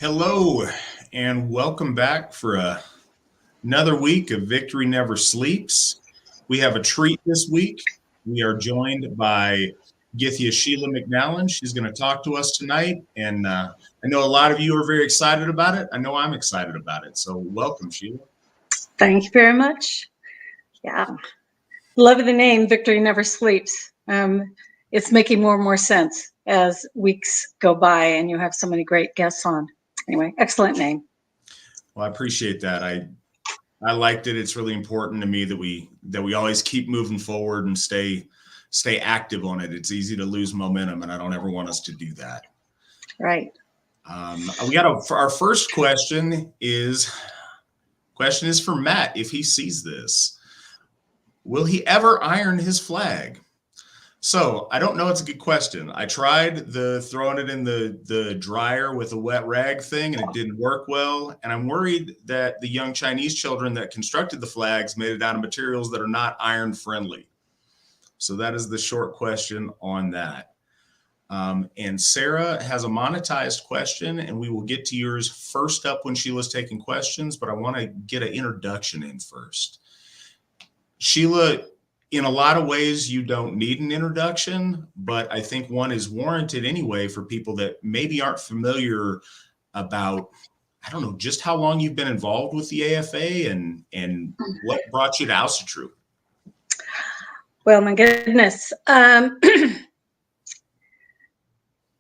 Hello, and welcome back for another week of Victory Never Sleeps. We have a treat this week. We are joined by Gythia Sheila McNallen. She's going to talk to us tonight, and I know a lot of you are very excited about it. I know I'm excited about it, so welcome, Sheila. Thank you very much. Yeah, love the name Victory Never Sleeps. It's making more and more sense as weeks go by and you have so many great guests on. Anyway, excellent name. Well, I appreciate that. I liked it. It's really important to me that we always keep moving forward and stay active on it. It's easy to lose momentum, and I don't ever want us to do that. Right. We got our first question is for Matt. If he sees this, will he ever iron his flag? So I don't know. It's a good question. I tried throwing it in the dryer with a wet rag thing, and it didn't work well. And I'm worried that the young Chinese children that constructed the flags made it out of materials that are not iron friendly. So that is the short question on that. And Sarah has a monetized question, and we will get to yours first up when Sheila's taking questions, but I want to get an introduction in first. Sheila, in a lot of ways, you don't need an introduction, but I think one is warranted anyway for people that maybe aren't familiar about, I don't know, just how long you've been involved with the AFA and what brought you to Asatru. Well, my goodness. I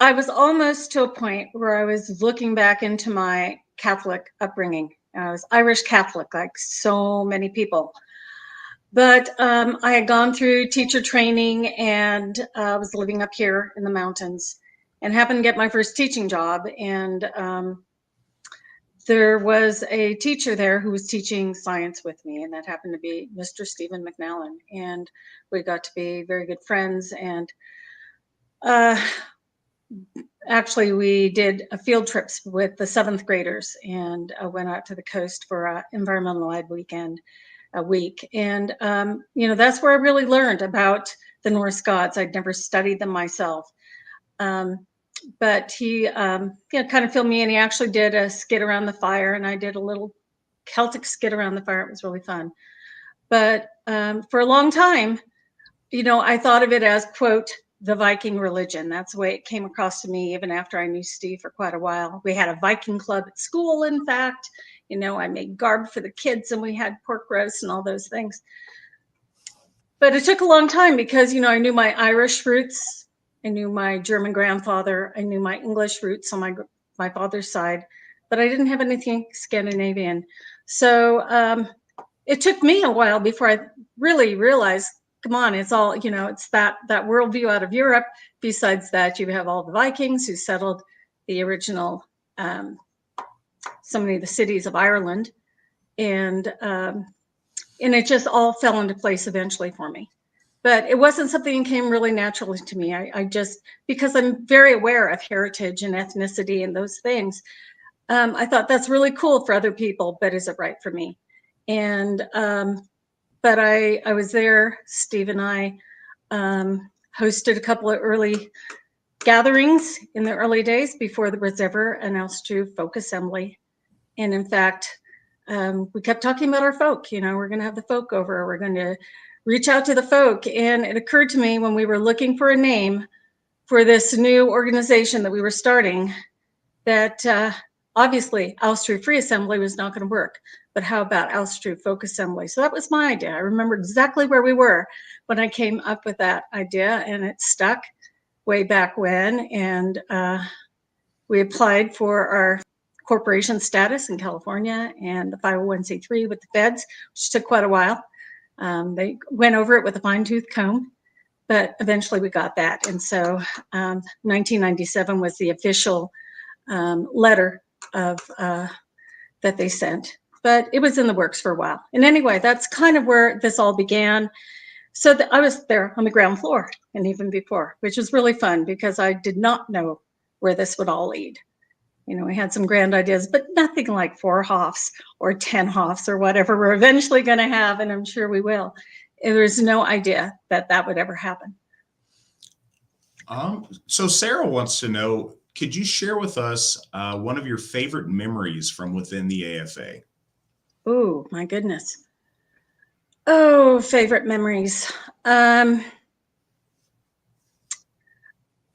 was almost to a point where I was looking back into my Catholic upbringing. I was Irish Catholic, like so many people. But I had gone through teacher training and was living up here in the mountains and happened to get my first teaching job. And there was a teacher there who was teaching science with me, and that happened to be Mr. Stephen McNallen. And we got to be very good friends. And actually, we did field trips with the 7th graders and went out to the coast for an environmental ed weekend. A week. And, that's where I really learned about the Norse gods. I'd never studied them myself. But he, kind of filled me in. He actually did a skit around the fire, and I did a little Celtic skit around the fire. It was really fun. But for a long time, I thought of it as, quote, the Viking religion. That's the way it came across to me, even after I knew Steve for quite a while. We had a Viking club at school, in fact. I made garb for the kids, and we had pork roast and all those things. But it took a long time because, I knew my Irish roots. I knew my German grandfather. I knew my English roots on my father's side, but I didn't have anything Scandinavian. So it took me a while before I really realized, come on, it's all, it's that worldview out of Europe. Besides that, you have all the Vikings who settled the original so many of the cities of Ireland, and it just all fell into place eventually for me. But it wasn't something that came really naturally to me. I just, because I'm very aware of heritage and ethnicity and those things, I thought that's really cool for other people, but is it right for me? And but I was there. Steve and I hosted a couple of early gatherings in the early days before there was ever an Asatru Folk Assembly. And in fact, we kept talking about our folk. We're going to have the folk over. We're going to reach out to the folk. And it occurred to me when we were looking for a name for this new organization that we were starting that obviously Asatru Free Assembly was not going to work. But how about Asatru Folk Assembly? So that was my idea. I remember exactly where we were when I came up with that idea, and it stuck way back when. And we applied for our corporation status in California and the 501c3 with the feds, which took quite a while. They went over it with a fine-tooth comb, but eventually we got that. And so 1997 was the official letter of that they sent, but it was in the works for a while. And anyway, that's kind of where this all began. So I was there on the ground floor and even before, which was really fun because I did not know where this would all lead. We had some grand ideas, but nothing like 4 Hofs or 10 Hofs or whatever we're eventually going to have, and I'm sure we will. There's no idea that would ever happen. So Sarah wants to know, could you share with us one of your favorite memories from within the AFA? Oh, my goodness. Oh, favorite memories.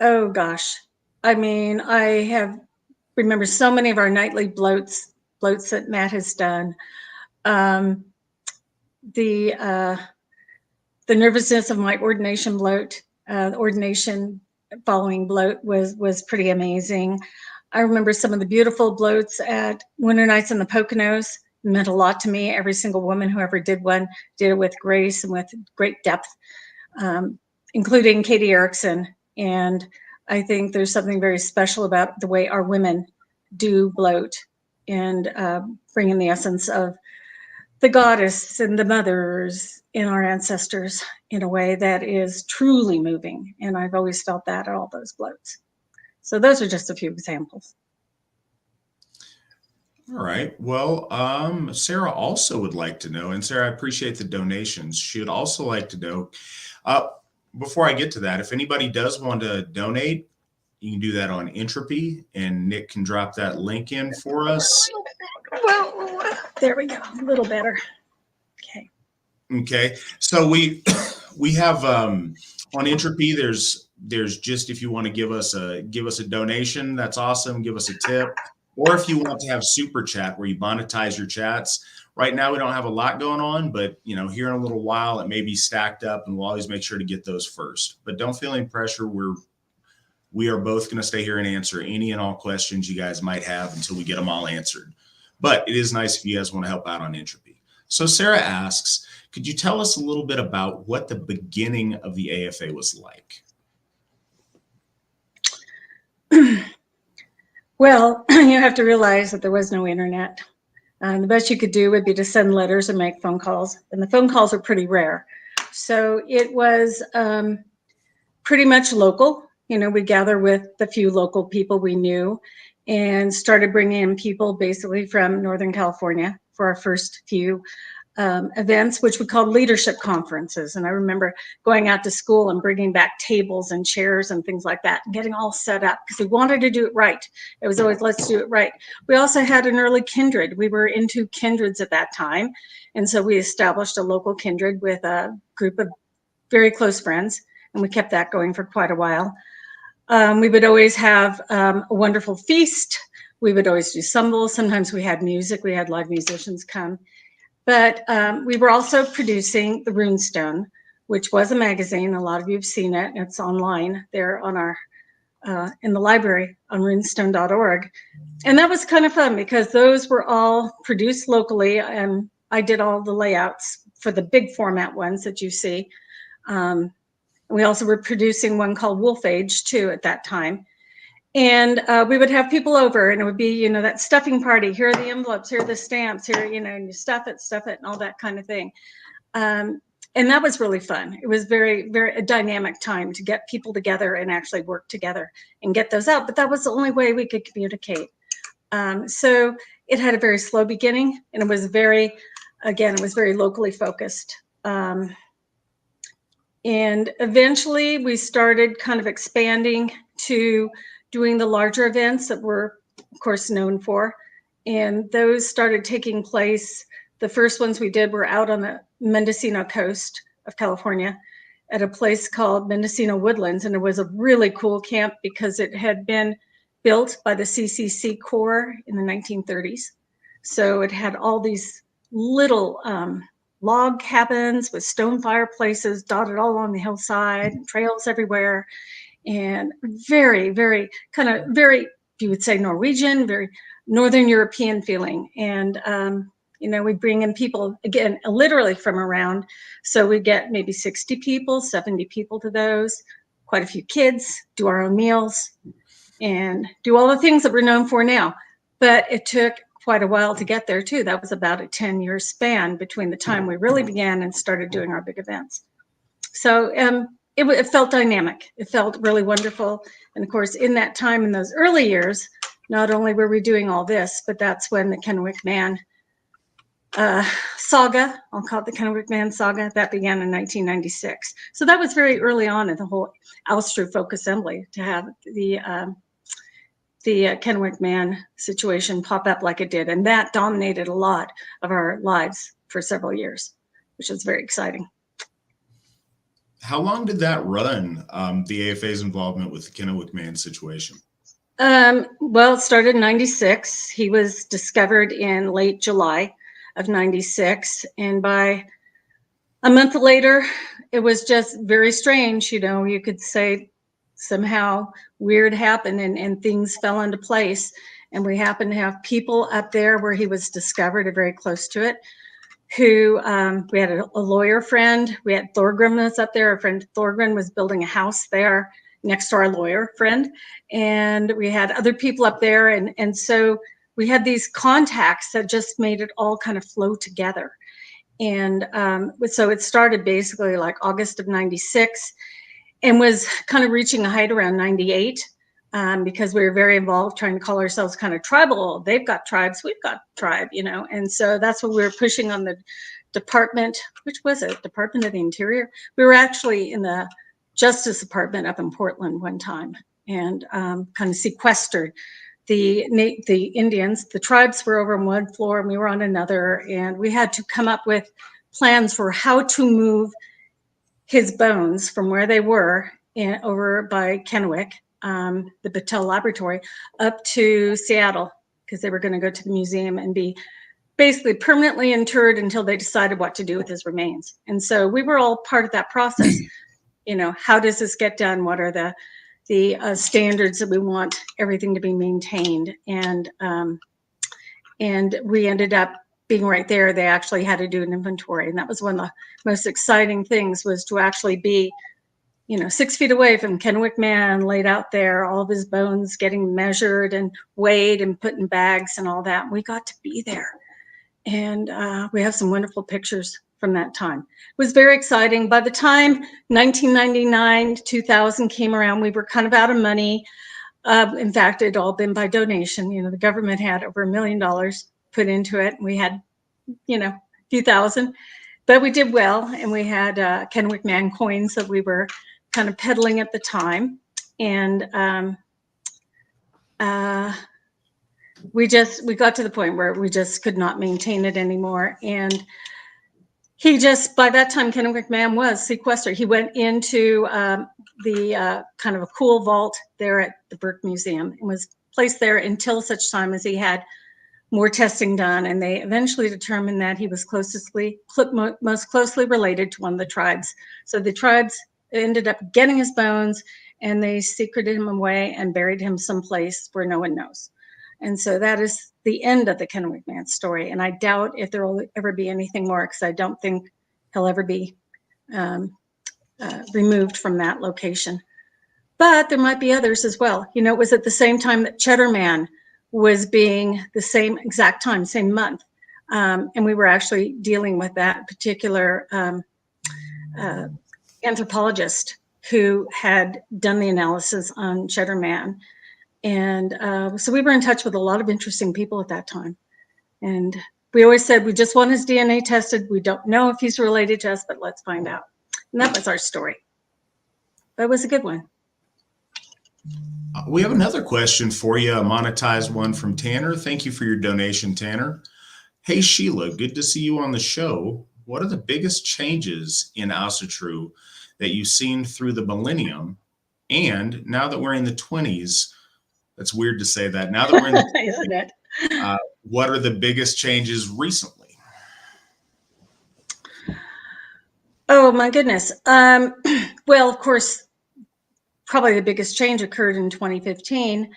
Oh gosh. I mean, remember so many of our nightly bloats that Matt has done. The nervousness of my ordination bloat, ordination following bloat was pretty amazing. I remember some of the beautiful bloats at Winter Nights in the Poconos. It meant a lot to me. Every single woman who ever did one did it with grace and with great depth, including Katie Erickson. And I think there's something very special about the way our women do bloat and bring in the essence of the goddess and the mothers and our ancestors in a way that is truly moving. And I've always felt that at all those bloats. So those are just a few examples. All right. Well, Sarah also would like to know, and Sarah, I appreciate the donations. She would also like to know, before I get to that, if anybody does want to donate, you can do that on Entropy, and Nick can drop that link in for us. Well, there we go. A little better. Okay. Okay. So we have on Entropy, there's just, if you want to give us a donation, that's awesome. Give us a tip. Or if you want to have super chat where you monetize your chats. Right now, we don't have a lot going on, but here in a little while, it may be stacked up, and we'll always make sure to get those first. But don't feel any pressure. We are both going to stay here and answer any and all questions you guys might have until we get them all answered. But it is nice if you guys want to help out on Entropy. So Sarah asks, could you tell us a little bit about what the beginning of the AFA was like? Well, you have to realize that there was no internet. The best you could do would be to send letters and make phone calls. And the phone calls are pretty rare. So it was pretty much local. We gather with the few local people we knew and started bringing in people basically from Northern California for our first few events, which we called leadership conferences. And I remember going out to school and bringing back tables and chairs and things like that and getting all set up because we wanted to do it right. It was always, let's do it right. We also had an early kindred. We were into kindreds at that time. And so we established a local kindred with a group of very close friends. And we kept that going for quite a while. We would always have a wonderful feast. We would always do symbols. Sometimes we had music. We had live musicians come. But we were also producing the Runestone, which was a magazine. A lot of you have seen it. It's online there on our in the library on runestone.org. And that was kind of fun because those were all produced locally. And I did all the layouts for the big format ones that you see. We also were producing one called Wolf Age too at that time. And we would have people over and it would be, that stuffing party. Here are the envelopes, here are the stamps, here, and you stuff it, and all that kind of thing. And that was really fun. It was very, very a dynamic time to get people together and actually work together and get those out. But that was the only way we could communicate. So it had a very slow beginning and it was very locally focused. And eventually we started kind of expanding to doing the larger events that we're, of course, known for. And those started taking place. The first ones we did were out on the Mendocino coast of California at a place called Mendocino Woodlands. And it was a really cool camp because it had been built by the CCC Corps in the 1930s. So it had all these little log cabins with stone fireplaces dotted all along the hillside, trails everywhere. And very, very you would say Norwegian, very Northern European feeling. And, we bring in people, again, literally from around. So we get maybe 60 people, 70 people to those, quite a few kids, do our own meals, and do all the things that we're known for now. But it took quite a while to get there, too. That was about a 10-year span between the time we really began and started doing our big events. So, it felt dynamic. It felt really wonderful. And of course, in that time, in those early years, not only were we doing all this, but that's when the Kennewick Man saga, I'll call it the Kennewick Man saga, that began in 1996. So that was very early on in the whole Alsatru Folk Assembly to have the Kennewick Man situation pop up like it did. And that dominated a lot of our lives for several years, which was very exciting. How long did that run, the AFA's involvement with the Kennewick Man situation? Well, it started in 96. He was discovered in late July of 96. And by a month later, it was just very strange. You know, you could say somehow weird happened and things fell into place. And we happened to have people up there where he was discovered, or very close to it, who we had a lawyer friend. We had Thorgrim was up there. Our friend Thorgrim was building a house there next to our lawyer friend. And we had other people up there. And so we had these contacts that just made it all kind of flow together. And so it started basically like August of 96 and was kind of reaching a height around 98 because we were very involved trying to call ourselves kind of tribal. They've got tribes, we've got tribe, you know. And so that's what we were pushing on the department. Which was it? Department of the Interior. We were actually in the Justice Department up in Portland one time and kind of sequestered the Indians. The tribes were over on one floor and we were on another, and we had to come up with plans for how to move his bones from where they were over by Kennewick, the Battelle Laboratory, up to Seattle, because they were going to go to the museum and be basically permanently interred until they decided what to do with his remains. And so we were all part of that process. You know, how does this get done? What are the standards that we want everything to be maintained? And we ended up being right there. They actually had to do an inventory, and that was one of the most exciting things, was to actually be, you know, 6 feet away from Kennewick Man, laid out there, all of his bones getting measured and weighed and put in bags and all that. We got to be there, and we have some wonderful pictures from that time. It was very exciting. By the time 1999, 2000 came around, we were kind of out of money. In fact, it had all been by donation. You know, the government had over $1 million put into it. We had, you know, a few thousand, but we did well. And we had Kennewick Man coins that we were kind of peddling at the time. And we got to the point where we just could not maintain it anymore. And he just, by that time, Kennewick Man was sequestered. He went into the kind of a cool vault there at the Burke Museum and was placed there until such time as he had more testing done. And they eventually determined that he was most closely related to one of the tribes. So the tribes ended up getting his bones, and they secreted him away and buried him someplace where no one knows. And so that is the end of the Kennewick Man story. And I doubt if there will ever be anything more, because I don't think he'll ever be removed from that location. But there might be others as well. You know, it was at the same time that Cheddar Man was being, the same exact time, same month. And we were actually dealing with that particular anthropologist who had done the analysis on Cheddar Man. And so we were in touch with a lot of interesting people at that time. And we always said, we just want his DNA tested. We don't know if he's related to us, but let's find out. And that was our story. But it was a good one. We have another question for you, a monetized one from Tanner. Thank you for your donation, Tanner. Hey, Sheila, good to see you on the show. What are the biggest changes in Asatru that you've seen through the millennium? And now that we're in the 20s, that's weird to say that. Now that we're in the Isn't it? What are the biggest changes recently? Oh, my goodness. Well, of course, probably the biggest change occurred in 2015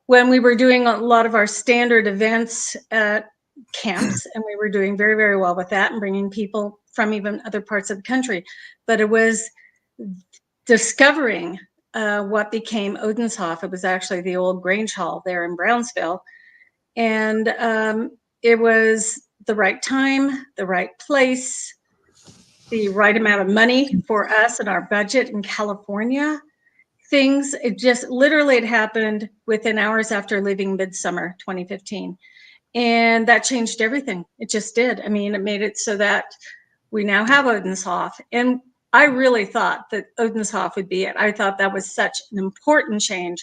when we were doing a lot of our standard events at camps, and we were doing very, very well with that and bringing people from even other parts of the country. But it was discovering what became Odenshof. It was actually the old Grange Hall there in Brownsville. And it was the right time, the right place, the right amount of money for us and our budget in California. Things, it just literally had happened within hours after leaving Midsummer 2015. And that changed everything. It just did. I mean, it made it so that we now have Odenshof. And I really thought that Odenshof would be it. I thought that was such an important change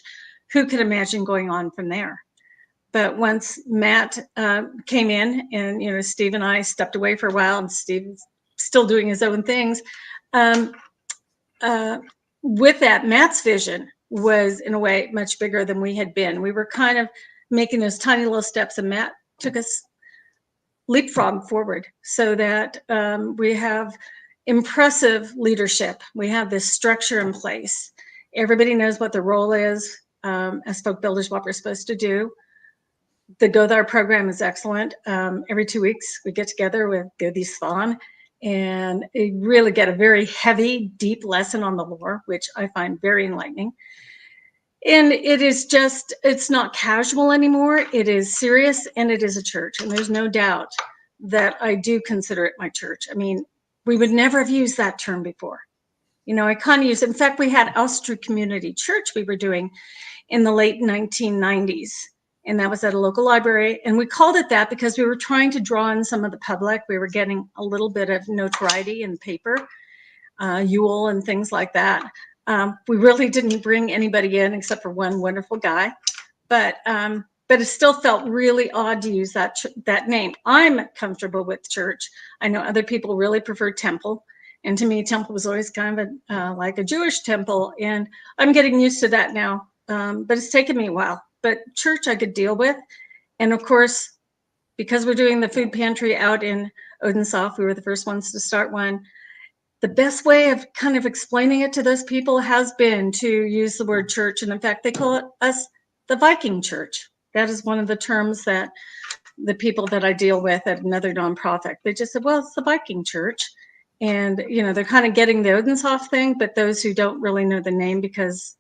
who could imagine going on from there? But once Matt came in, and Steve and I stepped away for a while, and Steve's still doing his own things. With that, Matt's vision was, in a way, much bigger than we had been. We were kind of making those tiny little steps, and Matt took us leapfrog forward so that we have impressive leadership. We have this structure in place. Everybody knows what the role is as folk builders, what we're supposed to do. The Gothi program is excellent. Every 2 weeks, we get together with Gothi Svan and really get a very heavy, deep lesson on the lore, which I find very enlightening. And it is just, it's not casual anymore. It is serious, and it is a church. And there's no doubt that I do consider it my church. I mean, we would never have used that term before. I kind of use it. In fact, we had Asatru Community Church we were doing in the late 1990s. And that was at a local library. And we called it that because we were trying to draw in some of the public. We were getting a little bit of notoriety in paper, Yule and things like that. We really didn't bring anybody in except for one wonderful guy. But it still felt really odd to use that name. I'm comfortable with church. I know other people really prefer temple. And to me, temple was always kind of like a Jewish temple. And I'm getting used to that now. But it's taken me a while. But church I could deal with. And of course, because we're doing the food pantry out in Odensoff, we were the first ones to start one. The best way of kind of explaining it to those people has been to use the word church. And in fact, they call us the Viking church. That is one of the terms that the people that I deal with at another nonprofit, they just said, well, it's the Viking church. And, they're kind of getting the Odensoff thing, but those who don't really know the name because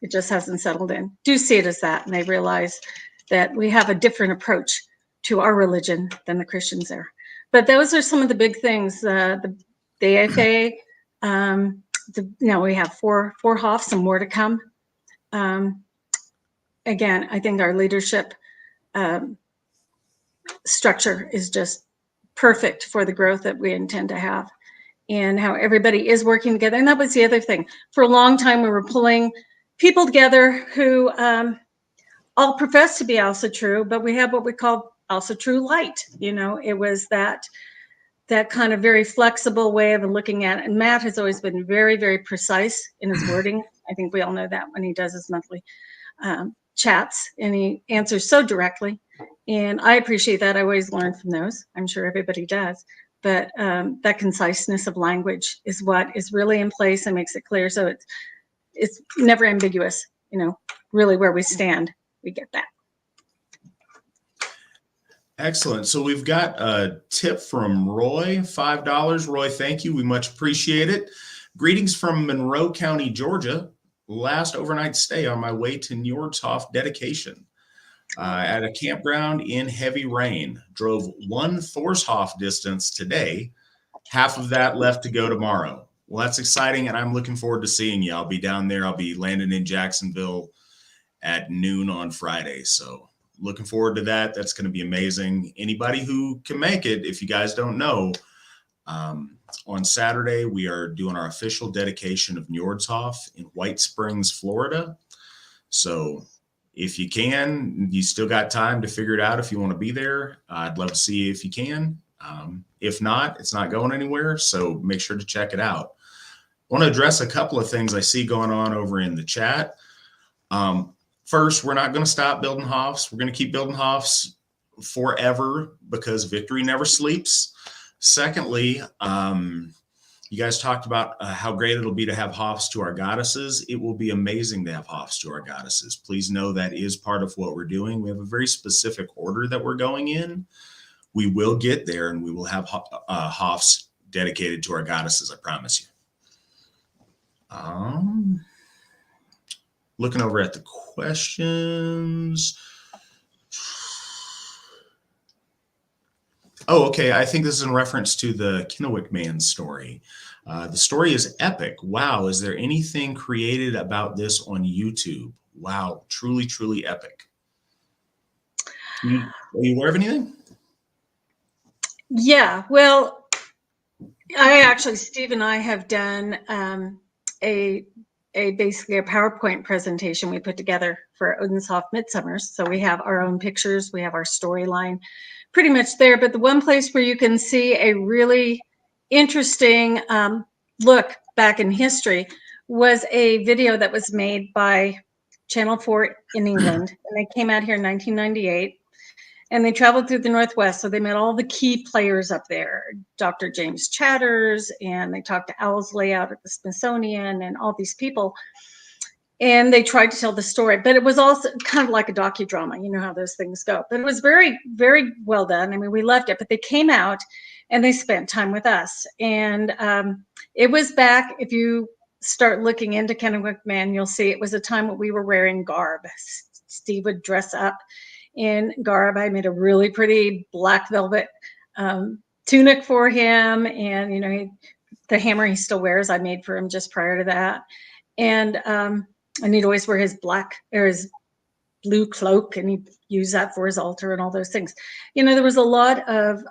it just hasn't settled in, do see it as that. And they realize that we have a different approach to our religion than the Christians there. But those are some of the big things. The AFA, we have four Hofs and more to come. Again, I think our leadership structure is just perfect for the growth that we intend to have, and how everybody is working together. And that was the other thing. For a long time, we were pulling people together who all profess to be Asatru, but we have what we call Asatru light. It was that kind of very flexible way of looking at it. And Matt has always been very, very precise in his wording. I think we all know that when he does his monthly chats, and he answers so directly. And I appreciate that. I always learn from those. I'm sure everybody does. But that conciseness of language is what is really in place and makes it clear. So it's never ambiguous, really where we stand. We get that. Excellent. So we've got a tip from Roy, $5. Roy, thank you. We much appreciate it. Greetings from Monroe County, Georgia. Last overnight stay on my way to Njordhof dedication. At a campground in heavy rain. Drove 1 Thorshof distance today. Half of that left to go tomorrow. Well, that's exciting, and I'm looking forward to seeing you. I'll be down there. I'll be landing in Jacksonville at noon on Friday. So looking forward to that. That's going to be amazing. Anybody who can make it, if you guys don't know, on Saturday, we are doing our official dedication of Njordhof in White Springs, Florida. So if you can, you still got time to figure it out if you want to be there. I'd love to see you if you can. If not, it's not going anywhere. So make sure to check it out. I want to address a couple of things I see going on over in the chat. First, we're not going to stop building Hofs. We're going to keep building Hofs forever because victory never sleeps. Secondly, you guys talked about how great it'll be to have Hofs to our goddesses. It will be amazing to have Hofs to our goddesses. Please know that is part of what we're doing. We have a very specific order that we're going in. We will get there, and we will have Hofs dedicated to our goddesses, I promise you. Looking over at the questions. Oh, okay. I think this is in reference to the Kennewick Man story. The story is epic. Wow. Is there anything created about this on YouTube? Wow. Truly, truly epic. Are you aware of anything? Yeah. Well, Steve and I have done a basically a PowerPoint presentation we put together for Odenshoff Midsummers. So we have our own pictures, we have our storyline pretty much there. But the one place where you can see a really interesting look back in history was a video that was made by Channel 4 in England. And they came out here in 1998. And they traveled through the Northwest, so they met all the key players up there, Dr. James Chatters, and they talked to Owsley out at the Smithsonian and all these people. And they tried to tell the story, but it was also kind of like a docudrama. You know how those things go. But it was very, very well done. I mean, we loved it. But they came out and they spent time with us. And it was back, if you start looking into Kennewick Man, you'll see it was a time when we were wearing garb. Steve would dress up in garb. I made a really pretty black velvet tunic for him, and you know, the hammer he still wears I made for him just prior to that, and he'd always wear his black or his blue cloak, and he'd use that for his altar and all those things. You know, there was a lot of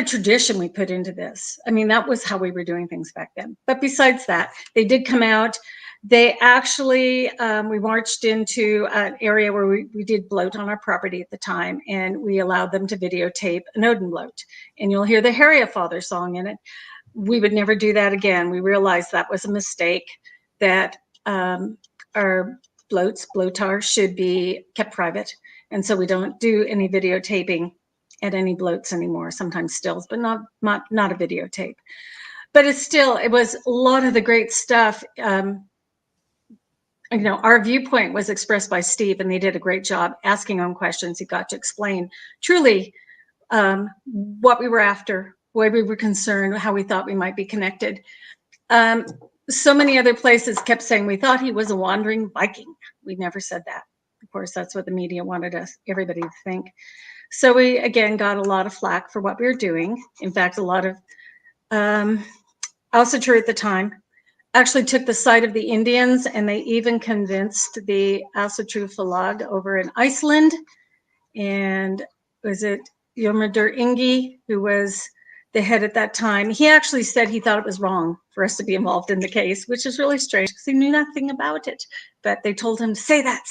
tradition we put into this. I mean, that was how we were doing things back then. But besides that, they did come out. They actually, we marched into an area where we did bloat on our property at the time, and we allowed them to videotape an Odin bloat. And you'll hear the Father song in it. We would never do that again. We realized that was a mistake, that our bloatar should be kept private. And so we don't do any videotaping at any bloats anymore, sometimes stills, but not a videotape. But it was a lot of the great stuff. You know, our viewpoint was expressed by Steve, and they did a great job asking own questions. He got to explain truly what we were after, why we were concerned, how we thought we might be connected. So many other places kept saying we thought he was a wandering Viking. We never said that. Of course, that's what the media wanted everybody to think. So we, again, got a lot of flack for what we were doing. In fact, a lot of Asatru at the time actually took the side of the Indians, and they even convinced the Asatru Falag over in Iceland. And was it Yomadur Ingi, who was the head at that time? He actually said he thought it was wrong for us to be involved in the case, which is really strange because he knew nothing about it. But they told him, say that.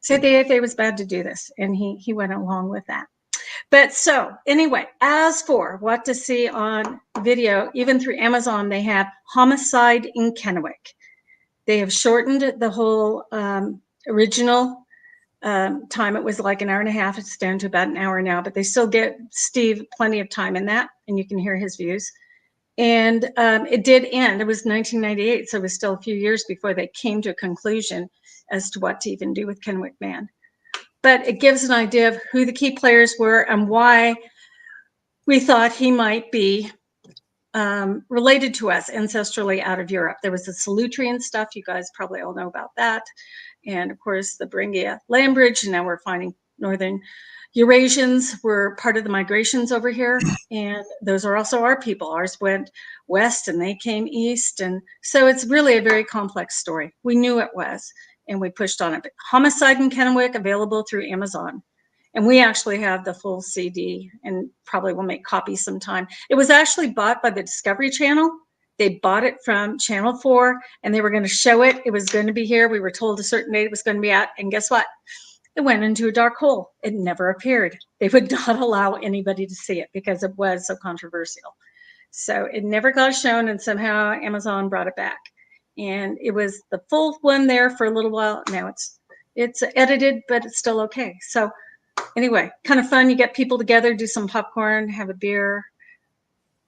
Said the AFA was bad to do this. And he went along with that. But so anyway, as for what to see on video, even through Amazon, they have Homicide in Kennewick. They have shortened the whole original time. It was like an hour and a half. It's down to about an hour now, but they still get Steve plenty of time in that, and you can hear his views. And it did end. It was 1998, so it was still a few years before they came to a conclusion as to what to even do with Kennewick Man. But it gives an idea of who the key players were and why we thought he might be related to us ancestrally out of Europe. There was the Solutrean stuff. You guys probably all know about that. And of course, the Beringia land bridge. And now we're finding Northern Eurasians were part of the migrations over here. And those are also our people. Ours went west and they came east. And so it's really a very complex story. We knew it was. And we pushed on it. But Homicide in Kennewick, available through Amazon. And we actually have the full CD and probably will make copies sometime. It was actually bought by the Discovery Channel. They bought it from Channel 4 and they were going to show it. It was going to be here. We were told a certain date it was going to be out. And guess what? It went into a dark hole. It never appeared. They would not allow anybody to see it because it was so controversial. So it never got shown, and somehow Amazon brought it back. And it was the full one there for a little while. Now it's edited, but it's still okay. So anyway, kind of fun. You get people together, do some popcorn, have a beer,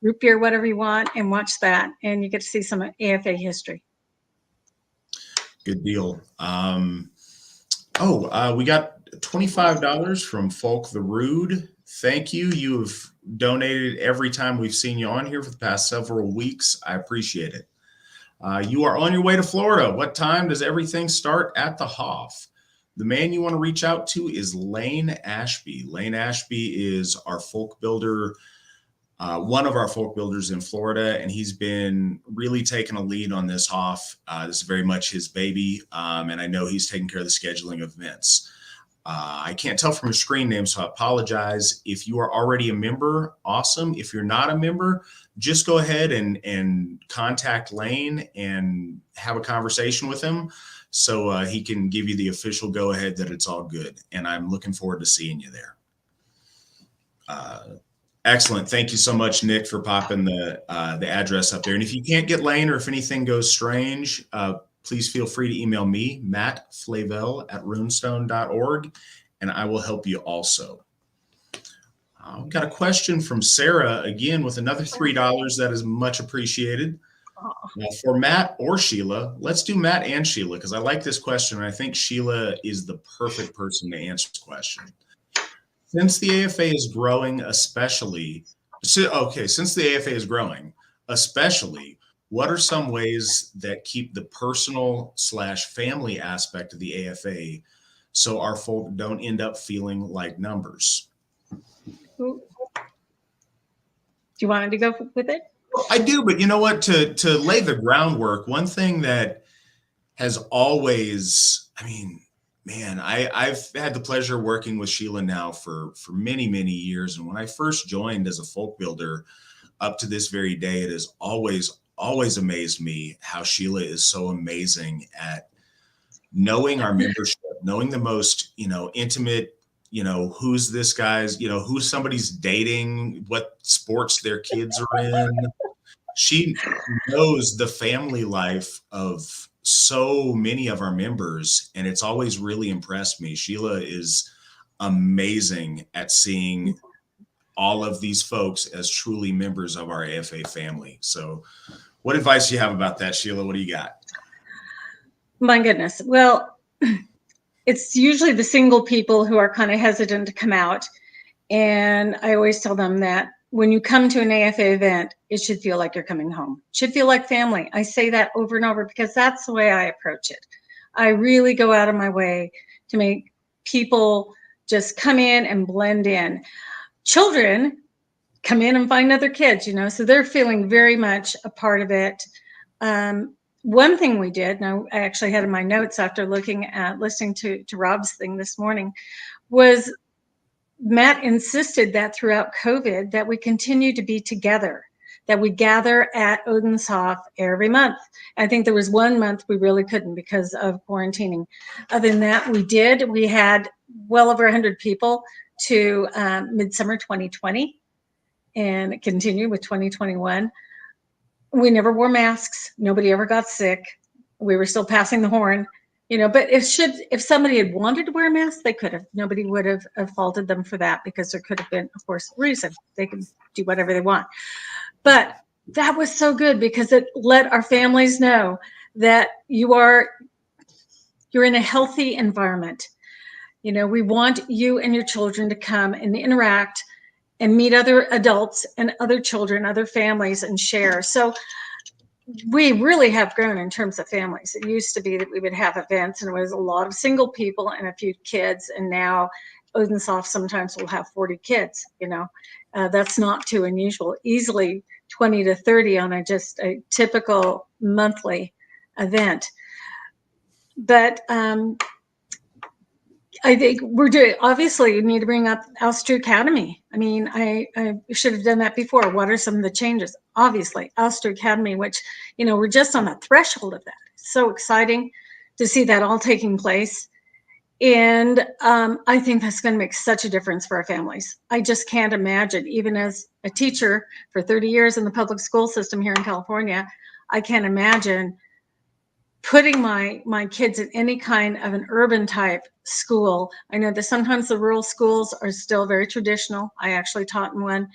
root beer, whatever you want, and watch that. And you get to see some AFA history. Good deal. We got $25 from Folk the Rude. Thank you. You have donated every time we've seen you on here for the past several weeks. I appreciate it. You are on your way to Florida. What time does everything start at the Hoff? The man you want to reach out to is Lane Ashby. Lane Ashby is our folk builder, one of our folk builders in Florida, and he's been really taking a lead on this Hoff. This is very much his baby, and I know he's taking care of the scheduling of events. I can't tell from your screen name, so I apologize. If you are already a member, awesome. If you're not a member, just go ahead and contact Lane and have a conversation with him so he can give you the official go-ahead that it's all good. And I'm looking forward to seeing you there. Excellent. Thank you so much, Nick, for popping the address up there. And if you can't get Lane or if anything goes strange, please feel free to email me, Matt Flavel at runestone.org, and I will help you also. I've got a question from Sarah, again, with another $3. That is much appreciated. For Matt or Sheila, let's do Matt and Sheila, because I like this question, and I think Sheila is the perfect person to answer this question. Since the AFA is growing, what are some ways that keep the personal/family aspect of the AFA so our folk don't end up feeling like numbers? Do you want to go with it? I do, but you know what? To lay the groundwork, one thing that has always, I've had the pleasure of working with Sheila now for many, many years. And when I first joined as a folk builder up to this very day, it has always amazed me how Sheila is so amazing at knowing our membership, knowing the most, intimate, who's this guy's, who somebody's dating, what sports their kids are in. She knows the family life of so many of our members, and it's always really impressed me. Sheila is amazing at seeing all of these folks as truly members of our AFA family. So what advice do you have about that, Sheila? What do you got? My goodness. Well, it's usually the single people who are kind of hesitant to come out. And I always tell them that when you come to an AFA event, it should feel like you're coming home. It should feel like family. I say that over and over because that's the way I approach it. I really go out of my way to make people just come in and blend in. Children come in and find other kids, so they're feeling very much a part of it. One thing we did, and I actually had in my notes after listening to Rob's thing this morning, was Matt insisted that throughout COVID that we continue to be together, that we gather at Odenshof every month. I think there was 1 month we really couldn't because of quarantining. Other than that, we did. We had well over 100 people to Midsummer 2020, and it continued with 2021. We never wore masks. Nobody ever got sick. We were still passing the horn. But if somebody had wanted to wear a mask, they could have. Nobody would have faulted them for that because there could have been, of course, a reason. They can do whatever they want. But that was so good because it let our families know that you're in a healthy environment. We want you and your children to come and interact and meet other adults and other children, other families, and share. So we really have grown in terms of families. It used to be that we would have events and it was a lot of single people and a few kids. And now Odenshof sometimes will have 40 kids, that's not too unusual. Easily 20 to 30 on just a typical monthly event. But I think obviously you need to bring up Alsatru Academy. I should have done that before. What are some of the changes? Obviously, Alsatru Academy, which, we're just on the threshold of that. It's so exciting to see that all taking place. And I think that's going to make such a difference for our families. I just can't imagine, even as a teacher for 30 years in the public school system here in California, I can't imagine putting my kids in any kind of an urban type school. I know that sometimes the rural schools are still very traditional. I actually taught in one,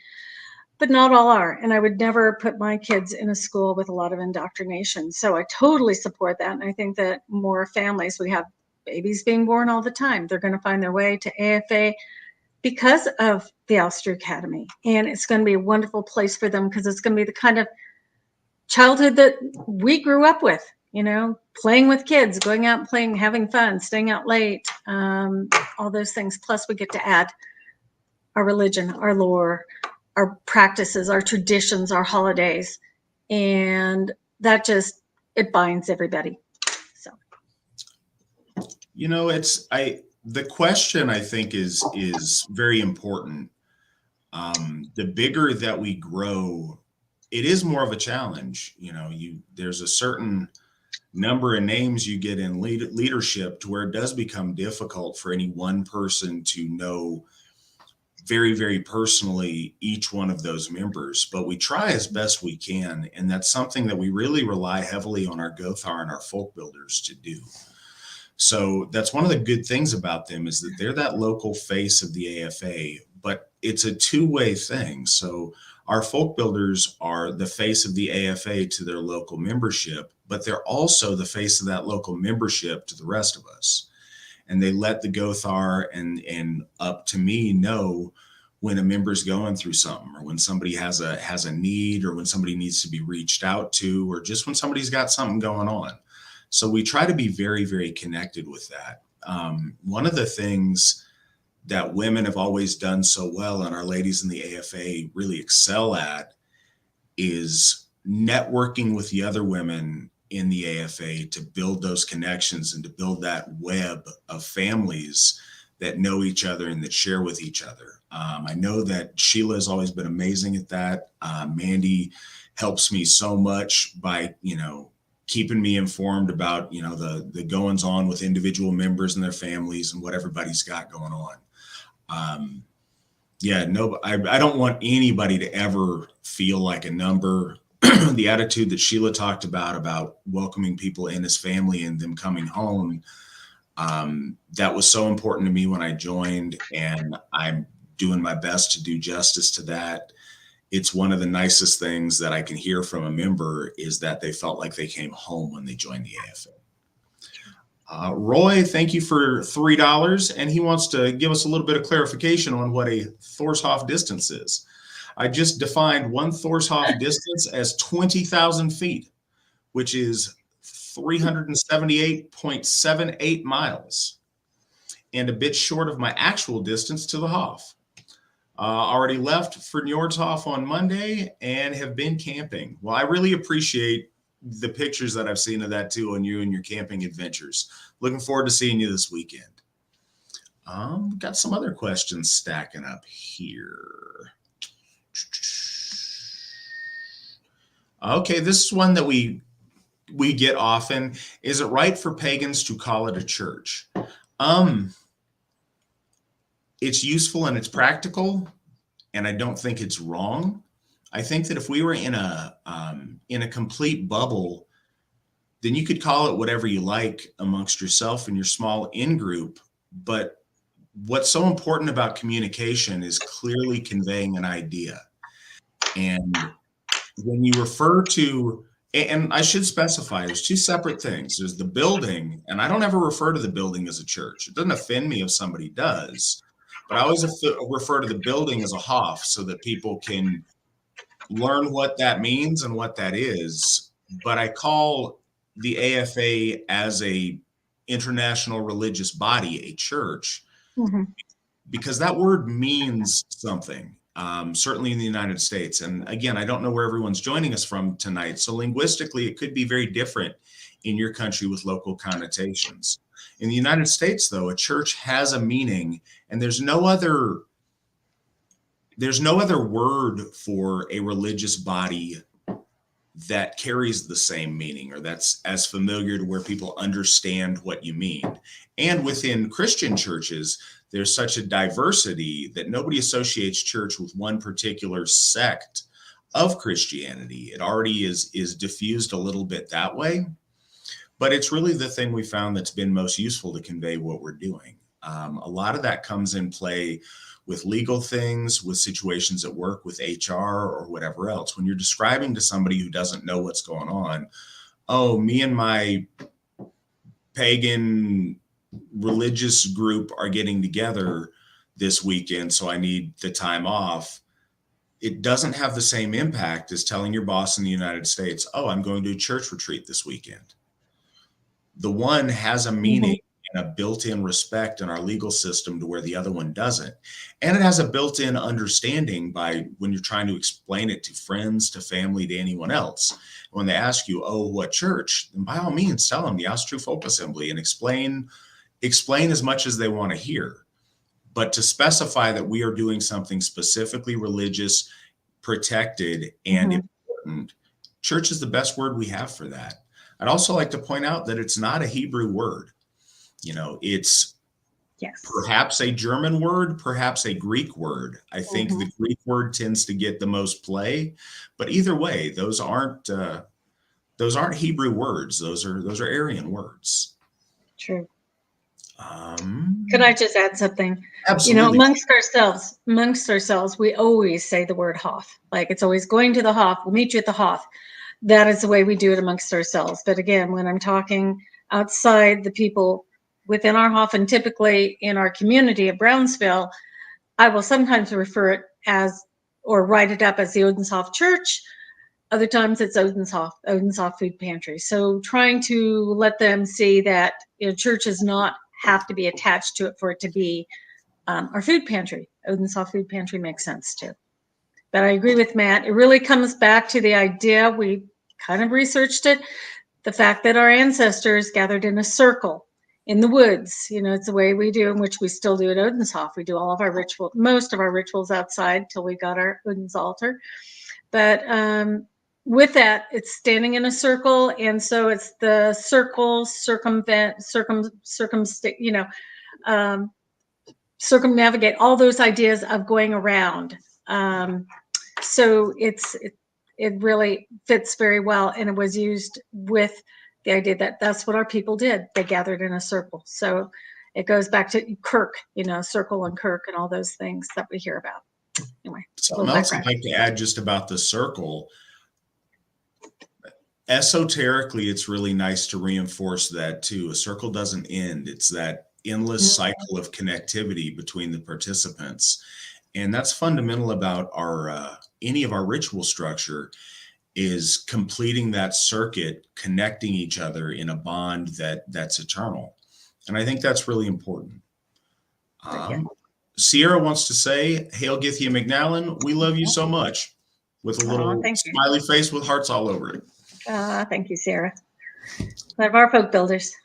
but not all are. And I would never put my kids in a school with a lot of indoctrination. So I totally support that. And I think that more families, we have babies being born all the time. They're going to find their way to AFA because of the Alsatru Academy. And it's going to be a wonderful place for them because it's going to be the kind of childhood that we grew up with. Playing with kids, going out and playing, having fun, staying out late, all those things. Plus we get to add our religion, our lore, our practices, our traditions, our holidays. And that it binds everybody. So, I the question, I think, is very important. The bigger that we grow, it is more of a challenge. There's a certain number of names you get in leadership to where it does become difficult for any one person to know very, very personally each one of those members, but we try as best we can. And that's something that we really rely heavily on our Gothar and our folk builders to do. So that's one of the good things about them, is that they're that local face of the AFA, but it's a two-way thing. So our folk builders are the face of the AFA to their local membership, but they're also the face of that local membership to the rest of us. And they let the Gothar and up to me know when a member's going through something, or when somebody has a need, or when somebody needs to be reached out to, or just when somebody's got something going on. So we try to be very, very connected with that. One of the things that women have always done so well, and our ladies in the AFA really excel at, is networking with the other women in the AFA to build those connections and to build that web of families that know each other and that share with each other. I know that Sheila has always been amazing at that. Mandy helps me so much by, keeping me informed about, the goings on with individual members and their families and what everybody's got going on. I don't want anybody to ever feel like a number. The attitude that Sheila talked about welcoming people in as family and them coming home, that was so important to me when I joined, and I'm doing my best to do justice to that. It's one of the nicest things that I can hear from a member, is that they felt like they came home when they joined the AFA. Roy, thank you for $3, and he wants to give us a little bit of clarification on what a Thorshoff distance is. I just defined one Thorshoff distance as 20,000 feet, which is 378.78 miles, and a bit short of my actual distance to the Hoff. Already left for Njordshof on Monday and have been camping. Well, I really appreciate the pictures that I've seen of that too on you and your camping adventures. Looking forward to seeing you this weekend. Got some other questions stacking up here. Okay, this is one that we get often. Is it right for pagans to call it a church? It's useful and it's practical, and I don't think it's wrong. I think that if we were in a complete bubble, then you could call it whatever you like amongst yourself and your small in-group. But what's so important about communication is clearly conveying an idea. And when you refer to, and I should specify, there's two separate things. There's the building, and I don't ever refer to the building as a church. It doesn't offend me if somebody does, but I always refer to the building as a Hof so that people can learn what that means and what that is. But I call the AFA as a international religious body a church, because that word means something, certainly in the United States. And again, I don't know where everyone's joining us from tonight, so linguistically it could be very different in your country with local connotations. In the United States, though, a church has a meaning, and there's no other word for a religious body that carries the same meaning, or that's as familiar to where people understand what you mean. And within Christian churches, there's such a diversity that nobody associates church with one particular sect of Christianity. It already is diffused a little bit that way. But it's really the thing we found that's been most useful to convey what we're doing. A lot of that comes in play with legal things, with situations at work, with HR or whatever else. When you're describing to somebody who doesn't know what's going on, oh, me and my pagan religious group are getting together this weekend, so I need the time off. It doesn't have the same impact as telling your boss in the United States, oh, I'm going to a church retreat this weekend. The one has a meaning and a built-in respect in our legal system to where the other one doesn't. And it has a built-in understanding by when you're trying to explain it to friends, to family, to anyone else. When they ask you, oh, what church? Then by all means, tell them the Asatru Folk Assembly and explain explain as much as they want to hear, but to specify that we are doing something specifically religious, protected, and important, church is the best word we have for that. I'd also like to point out that it's not a Hebrew word. It's perhaps a German word, perhaps a Greek word. I think the Greek word tends to get the most play, but either way, those aren't Hebrew words. Those are Aryan words. True. Could I just add something? Absolutely. Amongst ourselves, we always say the word Hoth. Like, it's always going to the Hoth. We'll meet you at the Hoth. That is the way we do it amongst ourselves. But again, when I'm talking outside the people within our Hoth, and typically in our community of Brownsville, I will sometimes refer it as, or write it up as, the Odenshof Church. Other times it's Odenshof Food Pantry. So trying to let them see that church does not have to be attached to it for it to be our food pantry. Odenshof Food Pantry makes sense too. But I agree with Matt. It really comes back to the idea, we kind of researched it, the fact that our ancestors gathered in a circle in the woods. It's the way we do, in which we still do at Odenshof. We do all of our most of our rituals outside till we got our Odin's altar. But with that, it's standing in a circle, and so it's the circle, circumnavigate, all those ideas of going around. So it really fits very well, and it was used with the idea that that's what our people did. They gathered in a circle. So it goes back to Kirk, circle and Kirk and all those things that we hear about. Anyway, something else I'd like to add just about the circle. Esoterically, it's really nice to reinforce that too. A circle doesn't end. It's that endless cycle of connectivity between the participants. And that's fundamental about our any of our ritual structure, is completing that circuit, connecting each other in a bond that's eternal. And I think that's really important. Sierra wants to say, "Hail Gythia McNallen, we love you so much," with a little smiley face with hearts all over it. Thank you, Sarah. One of our folk builders.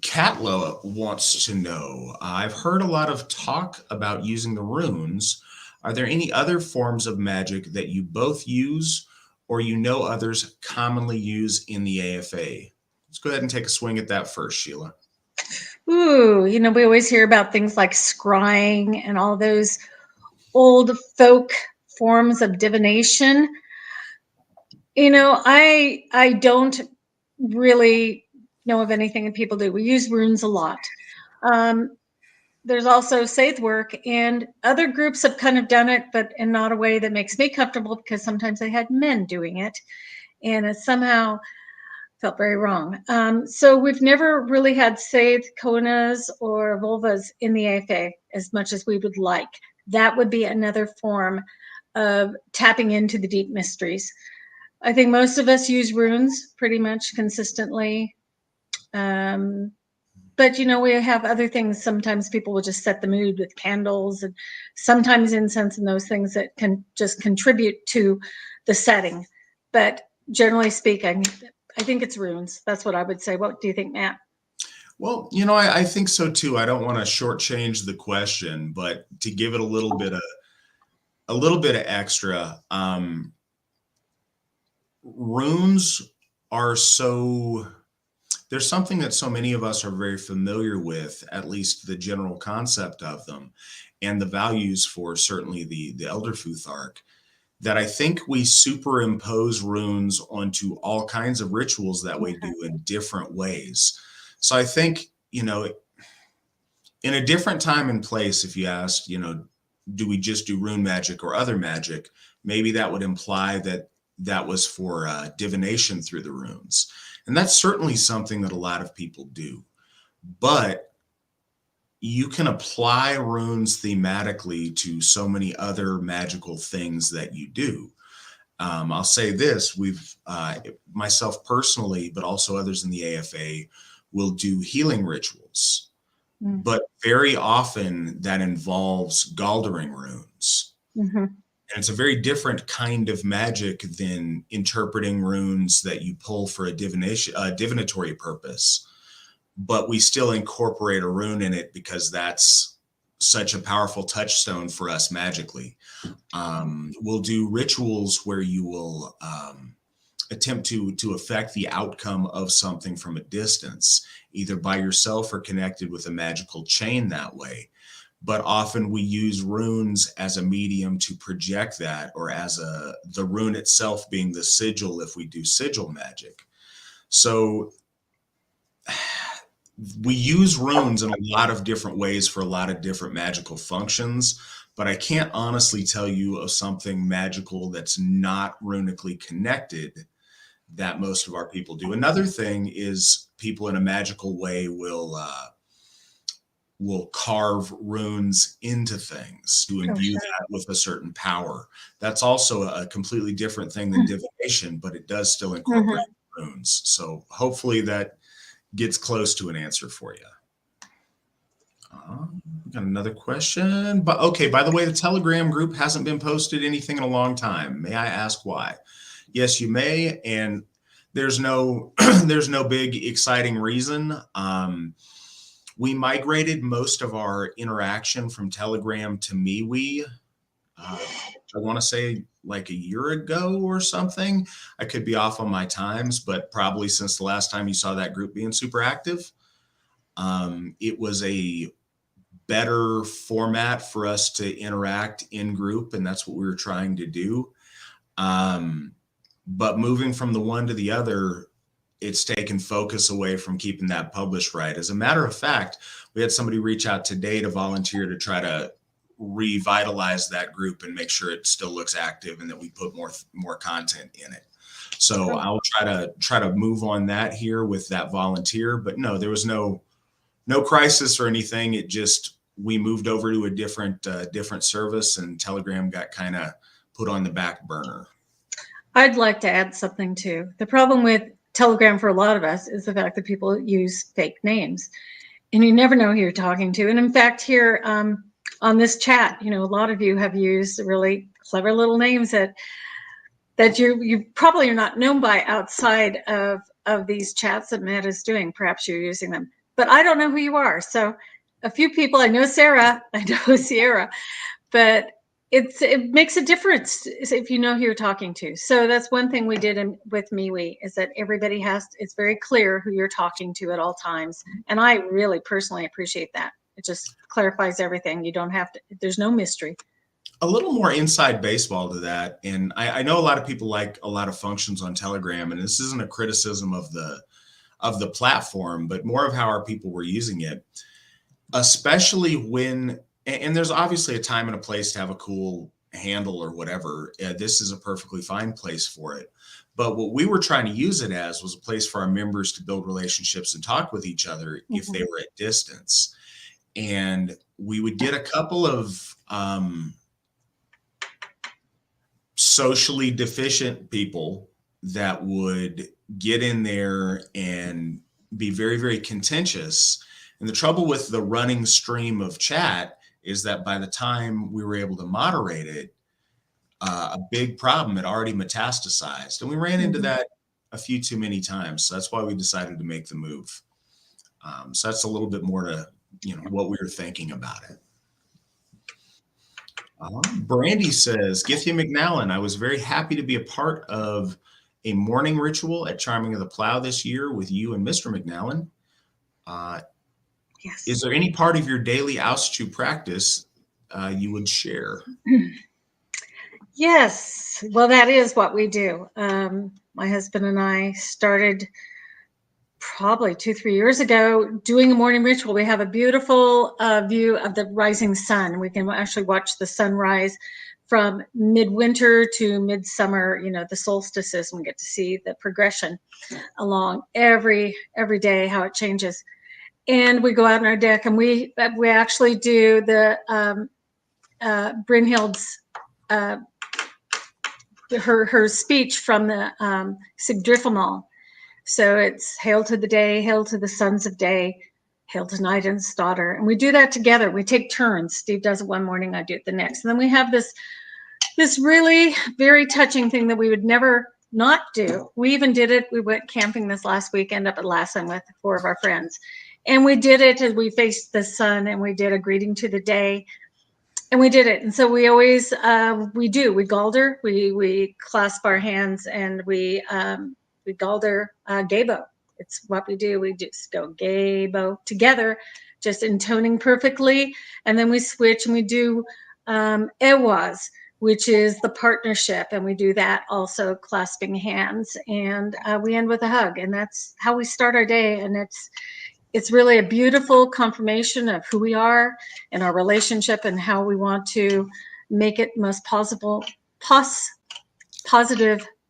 Catla wants to know, I've heard a lot of talk about using the runes. Are there any other forms of magic that you both use, or others commonly use in the AFA? Let's go ahead and take a swing at that first, Sheila. Ooh, we always hear about things like scrying and all those old folk forms of divination. I don't really know of anything that people do. We use runes a lot. There's also Saith work, and other groups have kind of done it, but in not a way that makes me comfortable, because sometimes they had men doing it, and it somehow felt very wrong. So we've never really had Saith, Konas, or Vulvas in the AFA as much as we would like. That would be another form of tapping into the deep mysteries. I think most of us use runes pretty much consistently. But, we have other things. Sometimes people will just set the mood with candles, and sometimes incense and those things that can just contribute to the setting. But generally speaking, I think it's runes. That's what I would say. What do you think, Matt? Well, I think so too. I don't want to shortchange the question, but to give it a little bit of extra, runes are there's something that so many of us are very familiar with, at least the general concept of them and the values for certainly the Elder Futhark, that I think we superimpose runes onto all kinds of rituals that we do in different ways. So I think, in a different time and place, if you asked, do we just do rune magic or other magic, maybe that would imply that was for divination through the runes. And that's certainly something that a lot of people do. But you can apply runes thematically to so many other magical things that you do. I'll say this, myself personally, but also others in the AFA, will do healing rituals. But very often that involves Galdering runes. And it's a very different kind of magic than interpreting runes that you pull for a divinatory purpose. But we still incorporate a rune in it because that's such a powerful touchstone for us magically. We'll do rituals where you will attempt to affect the outcome of something from a distance, either by yourself or connected with a magical chain that way. But often we use runes as a medium to project that, or as the rune itself being the sigil if we do sigil magic. So we use runes in a lot of different ways for a lot of different magical functions, but I can't honestly tell you of something magical that's not runically connected that most of our people do. Another thing is people in a magical way will carve runes into things to imbue that with a certain power. That's also a completely different thing than divination, but it does still incorporate runes. So hopefully that gets close to an answer for you. Got another question, but okay. By the way, the Telegram group hasn't been posted anything in a long time. May I ask why? Yes, you may. And there's no, there's no big exciting reason. We migrated most of our interaction from Telegram to MeWe. I want to say like a year ago or something. I could be off on my times, but probably since the last time you saw that group being super active. It was a better format for us to interact in group, and that's what we were trying to do. But moving from the one to the other, it's taken focus away from keeping that published right. As a matter of fact, we had somebody reach out today to volunteer to try to revitalize that group and make sure it still looks active and that we put more content in it. So I'll try to move on that here with that volunteer. But no, there was no crisis or anything. It just, we moved over to a different service, and Telegram got kind of put on the back burner. I'd like to add something too. The problem with Telegram for a lot of us is the fact that people use fake names, and you never know who you're talking to. And in fact, here on this chat, a lot of you have used really clever little names that you probably are not known by outside of these chats that Matt is doing. Perhaps you're using them, but I don't know who you are. So a few people, I know Sarah, I know Sierra, but it makes a difference if you know who you're talking to. So that's one thing we did with MeWe, is that everybody it's very clear who you're talking to at all times. And I really personally appreciate that. It just clarifies everything. You don't have to, there's no mystery. A little more inside baseball to that. And I know a lot of people like a lot of functions on Telegram, and this isn't a criticism of the platform, but more of how our people were using it, especially when, and there's obviously a time and a place to have a cool handle or whatever. This is a perfectly fine place for it. But what we were trying to use it as was a place for our members to build relationships and talk with each other if they were at distance. And we would get a couple of socially deficient people that would get in there and be very, very contentious. And the trouble with the running stream of chat is that by the time we were able to moderate it, a big problem had already metastasized. And we ran into that a few too many times. So that's why we decided to make the move. So that's a little bit more to, what we were thinking about it. Brandy says, Gythia McNallen, I was very happy to be a part of a morning ritual at Charming of the Plow this year with you and Mr. McNallen. Yes. Is there any part of your daily Asatru practice you would share? Yes. Well, that is what we do. My husband and I started probably 2-3 years ago doing a morning ritual. We have a beautiful view of the rising sun. We can actually watch the sunrise from midwinter to midsummer, the solstices, and we get to see the progression along every day, how it changes. And we go out on our deck, and we actually do the Brynhild's her speech from the Sigdrifamal. So it's hail to the day, hail to the sons of day, hail to night and its daughter. And we do that together. We take turns. Steve does it one morning, I do it the next. And then we have this this really very touching thing that we would never not do. We even did it. We went camping this last weekend up at Lassen with 4 of our friends. And we did it as we faced the sun, and we did a greeting to the day. And we did it. And so we always, we galder, we clasp our hands, and we galder gabo. It's what we do. We just go gabo together, just intoning perfectly. And then we switch and we do ewaz, which is the partnership. And we do that also clasping hands. And we end with a hug. And that's how we start our day. And it's really a beautiful confirmation of who we are and our relationship and how we want to make it most positive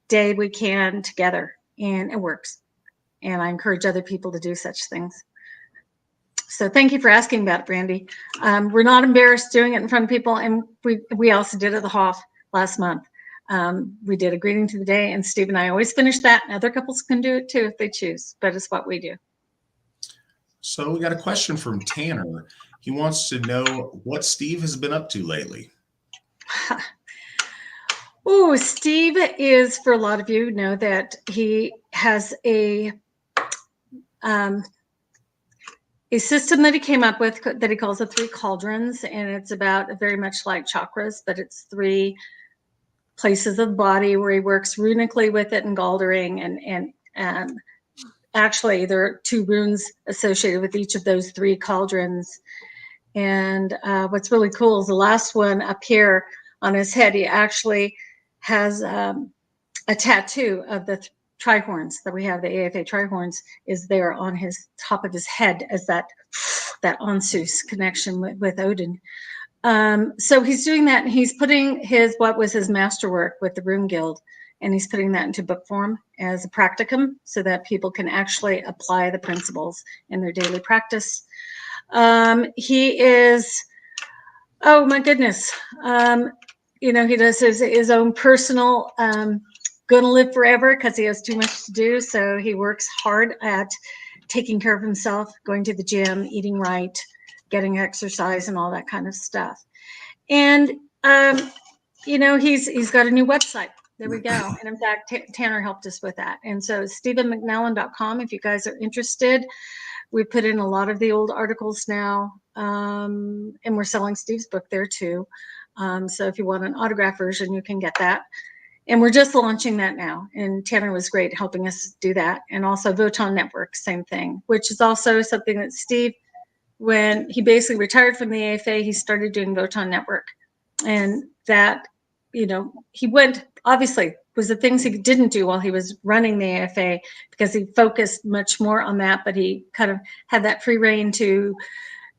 day we can together. And it works. And I encourage other people to do such things. So thank you for asking about it, Brandy. We're not embarrassed doing it in front of people. And we also did it at the Hoff last month. We did a greeting to the day, and Steve and I always finish that. And other couples can do it too if they choose, but it's what we do. So we got a question from Tanner. He wants to know what Steve has been up to lately. Oh, Steve is, for a lot of you know that he has a system that he came up with that he calls the 3 cauldrons, and it's about very much like chakras, but it's 3 places of the body where he works runically with it and galdering, and actually there are 2 runes associated with each of those 3 cauldrons. And what's really cool is the last one up here on his head, he actually has a tattoo of the trihorns that we have. The AFA trihorns is there on his top of his head as that Onsus connection with Odin. So he's doing that, and he's putting what was his masterwork with the Rune Guild, and he's putting that into book form as a practicum so that people can actually apply the principles in their daily practice. He is, oh my goodness, he does his own personal gonna live forever because he has too much to do. So he works hard at taking care of himself, going to the gym, eating right, getting exercise, and all that kind of stuff. And he's got a new website. There we go. And in fact, Tanner helped us with that. And so StephenMcNallen.com, if you guys are interested. We put in a lot of the old articles now, and we're selling Steve's book there too. So if you want an autograph version, you can get that. And we're just launching that now. And Tanner was great helping us do that. And also Voton Network, same thing, which is also something that Steve, when he basically retired from the AFA, he started doing Voton Network. And that, he went, obviously, was the things he didn't do while he was running the AFA, because he focused much more on that, but he kind of had that free reign to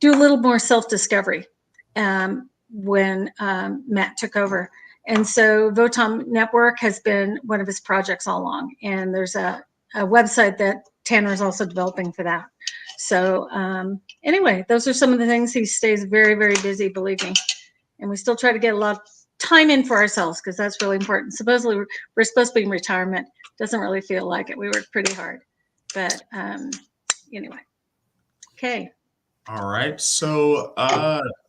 do a little more self-discovery when Matt took over. And so Voton Network has been one of his projects all along. And there's a website that Tanner is also developing for that. So anyway, those are some of the things. He stays very, very busy, believe me. And we still try to get a lot of time in for ourselves, because that's really important. Supposedly we're supposed to be in retirement. Doesn't really feel like it. We work pretty hard. But anyway. Okay. All right. So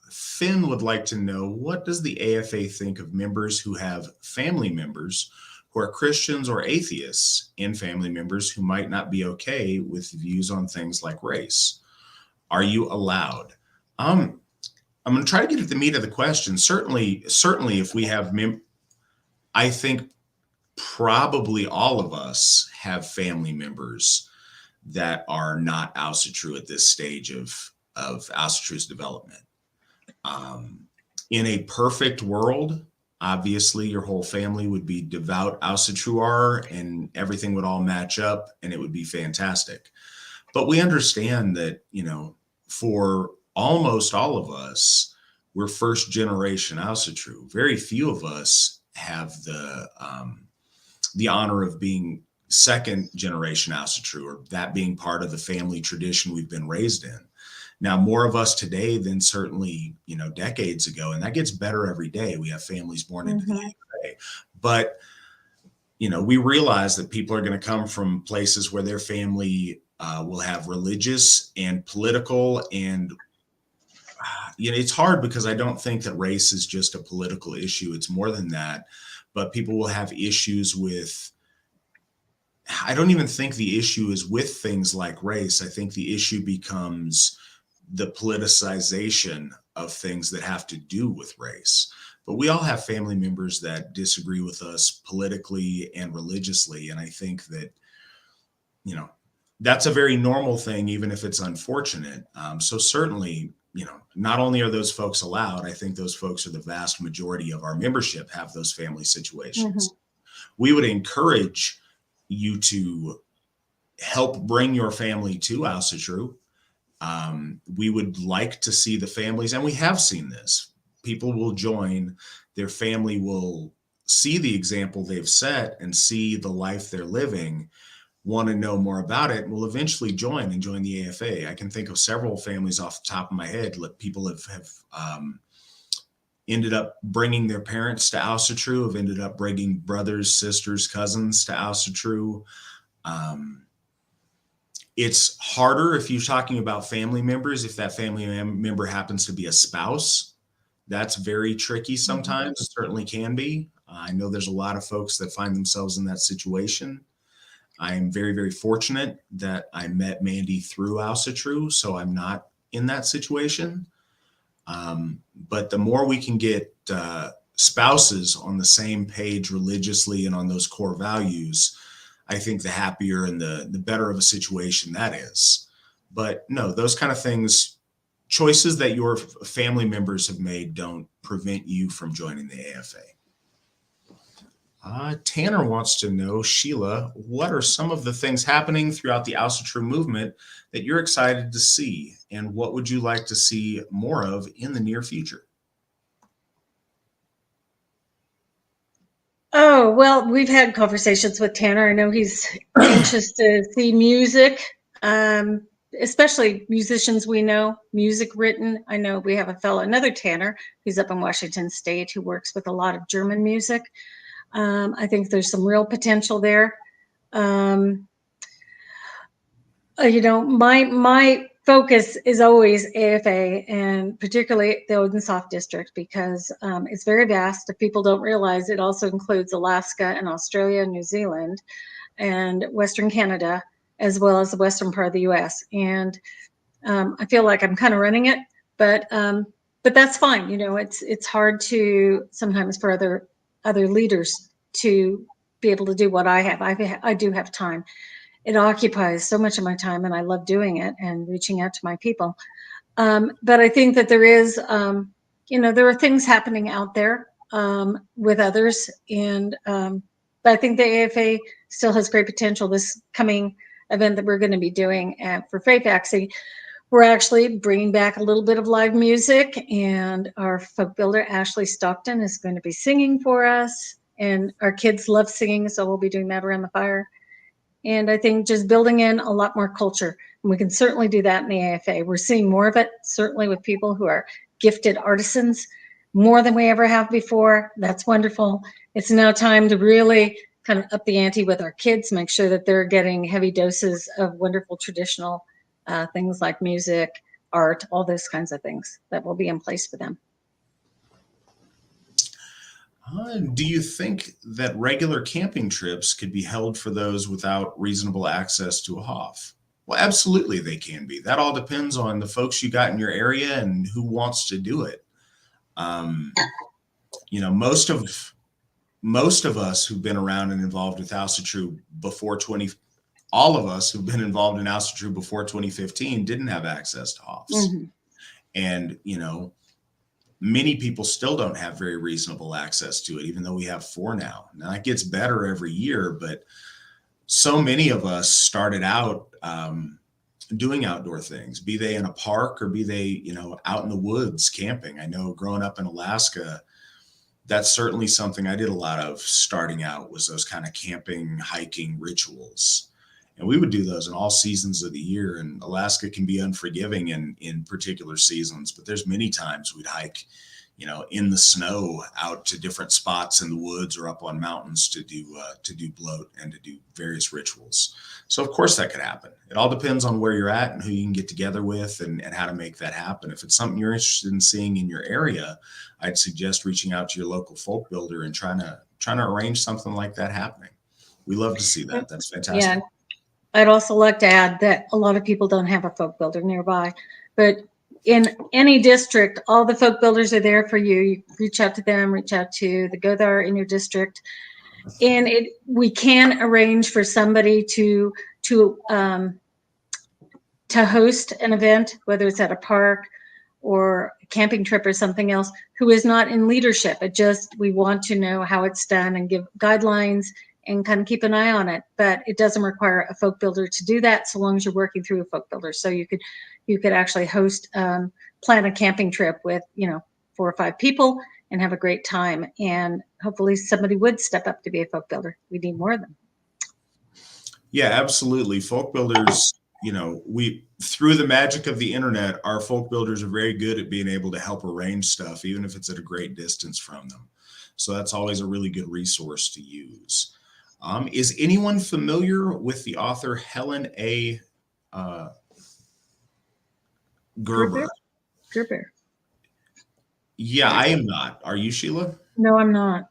Finn would like to know, what does the AFA think of members who have family members who are Christians or atheists, and family members who might not be okay with views on things like race? Are you allowed? I'm going to try to get at the meat of the question. Certainly, if we have, I think probably all of us have family members that are not Asatru at this stage of Asatru's development. In a perfect world, obviously your whole family would be devout Asatru, and everything would all match up and it would be fantastic. But we understand that, for almost all of us, we're first generation Asatru. Very few of us have the honor of being second generation Asatru, or that being part of the family tradition we've been raised in. Now, more of us today than certainly, decades ago, and that gets better every day. We have families born into the AFA. But, we realize that people are going to come from places where their family will have religious and political and it's hard because I don't think that race is just a political issue. It's more than that. But people will have issues with, I don't even think the issue is with things like race. I think the issue becomes the politicization of things that have to do with race. But we all have family members that disagree with us politically and religiously. And I think that, that's a very normal thing, even if it's unfortunate. So certainly, not only are those folks allowed, I think those folks are the vast majority of our membership have those family situations. We would encourage you to help bring your family to Asatru. We would like to see the families, and we have seen this. People will join, their family will see the example they've set and see the life they're living, want to know more about it, and will eventually join the AFA. I can think of several families off the top of my head. People have ended up bringing their parents to Asatru, have ended up bringing brothers, sisters, cousins to Asatru. It's harder if you're talking about family members. If that family member happens to be a spouse, that's very tricky sometimes. It certainly can be. I know there's a lot of folks that find themselves in that situation. I am very, very fortunate that I met Mandy through Asatru, so I'm not in that situation. But the more we can get spouses on the same page religiously and on those core values, I think the happier and the better of a situation that is. But no, those kind of things, choices that your family members have made don't prevent you from joining the AFA. Tanner wants to know, Sheila, what are some of the things happening throughout the Asatru movement that you're excited to see, and what would you like to see more of in the near future? Oh, well, we've had conversations with Tanner. I know he's anxious to see music, especially musicians we know, music written. I know we have another Tanner who's up in Washington State who works with a lot of German music. I think there's some real potential there. My focus is always AFA, and particularly the Odensoft district, because it's very vast. If people don't realize, it also includes Alaska and Australia, New Zealand, and Western Canada, as well as the western part of the U.S. And I feel like I'm kind of running it, but that's fine. It's hard to sometimes for other leaders to be able to do what I have. I do have time. It occupies so much of my time, and I love doing it and reaching out to my people. But I think that there is, there are things happening out there with others, and but I think the AFA still has great potential. This coming event that we're going to be doing for Faith Axie, we're actually bringing back a little bit of live music, and our folk builder, Ashley Stockton, is going to be singing for us. And our kids love singing, so we'll be doing that around the fire. And I think just building in a lot more culture. And we can certainly do that in the AFA. We're seeing more of it, certainly with people who are gifted artisans, more than we ever have before. That's wonderful. It's now time to really kind of up the ante with our kids, make sure that they're getting heavy doses of wonderful traditional things like music, art, all those kinds of things that will be in place for them. Do you think that regular camping trips could be held for those without reasonable access to a HOF? Well, absolutely they can be. That all depends on the folks you got in your area and who wants to do it. Most of us who've been around and involved with Asatru all of us who've been involved in Asatru before 2015 didn't have access to HOFs. Mm-hmm. And, many people still don't have very reasonable access to it, even though we have 4 now. Now it gets better every year, but so many of us started out doing outdoor things, be they in a park or be they, out in the woods camping. I know growing up in Alaska, that's certainly something I did a lot of starting out, was those kind of camping, hiking rituals. And we would do those in all seasons of the year. And Alaska can be unforgiving in particular seasons, but there's many times we'd hike, in the snow out to different spots in the woods or up on mountains to do bloat and to do various rituals. So of course that could happen. It all depends on where you're at and who you can get together with and how to make that happen. If it's something you're interested in seeing in your area, I'd suggest reaching out to your local folk builder and trying to arrange something like that happening. We love to see that. That's fantastic. Yeah. I'd also like to add that a lot of people don't have a folk builder nearby, but in any district, all the folk builders are there for you. You reach out to them, reach out to the Gothar in your district, and we can arrange for somebody to host an event, whether it's at a park or a camping trip or something else, who is not in leadership. We want to know how it's done and give guidelines and kind of keep an eye on it. But it doesn't require a folk builder to do that, so long as you're working through a folk builder. So you could actually host, plan a camping trip with 4 or 5 people and have a great time. And hopefully somebody would step up to be a folk builder. We need more of them. Yeah, absolutely. Folk builders, through the magic of the internet, our folk builders are very good at being able to help arrange stuff, even if it's at a great distance from them. So that's always a really good resource to use. Is anyone familiar with the author Helen A. Gerber? Gerber. Yeah, I am not. Are you, Sheila? No, I'm not.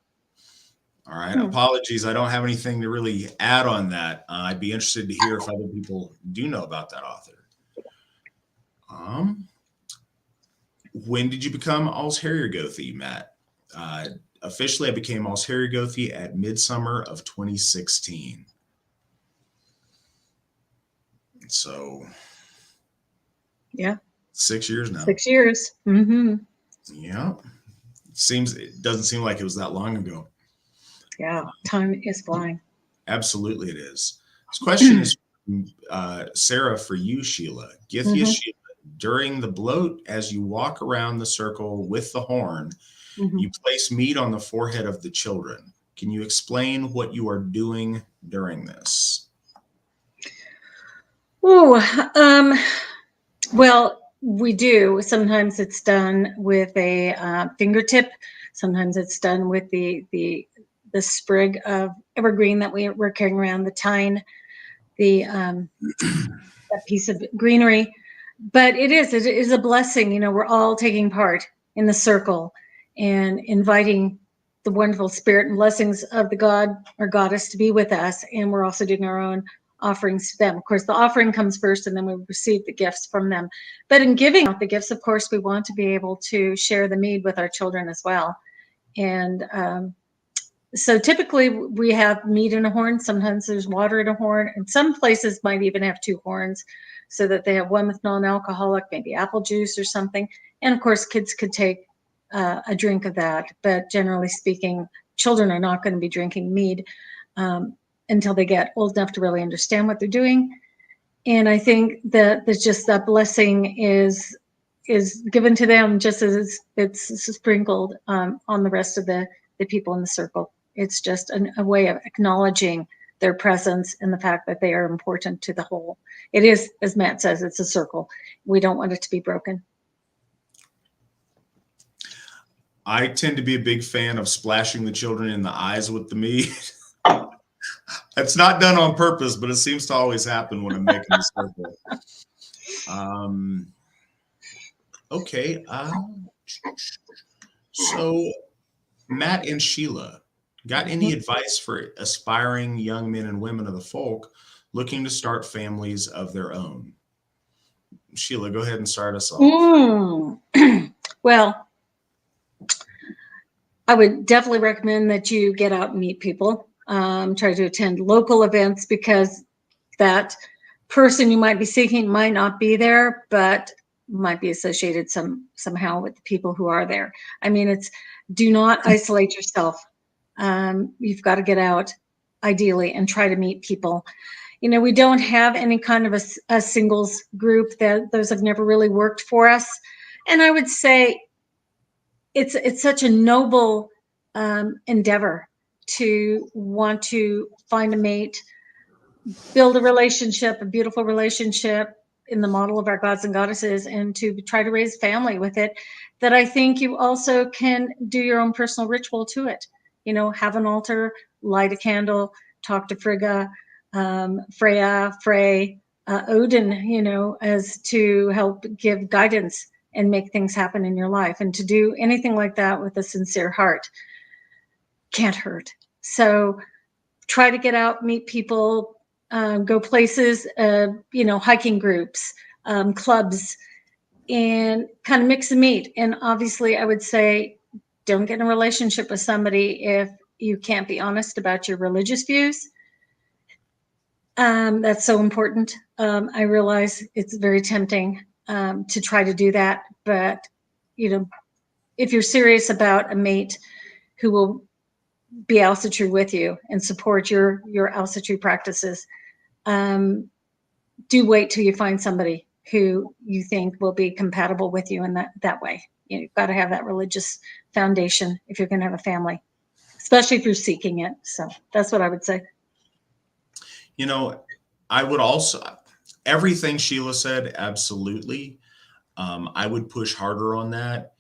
All right. Apologies. I don't have anything to really add on that. I'd be interested to hear if other people do know about that author. When did you become Alsherjargothi, Matt? Officially, I became Alsherjargothi at midsummer of 2016. So, yeah, 6 years now. 6 years. Mm-hmm. Yeah, it doesn't seem like it was that long ago. Yeah, time is flying. Absolutely, it is. This question is Sarah for you, Sheila. Gythia Sheila, during the bloat, as you walk around the circle with the horn, you place meat on the forehead of the children. Can you explain what you are doing during this? Oh, well, we do. Sometimes it's done with a fingertip. Sometimes it's done with the sprig of evergreen that we're carrying around, the tine, that piece of greenery. But it is a blessing. We're all taking part in the circle and inviting the wonderful spirit and blessings of the god or goddess to be with us. And we're also doing our own offerings to them. Of course, the offering comes first, and then we receive the gifts from them. But in giving out the gifts, of course, we want to be able to share the mead with our children as well. And so typically we have meat in a horn. Sometimes there's water in a horn, and some places might even have 2 horns, so that they have one with non-alcoholic, maybe apple juice or something. And of course, kids could take a drink of that. But generally speaking, children are not going to be drinking mead until they get old enough to really understand what they're doing. And I think that there's just that blessing is given to them just as it's sprinkled on the rest of the people in the circle. It's just a way of acknowledging their presence and the fact that they are important to the whole. It is, as Matt says, it's a circle. We don't want it to be broken. I tend to be a big fan of splashing the children in the eyes with the mead. It's not done on purpose, but it seems to always happen when I'm making the circle. Okay. So, Matt and Sheila, got any advice for aspiring young men and women of the folk looking to start families of their own? Sheila, go ahead and start us off. Well, I would definitely recommend that you get out and meet people. Try to attend local events, because that person you might be seeking might not be there, but might be associated somehow with the people who are there. I mean, do not isolate yourself. You've got to get out, ideally, and try to meet people. We don't have any kind of a singles group. Those have never really worked for us. And I would say it's such a noble endeavor to want to find a mate, build a relationship, a beautiful relationship, in the model of our gods and goddesses and to try to raise family with it, that I think you also can do your own personal ritual to it. Have an altar, light a candle, talk to Frigga, Freya, Frey, Odin, as to help give guidance and make things happen in your life. And to do anything like that with a sincere heart can't hurt. So try to get out, meet people, go places, hiking groups, clubs, and kind of mix and meet. And obviously, I would say don't get in a relationship with somebody if you can't be honest about your religious views. That's so important. I realize it's very tempting to try to do that. But, if you're serious about a mate who will be Asatru with you and support your Asatru practices, do wait till you find somebody who you think will be compatible with you in that way. You've got to have that religious foundation if you're going to have a family, especially if you're seeking it. So that's what I would say. I would also, everything Sheila said, absolutely. I would push harder on that.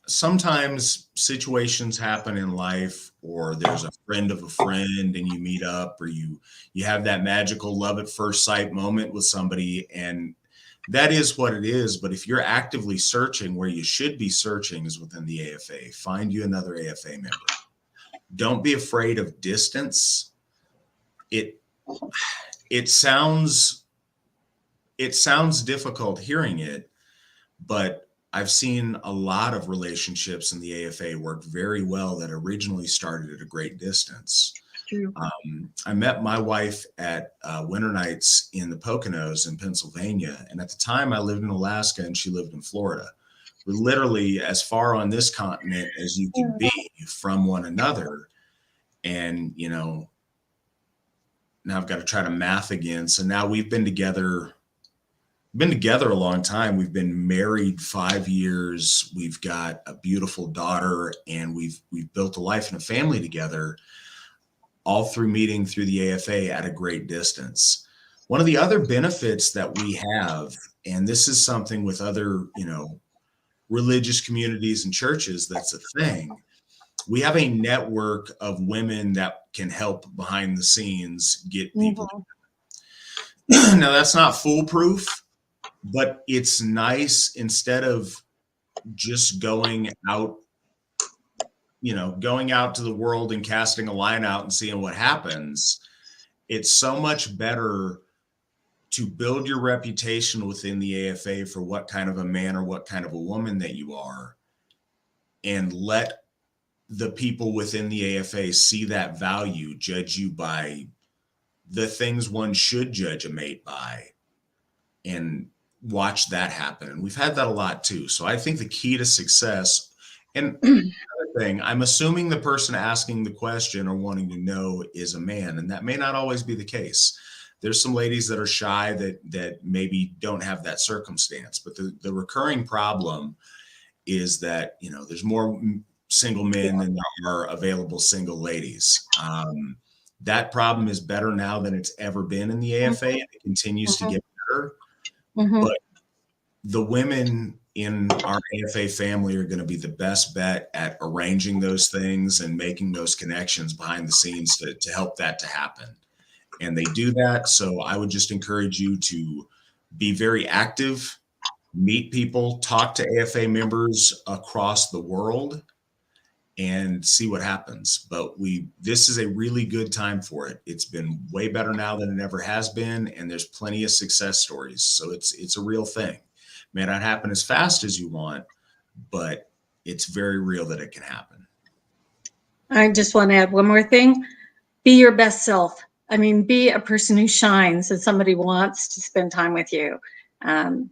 Sometimes situations happen in life, or there's a friend of a friend and you meet up, or you have that magical love at first sight moment with somebody, and that is what it is. But if you're actively searching, where you should be searching is within the AFA. Find you another AFA member. Don't be afraid of distance. It sounds difficult hearing it, but I've seen a lot of relationships in the AFA work very well that originally started at a great distance. True. I met my wife at winter nights in the Poconos in Pennsylvania. And at the time I lived in Alaska and she lived in Florida. We're literally as far on this continent as you can be from one another. And, now I've got to try to math again. So now we've been together a long time. We've been married 5 years. We've got a beautiful daughter, and we've built a life and a family together, all through meeting through the AFA at a great distance. One of the other benefits that we have, and this is something with other, religious communities and churches, that's a thing. We have a network of women that can help behind the scenes get people. Now, that's not foolproof, but it's nice, instead of just going out to the world and casting a line out and seeing what happens. It's so much better to build your reputation within the AFA for what kind of a man or what kind of a woman that you are, and let the people within the AFA see that value, judge you by the things one should judge a mate by, and watch that happen. And we've had that a lot too. So I think the key to success, and another thing, I'm assuming the person asking the question or wanting to know is a man, and that may not always be the case. There's some ladies that are shy that maybe don't have that circumstance, but the recurring problem is that, there's more single men than there are available single ladies. That problem is better now than it's ever been in the AFA, and it continues to get better. But the women in our AFA family are going to be the best bet at arranging those things and making those connections behind the scenes to help that to happen. And they do that. So I would just encourage you to be very active, meet people, talk to AFA members across the world, and see what happens. But this is a really good time for it. It's been way better now than it ever has been, and there's plenty of success stories. So it's a real thing. May not happen as fast as you want, but it's very real that it can happen. I just want to add one more thing. Be your best self. Be a person who shines, and somebody wants to spend time with you.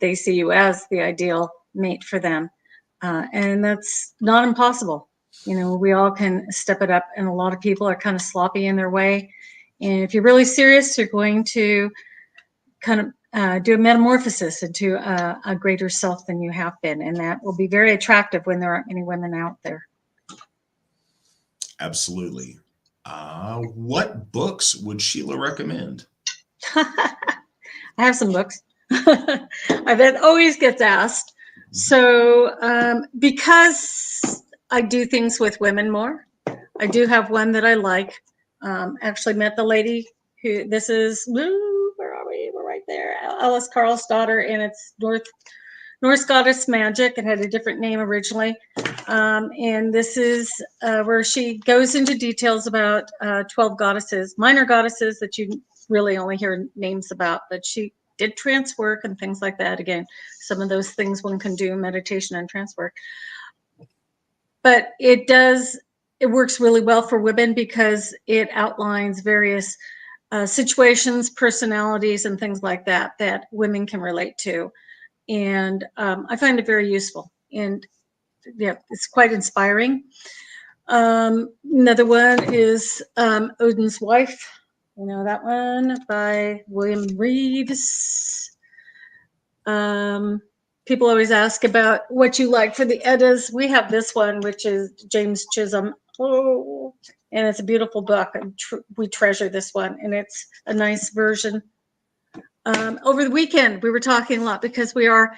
They see you as the ideal mate for them. And that's not impossible. We all can step it up, and a lot of people are kind of sloppy in their way. And if you're really serious, you're going to kind of do a metamorphosis into a greater self than you have been. And that will be very attractive when there aren't many women out there. Absolutely. What books would Sheila recommend? I have some books. That always gets asked. So because I do things with women more, I do have one that I like. Actually met the lady who, this is, where are we? We're right there. Alice Carl's daughter, and it's Norse Goddess Magic. It had a different name originally. And this is where she goes into details about 12 goddesses, minor goddesses that you really only hear names about, but she did trance work and things like that. Again, some of those things one can do, meditation and trance work. But it works really well for women because it outlines various situations, personalities, and things like that that women can relate to. And I find it very useful. And yeah, it's quite inspiring. Another one is Odin's Wife. You know that one by William Reeves. People always ask about what you like for the Eddas. We have this one, which is James Chisholm. Oh, and it's a beautiful book. We treasure this one, and it's a nice version. Over the weekend, we were talking a lot because we are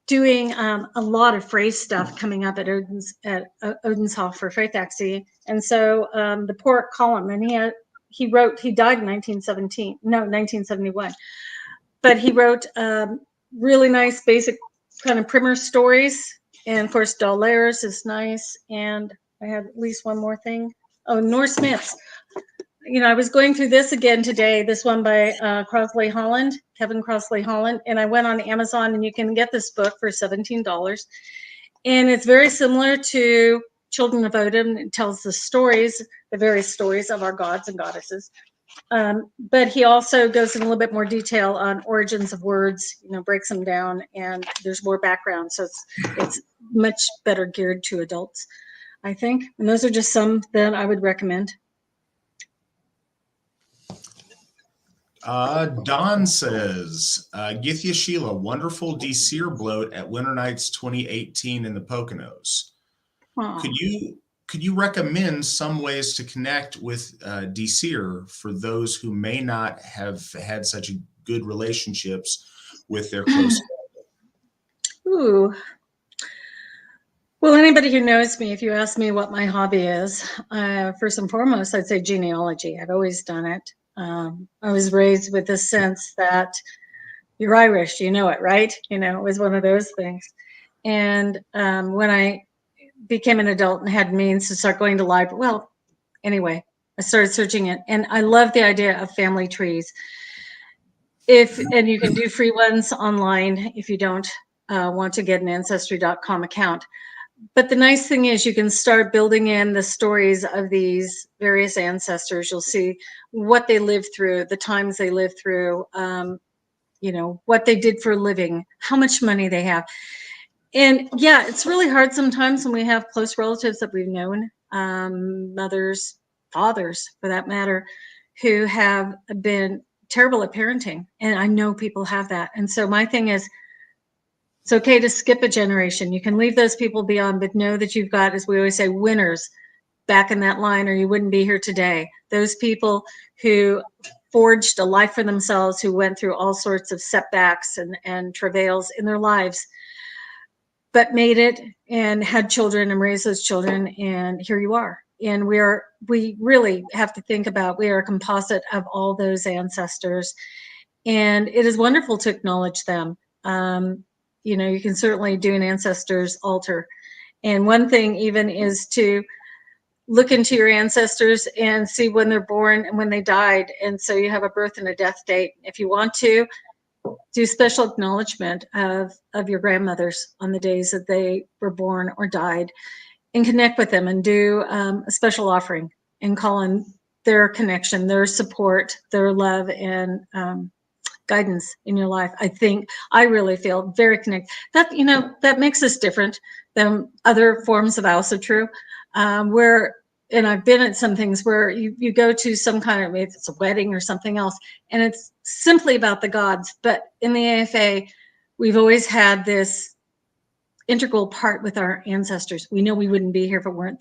doing a lot of phrase stuff coming up at Odin's Hall for Faith Axie. And so the poor column, and he died in 1971, but he wrote really nice basic kind of primer stories. And of course, Dahlers is nice. And I had at least one more thing. Oh, Norse myths. You know, I was going through this again today, this one by Kevin Crossley Holland, and I went on Amazon, and you can get this book for $17. And it's very similar to Children of Odin. It tells the stories, the various stories of our gods and goddesses. But he also goes in a little bit more detail on origins of words, you know, breaks them down, and there's more background. So it's much better geared to adults, I think. And those are just some that I would recommend. Don says, Gythia Sheila, wonderful DCear bloat at Winter Nights 2018 in the Poconos. Aww. Could you recommend some ways to connect with DCear for those who may not have had such good relationships with their close family? Ooh. Well, anybody who knows me, if you ask me what my hobby is, first and foremost, I'd say genealogy. I've always done it. I was raised with the sense that you're Irish, you know it, right? You know, it was one of those things. And when I became an adult and had means to start going to library, well, anyway, I started searching it, and I love the idea of family trees. And you can do free ones online if you don't want to get an Ancestry.com account. But the nice thing is you can start building in the stories of these various ancestors. You'll see what they lived through, the times they lived through, you know, what they did for a living, how much money they have. And yeah, it's really hard sometimes when we have close relatives that we've known, mothers, fathers for that matter, who have been terrible at parenting. And I know people have that. And so my thing is, it's okay to skip a generation. You can leave those people beyond, but know that you've got, as we always say, winners back in that line, or you wouldn't be here today. Those people who forged a life for themselves, who went through all sorts of setbacks and travails in their lives, but made it and had children and raised those children, and here you are. And we really have to think about, we are a composite of all those ancestors, and it is wonderful to acknowledge them. You know, you can certainly do an ancestors altar. And one thing even is to look into your ancestors and see when they're born and when they died. And so you have a birth and a death date. If you want to, do special acknowledgement of your grandmothers on the days that they were born or died, and connect with them and do a special offering and call in their connection, their support, their love, and guidance in your life. I really feel very connected. That, you know, that makes us different than other forms of Asatru, and I've been at some things where you go to some kind of, maybe it's a wedding or something else, and it's simply about the gods. But in the AFA, we've always had this integral part with our ancestors. We know we wouldn't be here if it weren't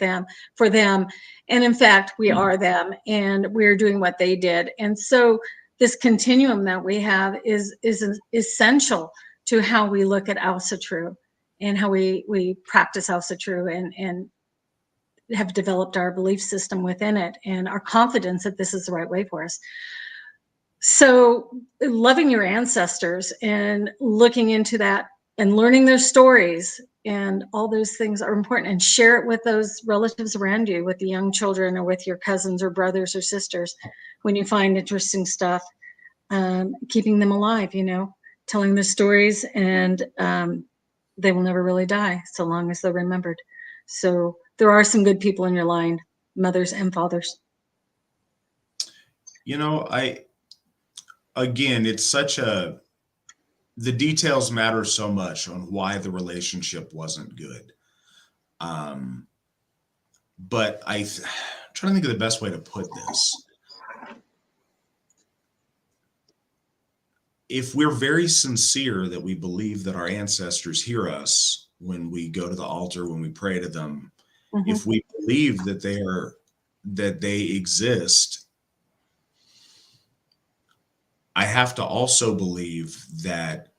for them. And in fact, we are them, and we're doing what they did. And so this continuum that we have is essential to how we look at Asatru and how we practice Asatru and have developed our belief system within it and our confidence that this is the right way for us. So loving your ancestors and looking into that and learning their stories and all those things are important, and share it with those relatives around you, with the young children or with your cousins or brothers or sisters when you find interesting stuff, keeping them alive, telling their stories, and they will never really die so long as they're remembered. So there are some good people in your line, mothers and fathers. Again, it's the details matter so much on why the relationship wasn't good. But I'm trying to think of the best way to put this. If we're very sincere that we believe that our ancestors hear us when we go to the altar, when we pray to them, if we believe that they exist, I have to also believe that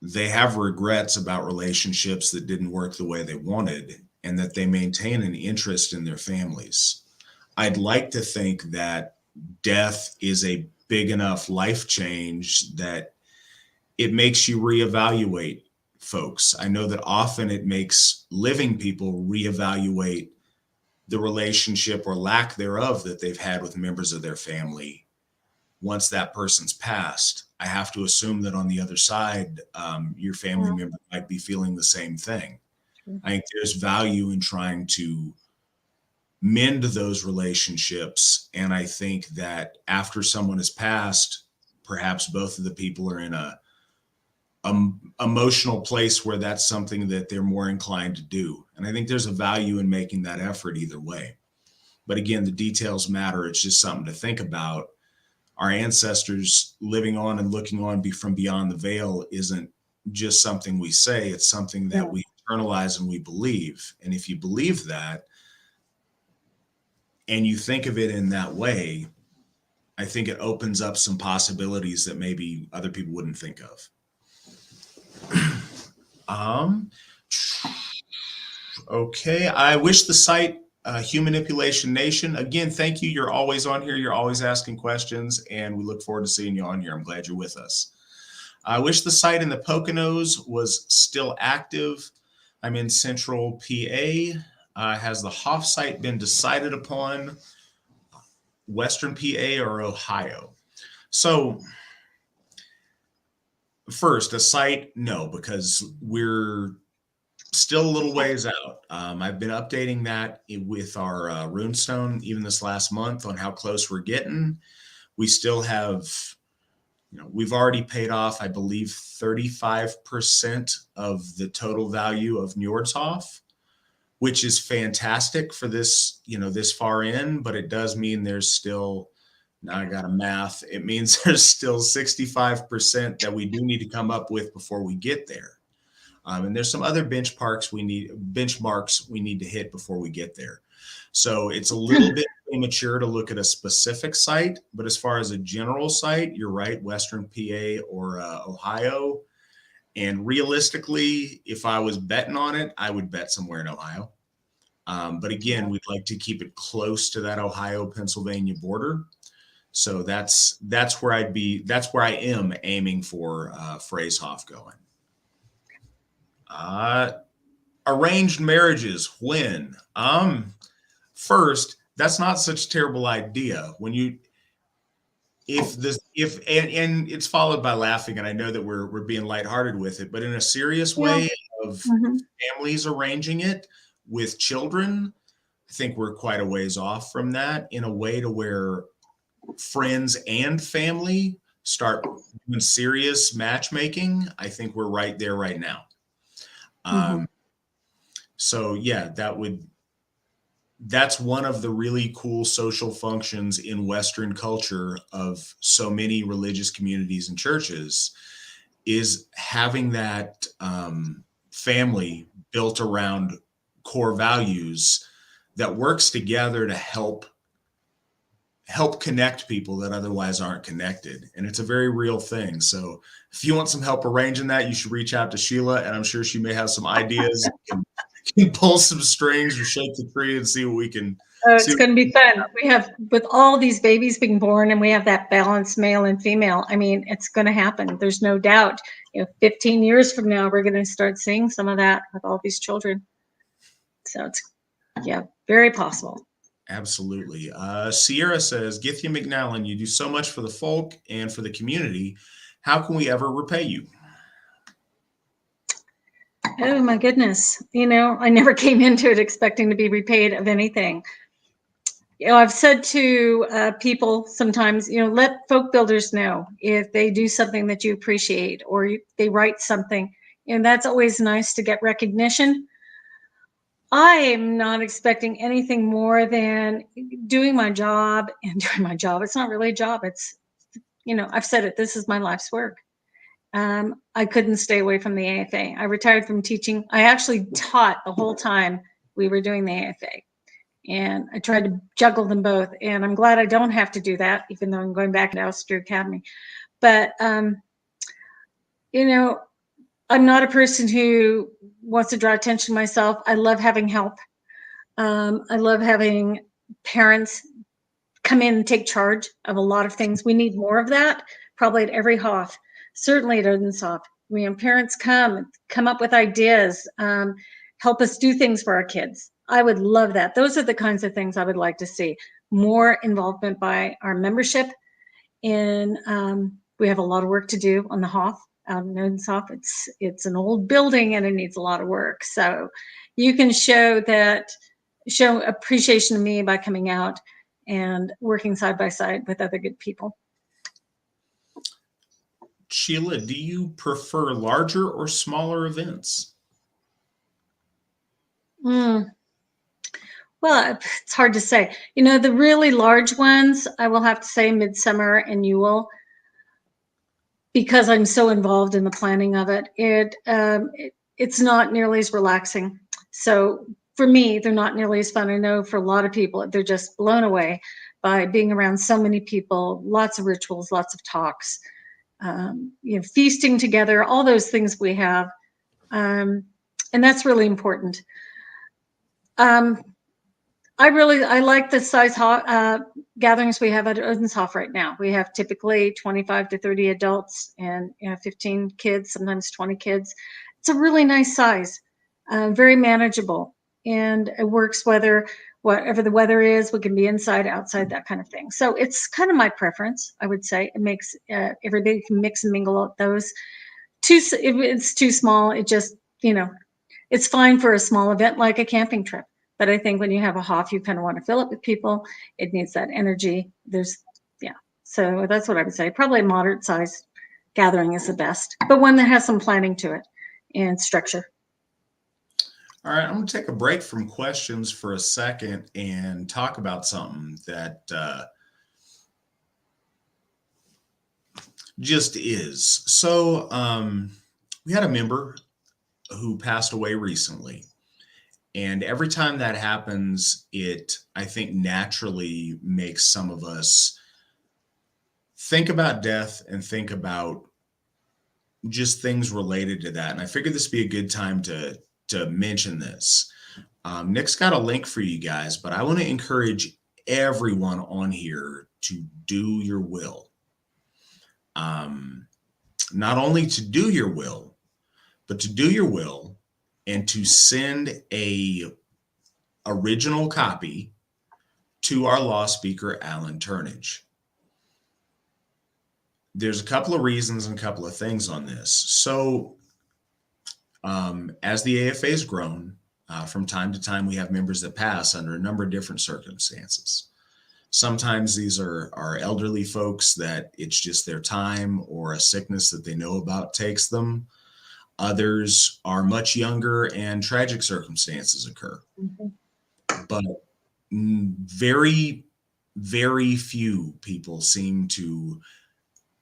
they have regrets about relationships that didn't work the way they wanted, and that they maintain an interest in their families. I'd like to think that death is a big enough life change that it makes you reevaluate folks. I know that often it makes living people reevaluate the relationship or lack thereof that they've had with members of their family once that person's passed. I have to assume that on the other side, your family member might be feeling the same thing. I think there's value in trying to mend those relationships. And I think that after someone has passed, perhaps both of the people are in a emotional place where that's something that they're more inclined to do. And I think there's a value in making that effort either way. But again, the details matter. It's just something to think about. Our ancestors living on and looking on from beyond the veil isn't just something we say. It's something that we internalize and we believe. And if you believe that and you think of it in that way, I think it opens up some possibilities that maybe other people wouldn't think of. Okay, I wish the site Human Manipulation Nation. Again, thank you. You're always on here. You're always asking questions, and we look forward to seeing you on here. I'm glad you're with us. I wish the site in the Poconos was still active. I'm in Central PA. Has the Hoff site been decided upon? Western PA or Ohio? So first, a site, no, because we're still a little ways out. I've been updating that with our runestone even this last month on how close we're getting. We still have, we've already paid off, I believe, 35% of the total value of Njordshof, which is fantastic for this, this far in, but it does mean there's still, now I got to math, it means there's still 65% that we do need to come up with before we get there. And there's some other benchmarks we need to hit before we get there. So it's a little bit premature to look at a specific site, but as far as a general site, you're right, Western PA or Ohio. And realistically, if I was betting on it, I would bet somewhere in Ohio. But again, we'd like to keep it close to that Ohio-Pennsylvania border. So that's where I am aiming for Frazehoff going. Arranged marriages, when? First, that's not such a terrible idea. And it's followed by laughing, and I know that we're being lighthearted with it, but in a serious way of families arranging it with children, I think we're quite a ways off from that, in a way to where friends and family start doing serious matchmaking. I think we're right there right now. So yeah, that's one of the really cool social functions in Western culture of so many religious communities and churches, is having that family built around core values that works together to help help connect people that otherwise aren't connected. And it's a very real thing. So if you want some help arranging that, you should reach out to Sheila, and I'm sure she may have some ideas. Can pull some strings or shake the tree and see what we can. It's going to be fun. We have, with all these babies being born, and we have that balanced male and female. I mean, it's going to happen. There's no doubt. 15 years from now, we're going to start seeing some of that with all these children. So it's, very possible. Absolutely. Sierra says, Gythia McNallen, you do so much for the folk and for the community. How can we ever repay you? Oh my goodness. I never came into it expecting to be repaid of anything. I've said to people sometimes, let folk builders know if they do something that you appreciate, or they write something, and that's always nice to get recognition. I am not expecting anything more than doing my job and doing my job. It's not really a job. It's, I've said it, this is my life's work. I couldn't stay away from the AFA. I retired from teaching. I actually taught the whole time we were doing the AFA. And I tried to juggle them both. And I'm glad I don't have to do that, even though I'm going back to Asatru Academy. But, I'm not a person who wants to draw attention to myself. I love having help. I love having parents come in and take charge of a lot of things. We need more of that, probably at every HOF. Certainly at Odenshof. Parents come up with ideas, help us do things for our kids. I would love that. Those are the kinds of things I would like to see. More involvement by our membership. And we have a lot of work to do on the HOF out in Odenshof. It's an old building and it needs a lot of work. So you can show appreciation to me by coming out and working side by side with other good people. Sheila, do you prefer larger or smaller events? Well, it's hard to say. The really large ones, I will have to say Midsummer and Yule, because I'm so involved in the planning of it. It's not nearly as relaxing. So for me, they're not nearly as fun. I know for a lot of people, they're just blown away by being around so many people, lots of rituals, lots of talks. Feasting together, all those things we have. And that's really important. I like the size gatherings we have at Odenshof right now. We have typically 25 to 30 adults and 15 kids, sometimes 20 kids. It's a really nice size, very manageable, and it works whatever the weather is. We can be inside, outside, that kind of thing. So it's kind of my preference, I would say. It makes everybody can mix and mingle at those. If it's too small, it just, it's fine for a small event like a camping trip. But I think when you have a HOF, you kind of want to fill it with people. It needs that energy. So that's what I would say. Probably a moderate size gathering is the best, but one that has some planning to it and structure. All right, I'm going to take a break from questions for a second and talk about something that just is. So we had a member who passed away recently. And every time that happens, it, I think, naturally makes some of us think about death and think about just things related to that. And I figured this would be a good time to mention this. Nick's got a link for you guys, but I want to encourage everyone on here to do your will. Not only to do your will, but to do your will and to send a original copy to our law speaker, Alan Turnage. There's a couple of reasons and a couple of things on this. So as the AFA has grown, from time to time, we have members that pass under a number of different circumstances. Sometimes these are elderly folks that it's just their time or a sickness that they know about takes them. Others are much younger and tragic circumstances occur. Mm-hmm. But very, very few people seem to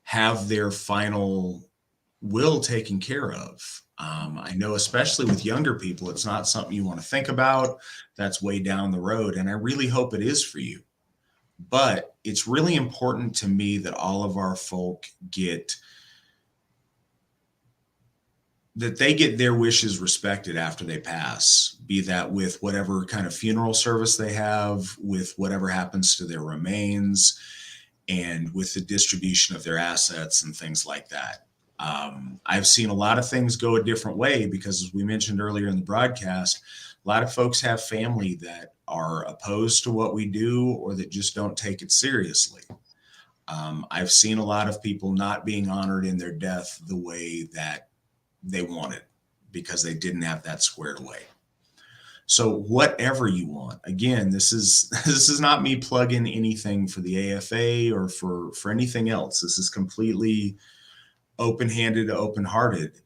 have their final will taken care of. I know, especially with younger people, it's not something you want to think about. That's way down the road. And I really hope it is for you. But it's really important to me that all of our folk they get their wishes respected after they pass, be that with whatever kind of funeral service they have, with whatever happens to their remains, and with the distribution of their assets and things like that. I've seen a lot of things go a different way because, as we mentioned earlier in the broadcast, a lot of folks have family that are opposed to what we do or that just don't take it seriously. I've seen a lot of people not being honored in their death the way that they wanted because they didn't have that squared away. So whatever you want, again, this is not me plugging anything for the AFA or for anything else. This is completely open-handed, open-hearted.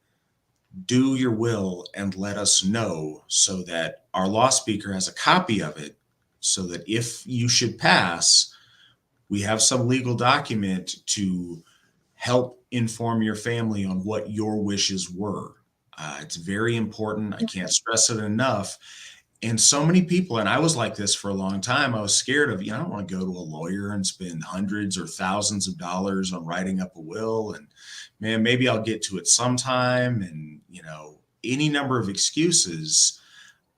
Do your will and let us know so that our law speaker has a copy of it, so that if you should pass, we have some legal document to help inform your family on what your wishes were. It's very important. I can't stress it enough. And so many people, and I was like this for a long time, I was scared of, I don't want to go to a lawyer and spend hundreds or thousands of dollars on writing up a will. And man, maybe I'll get to it sometime. And, any number of excuses.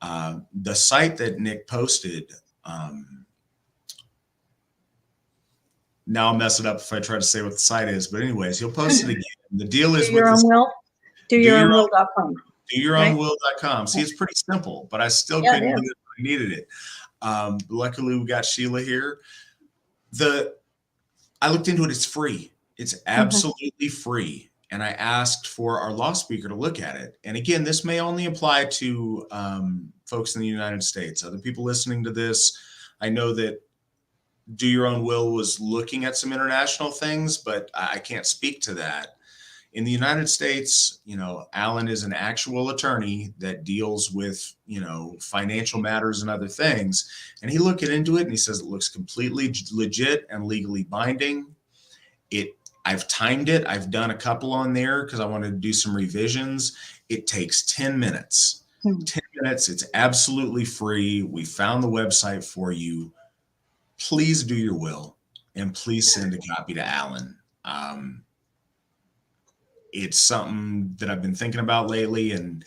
The site that Nick posted, now I'll mess it up if I try to say what the site is, but anyways, he'll post it again. The deal is do your own will. Do your own will.com. Do your own will.com. See, it's pretty simple, but I still couldn't get it when I needed it. Luckily, we got Sheila here. I looked into it. It's free. It's absolutely free. And I asked for our law speaker to look at it. And again, this may only apply to folks in the United States. Other people listening to this, I know that Do Your Own Will was looking at some international things, but I can't speak to that. In the United States, Alan is an actual attorney that deals with, financial matters and other things. And he looked into it and he says it looks completely legit and legally binding. I've timed it. I've done a couple on there because I wanted to do some revisions. It takes 10 minutes. 10 minutes. It's absolutely free. We found the website for you. Please do your will and please send a copy to Alan. It's something that I've been thinking about lately, and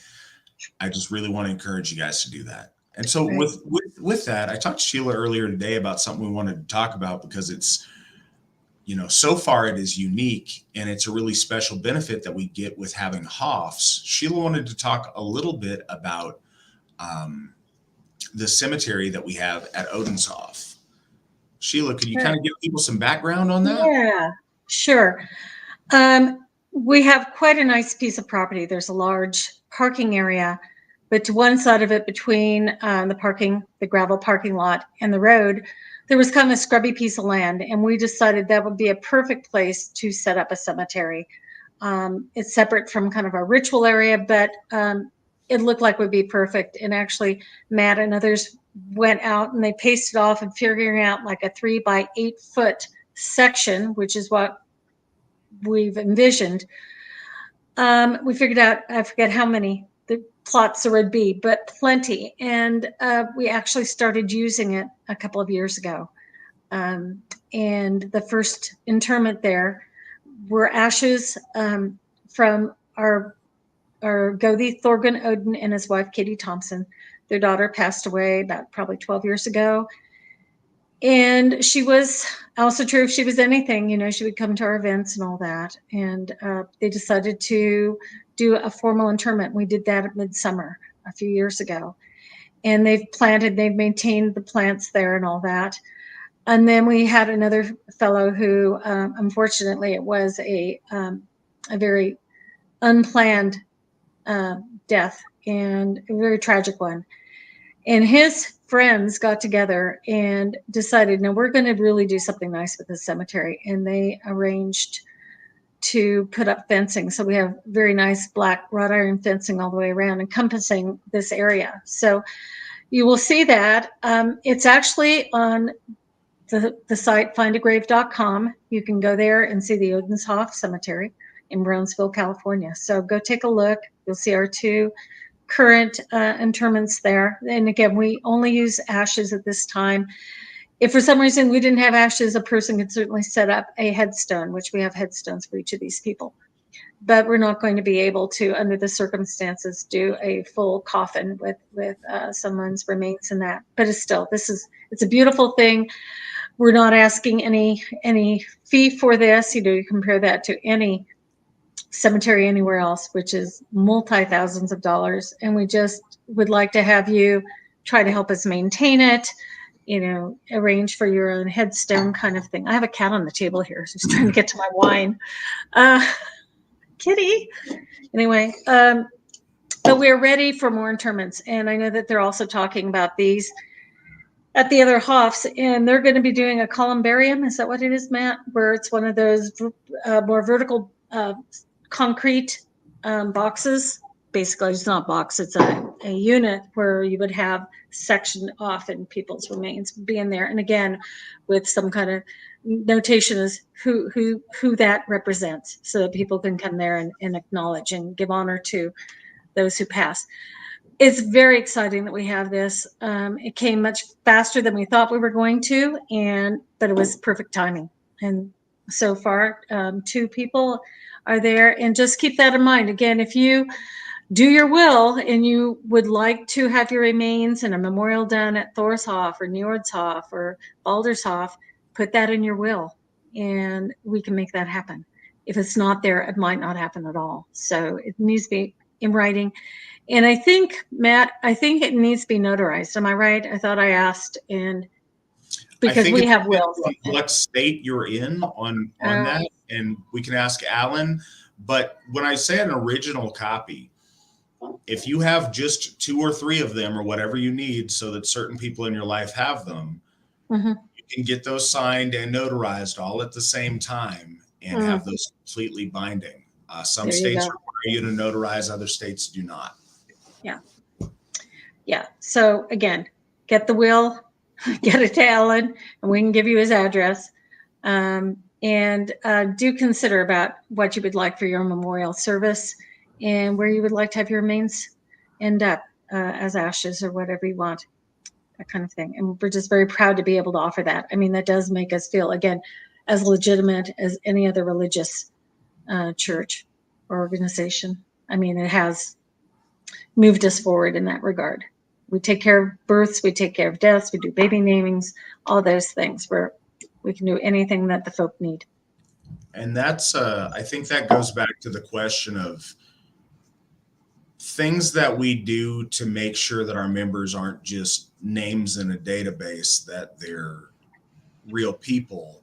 I just really want to encourage you guys to do that. And so with that, I talked to Sheila earlier today about something we wanted to talk about because it's, so far it is unique and it's a really special benefit that we get with having Hoffs. Sheila wanted to talk a little bit about the cemetery that we have at Odenshoff. Sheila, could you kind of give people some background on that? Yeah, sure. We have quite a nice piece of property. There's a large parking area, but to one side of it, between the gravel parking lot and the road, there was kind of a scrubby piece of land, and we decided that would be a perfect place to set up a cemetery. It's separate from kind of our ritual area, but it looked like it would be perfect. And actually, Matt and others went out and they pasted off and figuring out like a 3 by 8 foot section, which is what we've envisioned. We figured out, I forget how many the plots there would be, but plenty. And we actually started using it a couple of years ago. And the first interment there were ashes from our Gothi, Thorgun Odin, and his wife, Katie Thompson. Their daughter passed away about probably 12 years ago. And she was also true if she was anything, she would come to our events and all that. And they decided to do a formal interment. We did that at midsummer a few years ago. And they've maintained the plants there and all that. And then we had another fellow who, unfortunately, it was a very unplanned death and a very tragic one. And his friends got together and decided, no, we're going to really do something nice with the cemetery. And they arranged to put up fencing. So we have very nice black wrought iron fencing all the way around, encompassing this area. So you will see that. It's actually on the site findagrave.com. You can go there and see the Odenshoff Cemetery in Brownsville, California. So go take a look. You'll see our 2 current interments there. And again, we only use ashes at this time. if for some reason we didn't have ashes, a person could certainly set up a headstone, which we have headstones for each of these people. But we're not going to be able to, under the circumstances, do a full coffin with someone's remains in that. But it's a beautiful thing. We're not asking any fee for this. You compare that to any cemetery anywhere else, which is multi-thousands of dollars. And we just would like to have you try to help us maintain it, arrange for your own headstone kind of thing. I have a cat on the table here. She's trying to get to my wine. Kitty. Anyway, but we're ready for more interments. And I know that they're also talking about these at the other Hoffs, and they're going to be doing a columbarium. Is that what it is, Matt? Where it's one of those more vertical concrete boxes. Basically, it's not a box, it's a unit where you would have sectioned off and people's remains being there. And again, with some kind of notation as who that represents, so that people can come there and acknowledge and give honor to those who pass. It's very exciting that we have this. It came much faster than we thought we were going to, but it was perfect timing. And so far, 2 people are there. And just keep that in mind. Again, if you do your will and you would like to have your remains in a memorial done at Thorshof or Njordshof or Baldershof, put that in your will and we can make that happen. If it's not there, it might not happen at all. So it needs to be in writing. And I think, Matt, it needs to be notarized. Am I right? I thought I asked, and because we have wills. What state you're in on that, and we can ask Alan. But when I say an original copy, if you have just 2 or 3 of them or whatever you need so that certain people in your life have them, you can get those signed and notarized all at the same time and have those completely binding. Some states require you to notarize, other states do not. Yeah. So again, get the will, get it to Alan, and we can give you his address. And do consider about what you would like for your memorial service and where you would like to have your remains end up as ashes or whatever you want, that kind of thing. And we're just very proud to be able to offer that. I mean, that does make us feel, again, as legitimate as any other religious church or organization. I mean, it has moved us forward in that regard. We take care of births, we take care of deaths, we do baby namings, all those things where we can do anything that the folk need. And that's, I think that goes back to the question of things that we do to make sure that our members aren't just names in a database, that they're real people.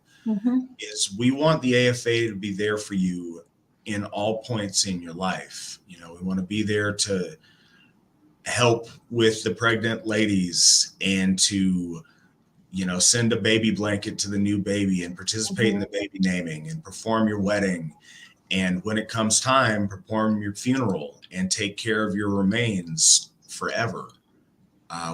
Is we want the AFA to be there for you in all points in your life. We want to be there to help with the pregnant ladies and to send a baby blanket to the new baby and participate in the baby naming and perform your wedding. And when it comes time, perform your funeral and take care of your remains forever.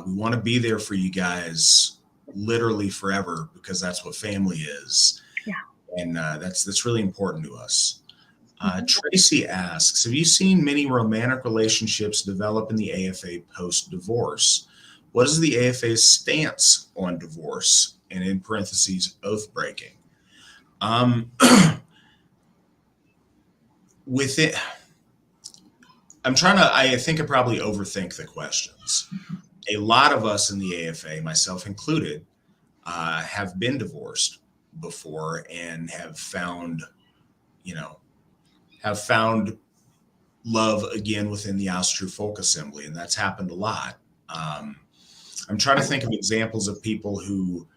We want to be there for you guys literally forever, because that's what family is. Yeah. And that's really important to us. Tracy asks, have you seen many romantic relationships develop in the AFA post-divorce? What is the AFA's stance on divorce? And in parentheses, oath breaking. With it, I think I probably overthink the questions. A lot of us in the AFA, myself included, have been divorced before and have found love again within the Asatru Folk Assembly, and that's happened a lot. I'm trying to think of examples of people who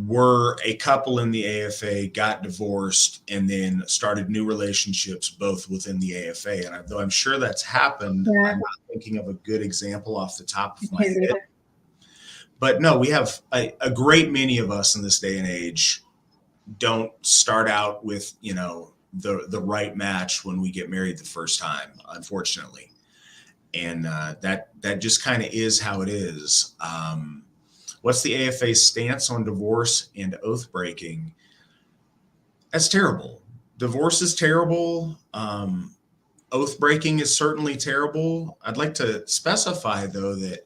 were a couple in the AFA, got divorced, and then started new relationships both within the AFA. And though I'm sure that's happened, I'm not thinking of a good example off the top of my head. But no, we have a great many of us in this day and age don't start out with, the right match when we get married the first time, unfortunately. And that just kind of is how it is. What's the AFA's stance on divorce and oath breaking? That's terrible. Divorce is terrible. Oath breaking is certainly terrible. I'd like to specify, though, that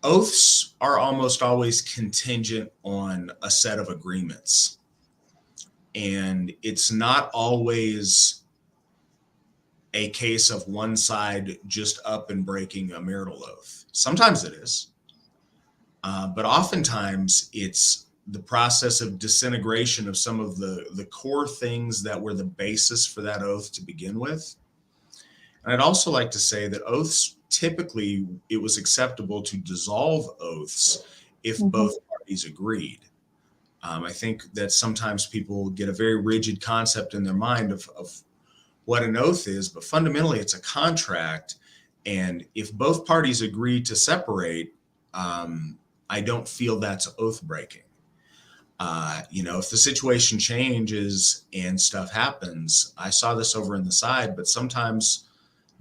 Oaths are almost always contingent on a set of agreements. And it's not always a case of one side just up and breaking a marital oath. Sometimes it is. But oftentimes it's the process of disintegration of some of the core things that were the basis for that oath to begin with. And I'd also like to say that oaths, typically it was acceptable to dissolve oaths if both parties agreed. I think that sometimes people get a very rigid concept in their mind of what an oath is, but fundamentally it's a contract. And if both parties agree to separate, I don't feel that's oath breaking. If the situation changes and stuff happens, I saw this over in the side, but sometimes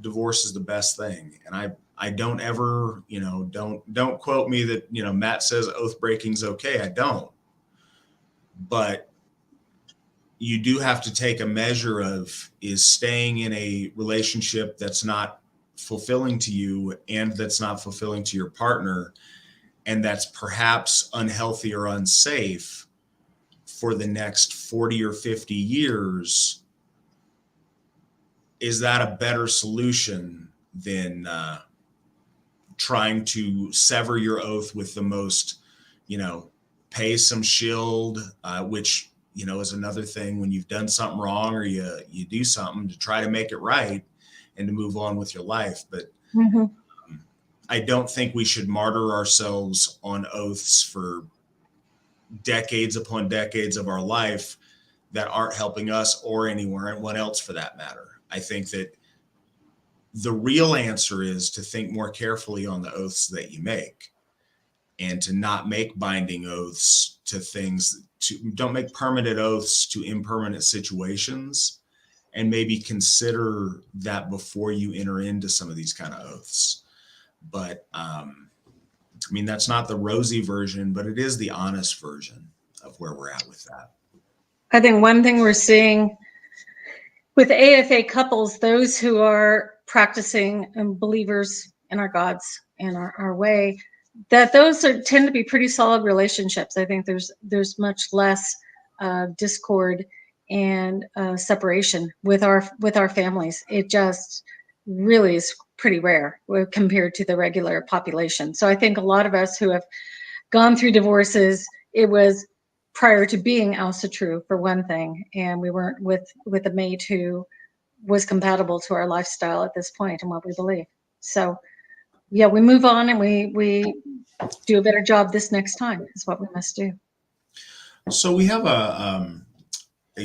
divorce is the best thing. And I don't ever, don't quote me that, Matt says oath breaking's okay. I don't. But you do have to take a measure of, is staying in a relationship that's not fulfilling to you and that's not fulfilling to your partner, and that's perhaps unhealthy or unsafe for the next 40 or 50 years, is that a better solution than trying to sever your oath with the most, pay some shield, which, is another thing when you've done something wrong or you do something to try to make it right and to move on with your life. But I don't think we should martyr ourselves on oaths for decades upon decades of our life that aren't helping us or anyone else for that matter. I think that the real answer is to think more carefully on the oaths that you make and to not make binding oaths to things, don't make permanent oaths to impermanent situations, and maybe consider that before you enter into some of these kind of oaths. But that's not the rosy version, but it is the honest version of where we're at with that. I think one thing we're seeing with AFA couples, those who are practicing and believers in our gods and our way, that those tend to be pretty solid relationships. I think there's much less discord and separation with our families. It just really is pretty rare compared to the regular population. So I think a lot of us who have gone through divorces, it was prior to being Asatru for one thing, and we weren't with a mate who was compatible to our lifestyle at this point and what we believe. So yeah, we move on and we do a better job this next time is what we must do. So we have a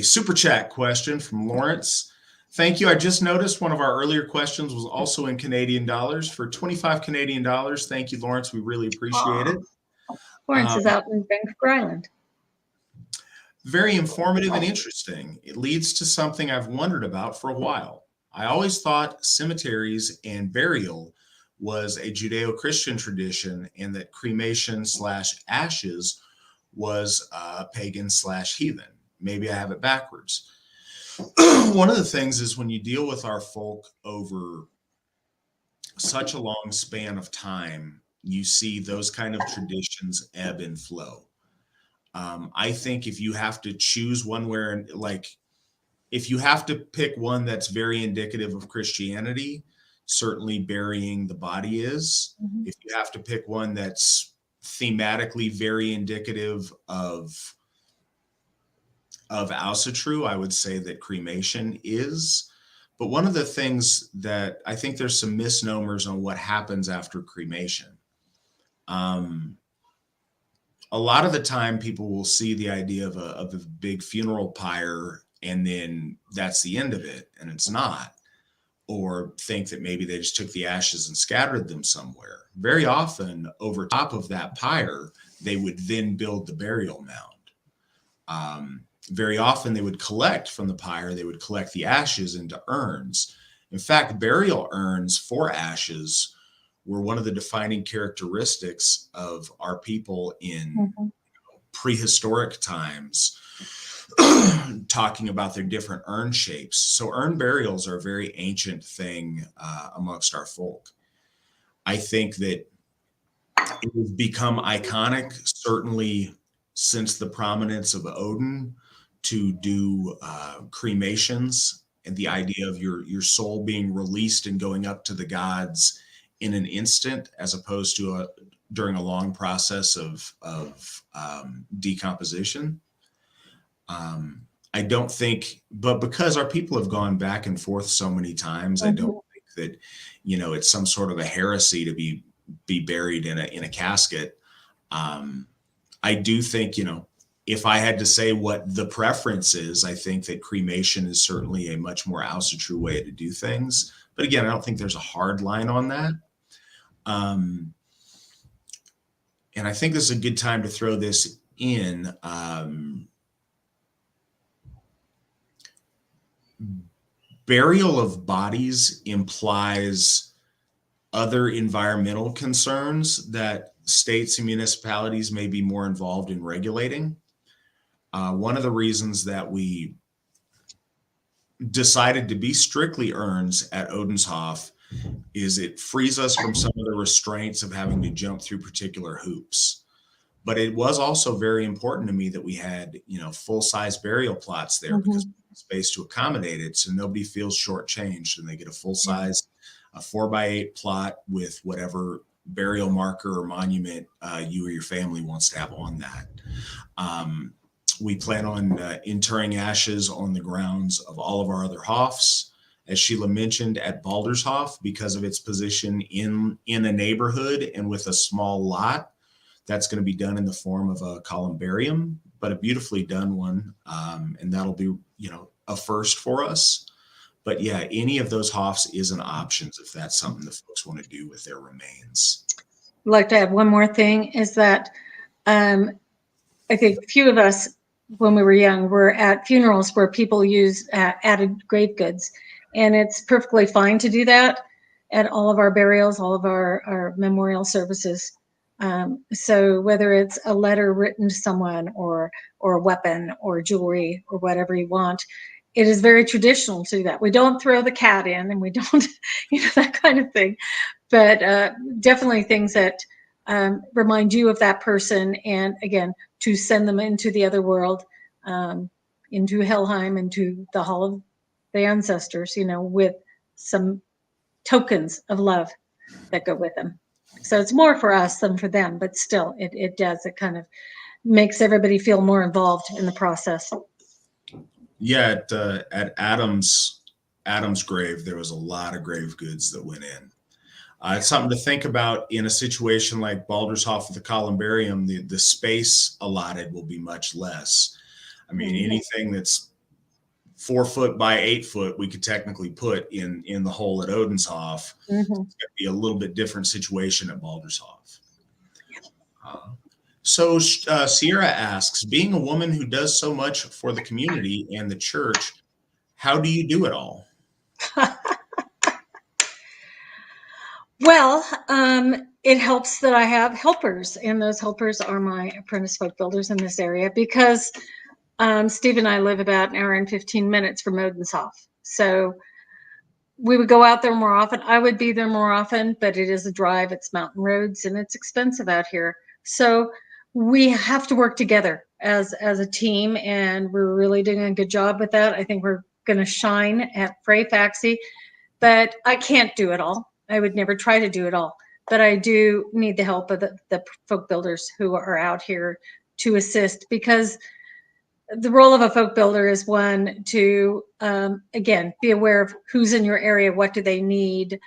super chat question from Lawrence. Thank you. I just noticed one of our earlier questions was also in Canadian dollars for 25 Canadian dollars. Thank you, Lawrence. We really appreciate it. Lawrence is out in Vancouver Island. Very informative and interesting. It leads to something I've wondered about for a while. I always thought cemeteries and burial was a Judeo-Christian tradition and that cremation/ashes was pagan/heathen. Maybe I have it backwards. One of the things is when you deal with our folk over such a long span of time, you see those kind of traditions ebb and flow. I think if you have to choose one if you have to pick one that's very indicative of Christianity, certainly burying the body is. Mm-hmm. If you have to pick one that's thematically very indicative of Asatru, I would say that cremation is. But one of the things that I think there's some misnomers on what happens after cremation. A lot of the time people will see the idea of a big funeral pyre and then that's the end of it, and it's not. Or think that maybe they just took the ashes and scattered them somewhere. Very often over top of that pyre, they would then build the burial mound. Very often they would collect from the pyre, they would collect the ashes into urns. In fact, burial urns for ashes were one of the defining characteristics of our people in prehistoric times, talking about their different urn shapes. So urn burials are a very ancient thing amongst our folk. I think that it has become iconic, certainly since the prominence of Odin, to do cremations and the idea of your soul being released and going up to the gods in an instant, as opposed to during a long process of decomposition. I don't think, but because our people have gone back and forth so many times, I don't think that, it's some sort of a heresy to be buried in a casket. I do think, if I had to say what the preference is, I think that cremation is certainly a much more Asatru way to do things. But again, I don't think there's a hard line on that. And I think this is a good time to throw this in. Burial of bodies implies other environmental concerns that states and municipalities may be more involved in regulating. One of the reasons that we decided to be strictly urns at Odenshof is it frees us from some of the restraints of having to jump through particular hoops. But it was also very important to me that we had, full-size burial plots there because we had space to accommodate it, so nobody feels shortchanged and they get a full-size, a 4x8 plot with whatever burial marker or monument you or your family wants to have on that. We plan on interring ashes on the grounds of all of our other hofs. As Sheila mentioned, at Baldershof, because of its position in a neighborhood and with a small lot, that's going to be done in the form of a columbarium, but a beautifully done one. And that'll be, a first for us. But yeah, any of those hofs is an option if that's something that folks want to do with their remains. I'd like to add one more thing is that I think a few of us, when we were young, were at funerals where people use added grave goods. And it's perfectly fine to do that at all of our burials, all of our memorial services. So whether it's a letter written to someone or a weapon or jewelry or whatever you want, it is very traditional to do that. We don't throw the cat in and we don't, that kind of thing. But definitely things that remind you of that person. And again, to send them into the other world, into Helheim, into the Hall of the Ancestors, with some tokens of love that go with them. So it's more for us than for them, but still it does. It kind of makes everybody feel more involved in the process. Yeah, at Adam's grave, there was a lot of grave goods that went in. It's something to think about in a situation like Baldershof with the columbarium. The space allotted will be much less. I mean, anything that's 4 foot by 8 foot, we could technically put in the hole at Odenshof. It's going to be a little bit different situation at Baldershof. So Sierra asks, being a woman who does so much for the community and the church, how do you do it all? Well, it helps that I have helpers, and those helpers are my apprentice folk builders in this area because Steve and I live about an hour and 15 minutes from Odenshof. So we would go out there more often. I would be there more often, but it is a drive. It's mountain roads and it's expensive out here. So we have to work together as a team, and we're really doing a good job with that. I think we're going to shine at Frey Faxi, but I can't do it all. I would never try to do it all, but I do need the help of the folk builders who are out here to assist, because the role of a folk builder is one to, again, be aware of who's in your area, what do they need,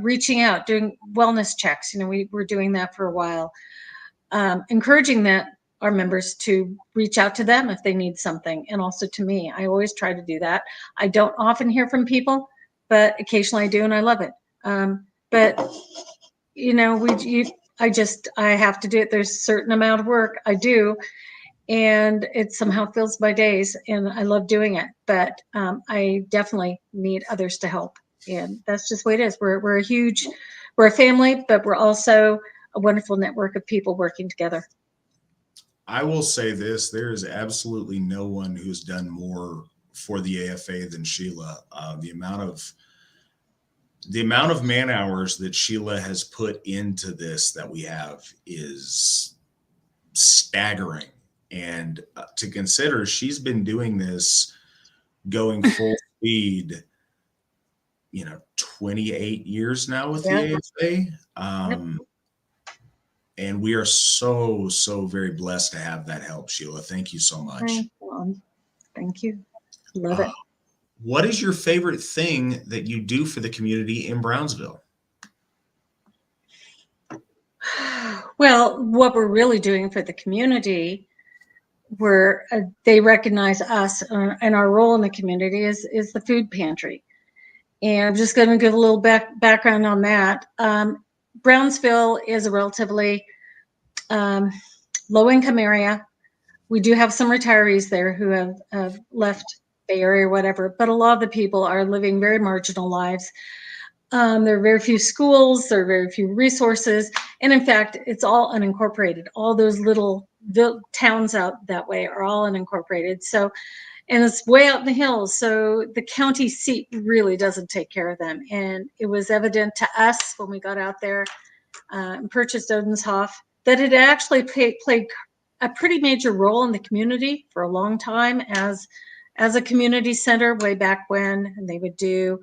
reaching out, doing wellness checks. We're doing that for a while, encouraging our members to reach out to them if they need something, and also to me. I always try to do that. I don't often hear from people, but occasionally I do, and I love it. But I have to do it. There's a certain amount of work I do, and it somehow fills my days, and I love doing it. But I definitely need others to help, and that's just the way it is. We're a family, but we're also a wonderful network of people working together. I will say this: there is absolutely no one who's done more for the AFA than Sheila. The amount of the amount of man hours that Sheila has put into this that we have is staggering. And to consider, she's been doing this going full speed, 28 years now with the AFA. And we are so, so very blessed to have that help, Sheila. Thank you so much. Thank you. Love it. What is your favorite thing that you do for the community in Brownsville? Well, what we're really doing for the community, they recognize us and our role in the community is the food pantry. And I'm just going to give a little background on that. Brownsville is a relatively low-income area. We do have some retirees there who have left Bay Area or whatever, but a lot of the people are living very marginal lives. There are very few schools, there are very few resources, and in fact, it's all unincorporated. All those little towns out that way are all unincorporated. So, and it's way out in the hills, so the county seat really doesn't take care of them. And it was evident to us when we got out there and purchased Odenshoff that it actually played a pretty major role in the community for a long time as a community center way back when, and they would do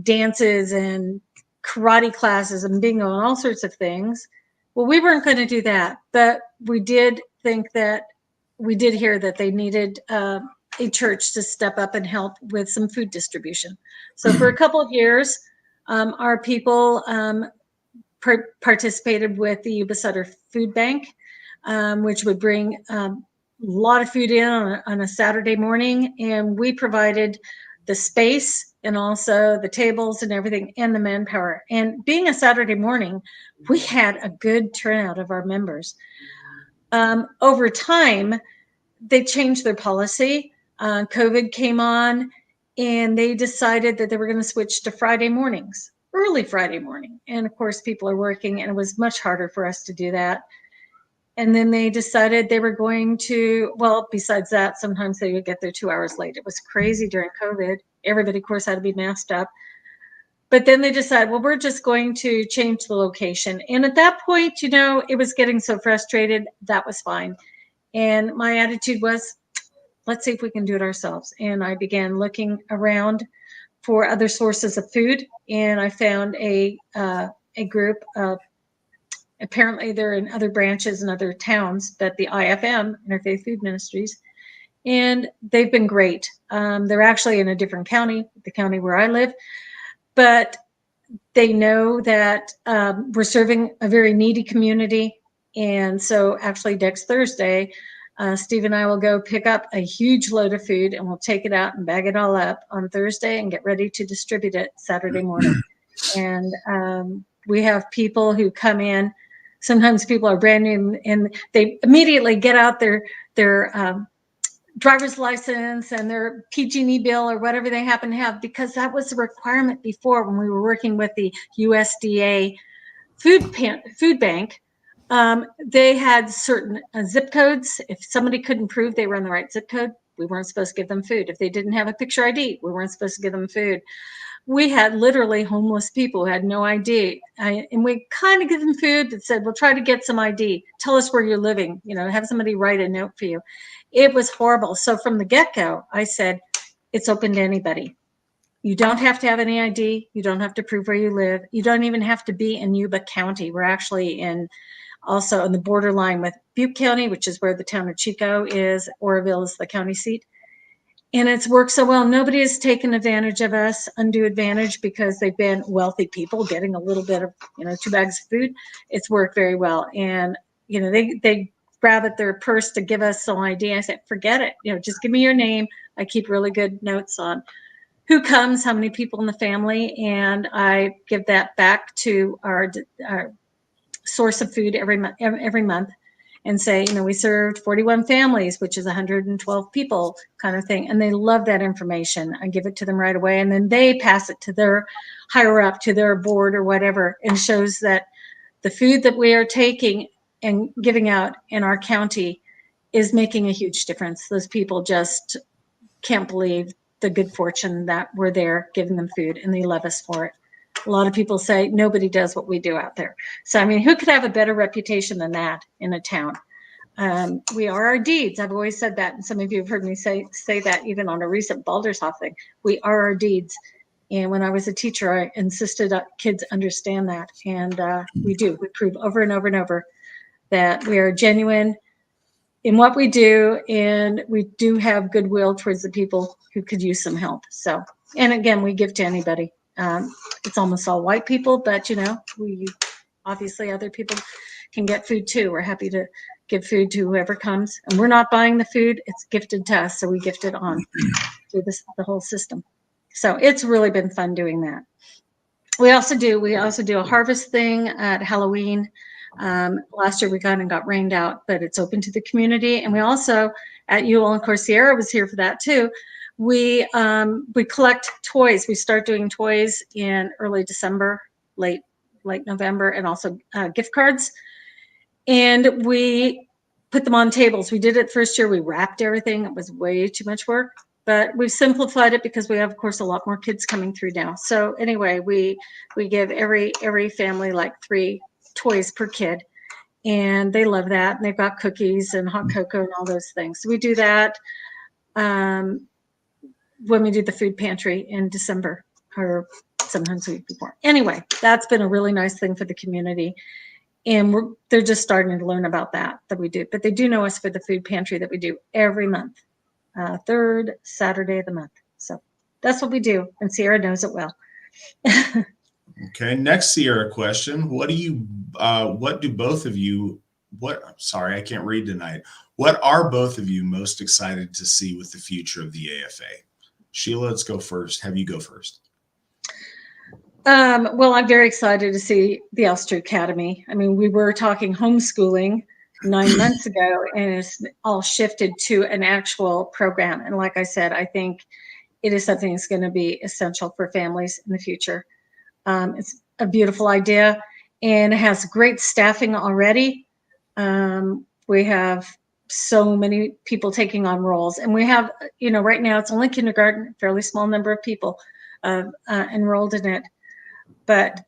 dances and karate classes and bingo and all sorts of things. Well, we weren't going to do that, but we did think that we did hear that they needed a church to step up and help with some food distribution. So for a couple of years, our people participated with the Yuba Sutter Food Bank, which would bring a lot of food in on a Saturday morning, and we provided the space and also the tables and everything and the manpower. And being a Saturday morning, we had a good turnout of our members. Over time, they changed their policy. COVID came on, and they decided that they were going to switch to Friday mornings, early Friday morning. And of course, people are working, and it was much harder for us to do that. And then they decided they were going to, well, besides that, sometimes they would get there 2 hours late. It was crazy during COVID. Everybody, of course, had to be masked up. But then they decided, well, we're just going to change the location. And at that point, it was getting so frustrated. That was fine. And my attitude was, let's see if we can do it ourselves. And I began looking around for other sources of food. And I found a group of, apparently they're in other branches in other towns, but the IFM, Interfaith Food Ministries, and they've been great. They're actually in a different county, the county where I live, but they know that we're serving a very needy community. And so actually next Thursday, Steve and I will go pick up a huge load of food, and we'll take it out and bag it all up on Thursday and get ready to distribute it Saturday morning. And we have people who come in. Sometimes people are brand new, and they immediately get out their driver's license and their PG&E bill or whatever they happen to have, because that was a requirement before when we were working with the USDA food bank. They had certain zip codes. If somebody couldn't prove they were in the right zip code, we weren't supposed to give them food. If they didn't have a picture ID, we weren't supposed to give them food. We had literally homeless people who had no ID. And we kind of give them food that said, we'll try to get some ID. Tell us where you're living, have somebody write a note for you. It was horrible. So from the get-go, I said, it's open to anybody. You don't have to have any ID. You don't have to prove where you live. You don't even have to be in Yuba County. We're actually also on the borderline with Butte County, which is where the town of Chico is. Oroville is the county seat. And it's worked so well. Nobody has taken advantage of us, undue advantage, because they've been wealthy people getting a little bit of, 2 bags of food. It's worked very well. And, they grab at their purse to give us some ID. I said, forget it. Just give me your name. I keep really good notes on who comes, how many people in the family. And I give that back to our source of food every month. And say, we served 41 families, which is 112 people kind of thing. And they love that information. I give it to them right away. And then they pass it to their higher up, to their board or whatever, and shows that the food that we are taking and giving out in our county is making a huge difference. Those people just can't believe the good fortune that we're there giving them food, and they love us for it. A lot of people say nobody does what we do out there. So, I mean, who could have a better reputation than that in a town? We are our deeds. I've always said that, and some of you have heard me say that even on a recent Baldershoff thing. We are our deeds. And when I was a teacher, I insisted that kids understand that. And we do. We prove over and over and over that we are genuine in what we do, and we do have goodwill towards the people who could use some help. So, and again, we give to anybody. It's almost all white people, but we obviously other people can get food too. We're happy to give food to whoever comes, and we're not buying the food; it's gifted to us, so we gift it on through the whole system. So it's really been fun doing that. We also do a harvest thing at Halloween. Last year we kind of got rained out, but it's open to the community. And we also at Yule, and of course Sierra was here for that too. We collect toys. We start doing toys in early December, late November, and also gift cards. And we put them on tables. We did it first year. We wrapped everything. It was way too much work, but we've simplified it because we have, of course, a lot more kids coming through now. So anyway, we give every family like 3 toys per kid, and they love that. And they've got cookies and hot cocoa and all those things. So we do that when we do the food pantry in December, or sometimes the week before. Anyway, that's been a really nice thing for the community. And they're just starting to learn about that we do. But they do know us for the food pantry that we do every month, 3rd Saturday of the month. So that's what we do. And Sierra knows it well. Okay, next Sierra question. What do both of you, sorry, I can't read tonight. What are both of you most excited to see with the future of the AFA? Sheila, let's go first. Have you go first. Well, I'm very excited to see the Ulster Academy. I mean, we were talking homeschooling 9 months ago, and it's all shifted to an actual program. And like I said, I think it is something that's going to be essential for families in the future. It's a beautiful idea, and it has great staffing already. We have so many people taking on roles, and we have, right now it's only kindergarten, fairly small number of people enrolled in it, but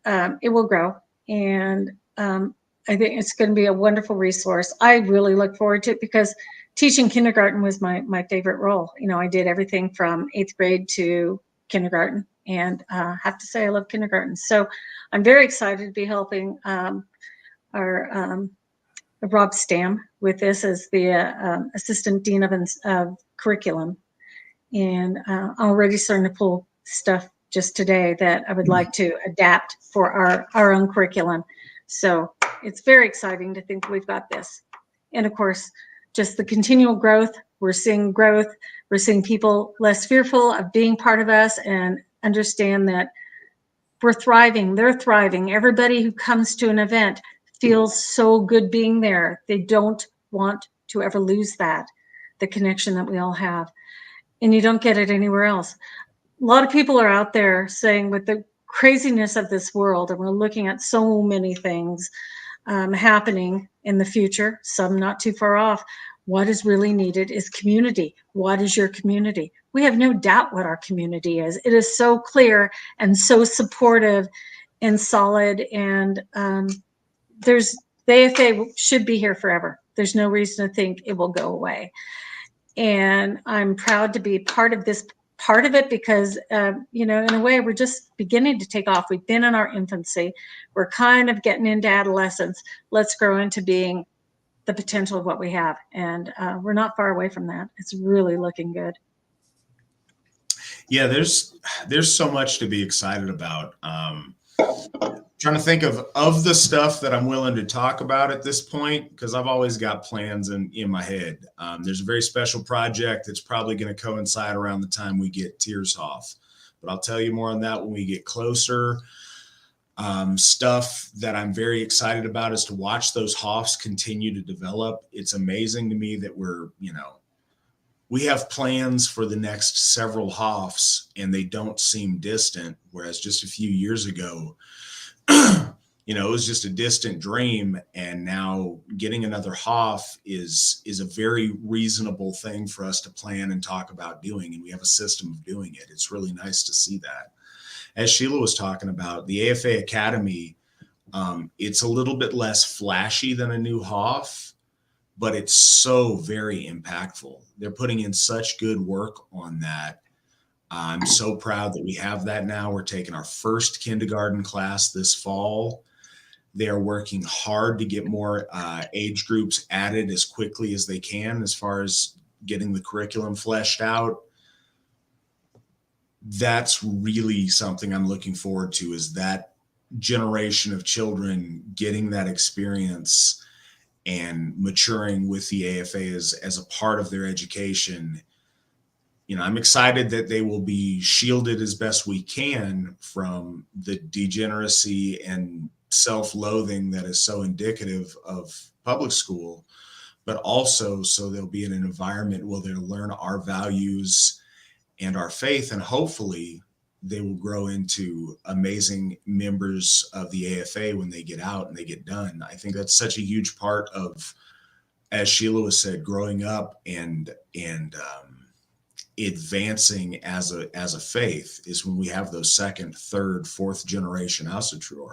it will grow. And I think it's going to be a wonderful resource. I really look forward to it because teaching kindergarten was my favorite role. I did everything from 8th grade to kindergarten, and I have to say I love kindergarten. So I'm very excited to be helping our Rob Stam with this as the Assistant Dean of Curriculum. And already starting to pull stuff just today that I would like to adapt for our own curriculum. So it's very exciting to think we've got this. And of course, just the continual growth. We're seeing growth. We're seeing people less fearful of being part of us and understand that we're thriving. They're thriving. Everybody who comes to an event feels so good being there. They don't want to ever lose the connection that we all have. And you don't get it anywhere else. A lot of people are out there saying, with the craziness of this world, and we're looking at so many things happening in the future, some not too far off, what is really needed is community. What is your community? We have no doubt what our community is. It is so clear and so supportive and solid, and the AFA should be here forever. There's no reason to think it will go away. And I'm proud to be part of it because, in a way, we're just beginning to take off. We've been in our infancy. We're kind of getting into adolescence. Let's grow into being the potential of what we have. And we're not far away from that. It's really looking good. Yeah, there's so much to be excited about. Trying to think of the stuff that I'm willing to talk about at this point, because I've always got plans in my head. There's a very special project that's probably going to coincide around the time we get Tearshoff, but I'll tell you more on that when we get closer. Stuff that I'm very excited about is to watch those Hoffs continue to develop. It's amazing to me that we have plans for the next several Hoffs and they don't seem distant, whereas just a few years ago, it was just a distant dream, and now getting another Hoff is a very reasonable thing for us to plan and talk about doing, and we have a system of doing it. It's really nice to see that. as Sheila was talking about, the AFA Academy, it's a little bit less flashy than a new Hoff, but it's so very impactful. They're putting in such good work on that. I'm so proud that we have that now. We're taking our first kindergarten class this fall. They're working hard to get more age groups added as quickly as they can as far as getting the curriculum fleshed out. That's really something I'm looking forward to, is that generation of children getting that experience and maturing with the AFA as a part of their education. You know, I'm excited that they will be shielded as best we can from the degeneracy and self-loathing that is so indicative of public school, but also so they'll be in an environment where they'll learn our values and our faith, and hopefully they will grow into amazing members of the AFA when they get out and they get done. I think that's such a huge part of, as Sheila was said, growing up and advancing as a faith, is when we have those second, third, fourth generation Asatru,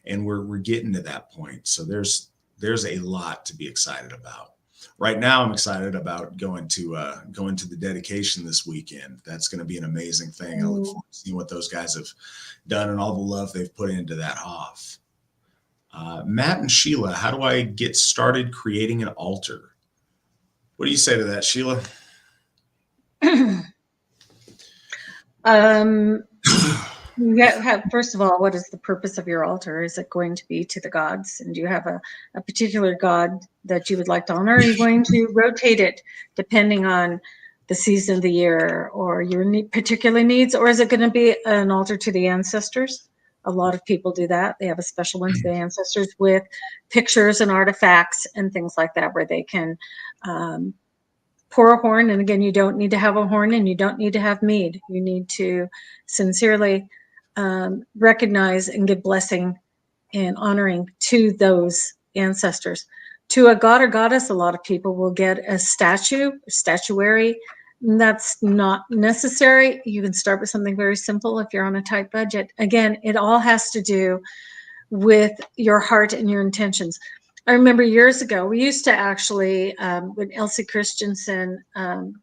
and we're getting to that point. So there's a lot to be excited about. Right now, I'm excited about going to the dedication this weekend. That's going to be an amazing thing. I look forward to seeing what those guys have done and all the love they've put into that Hoff. Matt and Sheila, how do I get started creating an altar? What do you say to that, Sheila? First of all, what is the purpose of your altar? Is it going to be to the gods? And do you have a particular god that you would like to honor? Are you going to rotate it depending on the season of the year or your particular needs? Or is it going to be an altar to the ancestors? A lot of people do that. They have a special one to the ancestors with pictures and artifacts and things like that, where they can pour a horn. And again, you don't need to have a horn and you don't need to have mead. You need to sincerely recognize and give blessing and honoring to those ancestors. To a god or goddess, a lot of people will get a statuary. That's not necessary. You can start with something very simple if you're on a tight budget. Again, it all has to do with your heart and your intentions. I remember years ago, we used to actually, when Elsie Christensen kind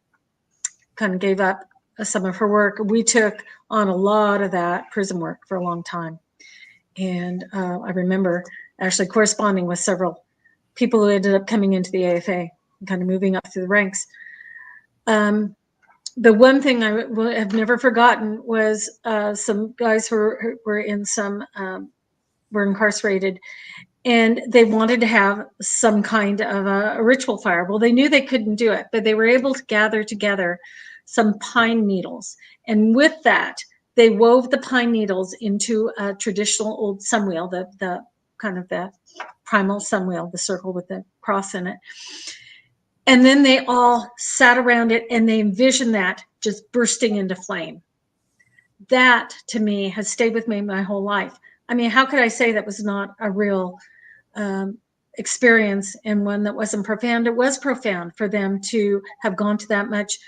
of gave up some of her work, we took on a lot of that prison work for a long time. And I remember actually corresponding with several people who ended up coming into the AFA and kind of moving up through the ranks. The one thing I have never forgotten was some guys who were in some, were incarcerated, and they wanted to have some kind of a ritual fire. Well, they knew they couldn't do it, but they were able to gather together some pine needles. And with that, they wove the pine needles into a traditional old sunwheel, the kind of the primal sunwheel, the circle with the cross in it. And then they all sat around it and they envisioned that just bursting into flame. That, to me, has stayed with me my whole life. I mean, how could I say that was not a real experience and one that wasn't profound? It was profound for them to have gone to that much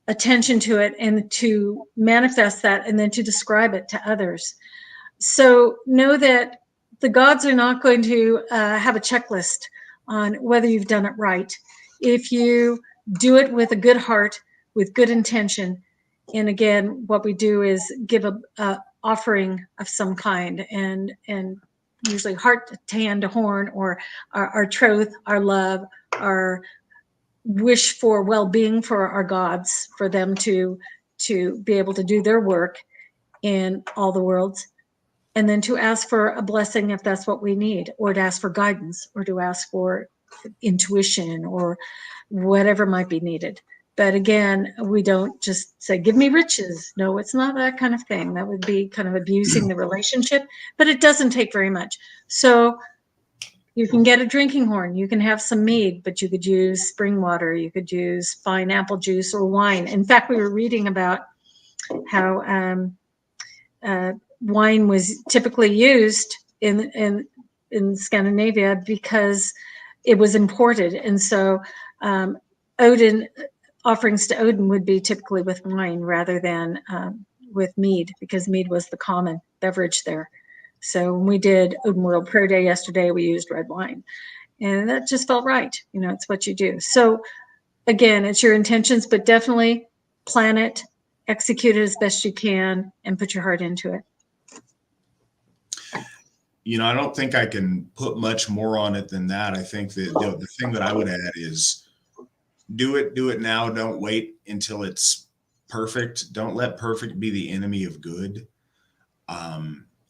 attention to it and to manifest that and then to describe it to others. So know that the gods are not going to have a checklist on whether you've done it right. If you do it with a good heart, with good intention, and again, what we do is give a offering of some kind, and usually heart to hand to horn, or our troth, our love, our wish for well-being for our gods, for them to be able to do their work in all the worlds, and then to ask for a blessing if that's what we need, or to ask for guidance, or to ask for intuition, or whatever might be needed. But again, we don't just say, give me riches. No, it's not that kind of thing. That would be kind of abusing the relationship, but it doesn't take very much. So you can get a drinking horn, you can have some mead, but you could use spring water, you could use fine apple juice or wine. In fact, we were reading about how wine was typically used in Scandinavia because it was imported. And so offerings to Odin would be typically with wine rather than with mead, because mead was the common beverage there. So when we did Open World Prayer Day yesterday, we used red wine, and that just felt right. You know, it's what you do. So again, it's your intentions, but definitely plan it, execute it as best you can, and put your heart into it. You know, I don't think I can put much more on it than that. I think that the thing that I would add is do it now. Don't wait until it's perfect. Don't let perfect be the enemy of good.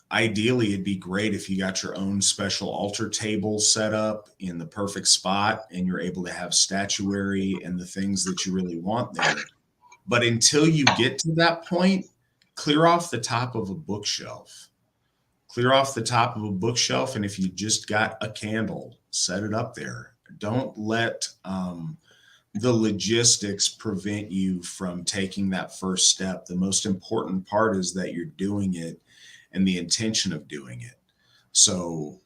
Ideally, it'd be great if you got your own special altar table set up in the perfect spot and you're able to have statuary and the things that you really want there. But until you get to that point, clear off the top of a bookshelf. Clear off the top of a bookshelf, and if you just got a candle, set it up there. Don't let the logistics prevent you from taking that first step. The most important part is that you're doing it and the intention of doing it. So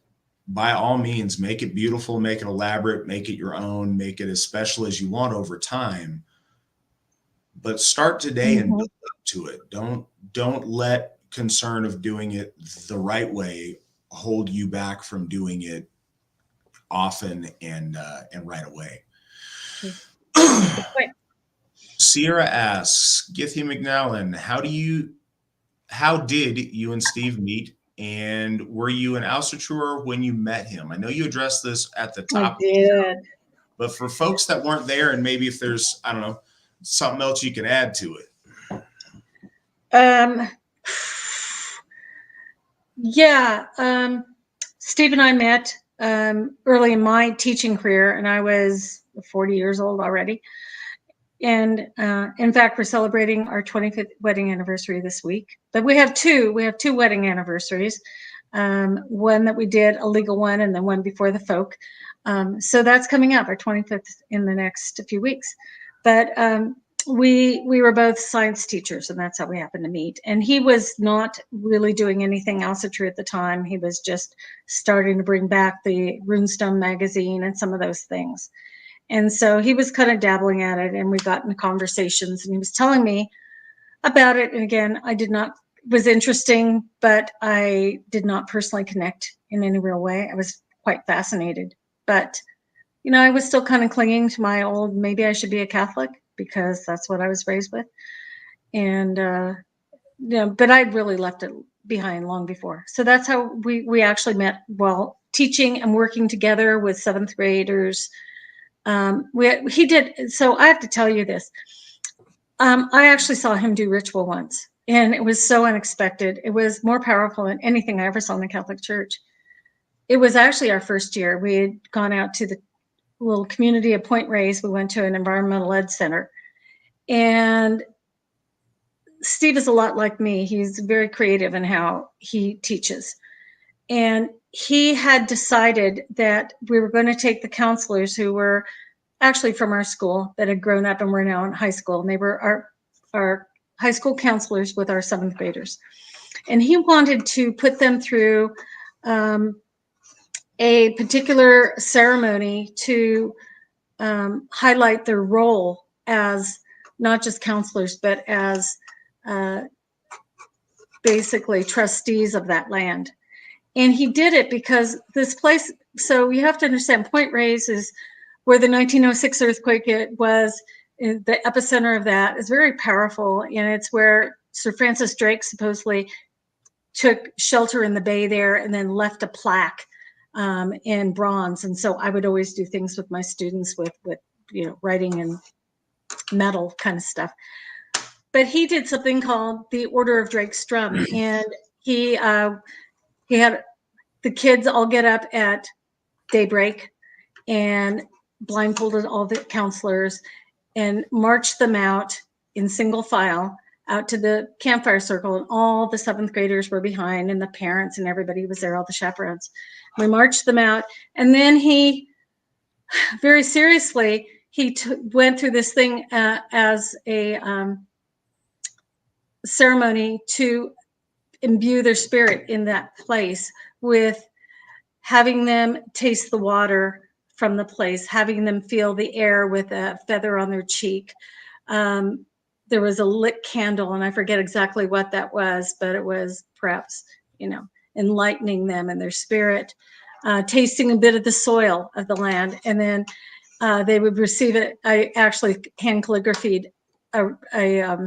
by all means, make it beautiful, make it elaborate, make it your own, make it as special as you want over time. But start today and build up to it. Don't let concern of doing it the right way hold you back from doing it often and right away. Sierra asks, Gythia McNallen, how did you and Steve meet, and were you an Alsherjar when you met him? I know you addressed this at the top. I did. But for folks that weren't there, and maybe if there's, I don't know, something else you can add to it. Steve and I met early in my teaching career, and I was 40 years old already. And in fact, we're celebrating our 25th wedding anniversary this week. But we have two wedding anniversaries. One that we did, a legal one, and then one before the folk. So that's coming up, our 25th in the next few weeks. But we were both science teachers, and that's how we happened to meet. And he was not really doing anything Asatru at the time. He was just starting to bring back the Runestone magazine and some of those things. And so he was kind of dabbling at it, and we got into conversations, and he was telling me about it. And again, it was interesting, but I did not personally connect in any real way. I was quite fascinated, but, you know, I was still kind of clinging to my old, maybe I should be a Catholic because that's what I was raised with. And, but I'd really left it behind long before. So that's how we actually met while teaching and working together with seventh graders. He did. So I have to tell you this. I actually saw him do ritual once, and it was so unexpected. It was more powerful than anything I ever saw in the Catholic Church. It was actually our first year. We had gone out to the little community of Point Reyes. We went to an environmental ed center, and Steve is a lot like me. He's very creative in how he teaches. And he had decided that we were going to take the counselors who were actually from our school that had grown up and were now in high school. And they were our high school counselors with our seventh graders. And he wanted to put them through a particular ceremony to highlight their role as not just counselors, but as basically trustees of that land. And he did it because this place, so you have to understand, Point Reyes is where the 1906 earthquake was, the epicenter of that is very powerful. And it's where Sir Francis Drake supposedly took shelter in the bay there and then left a plaque in bronze. And so I would always do things with my students with writing in metal kind of stuff. But he did something called the Order of Drake's Drum. And he had the kids all get up at daybreak and blindfolded all the counselors and marched them out in single file out to the campfire circle, and all the seventh graders were behind, and the parents and everybody was there, all the chaperones. We marched them out, and then he very seriously went through this thing as a ceremony to imbue their spirit in that place with having them taste the water from the place, having them feel the air with a feather on their cheek. there was a lit candle, and I forget exactly what that was, but it was perhaps, enlightening them in their spirit, tasting a bit of the soil of the land, and then they would receive it. I actually hand calligraphied a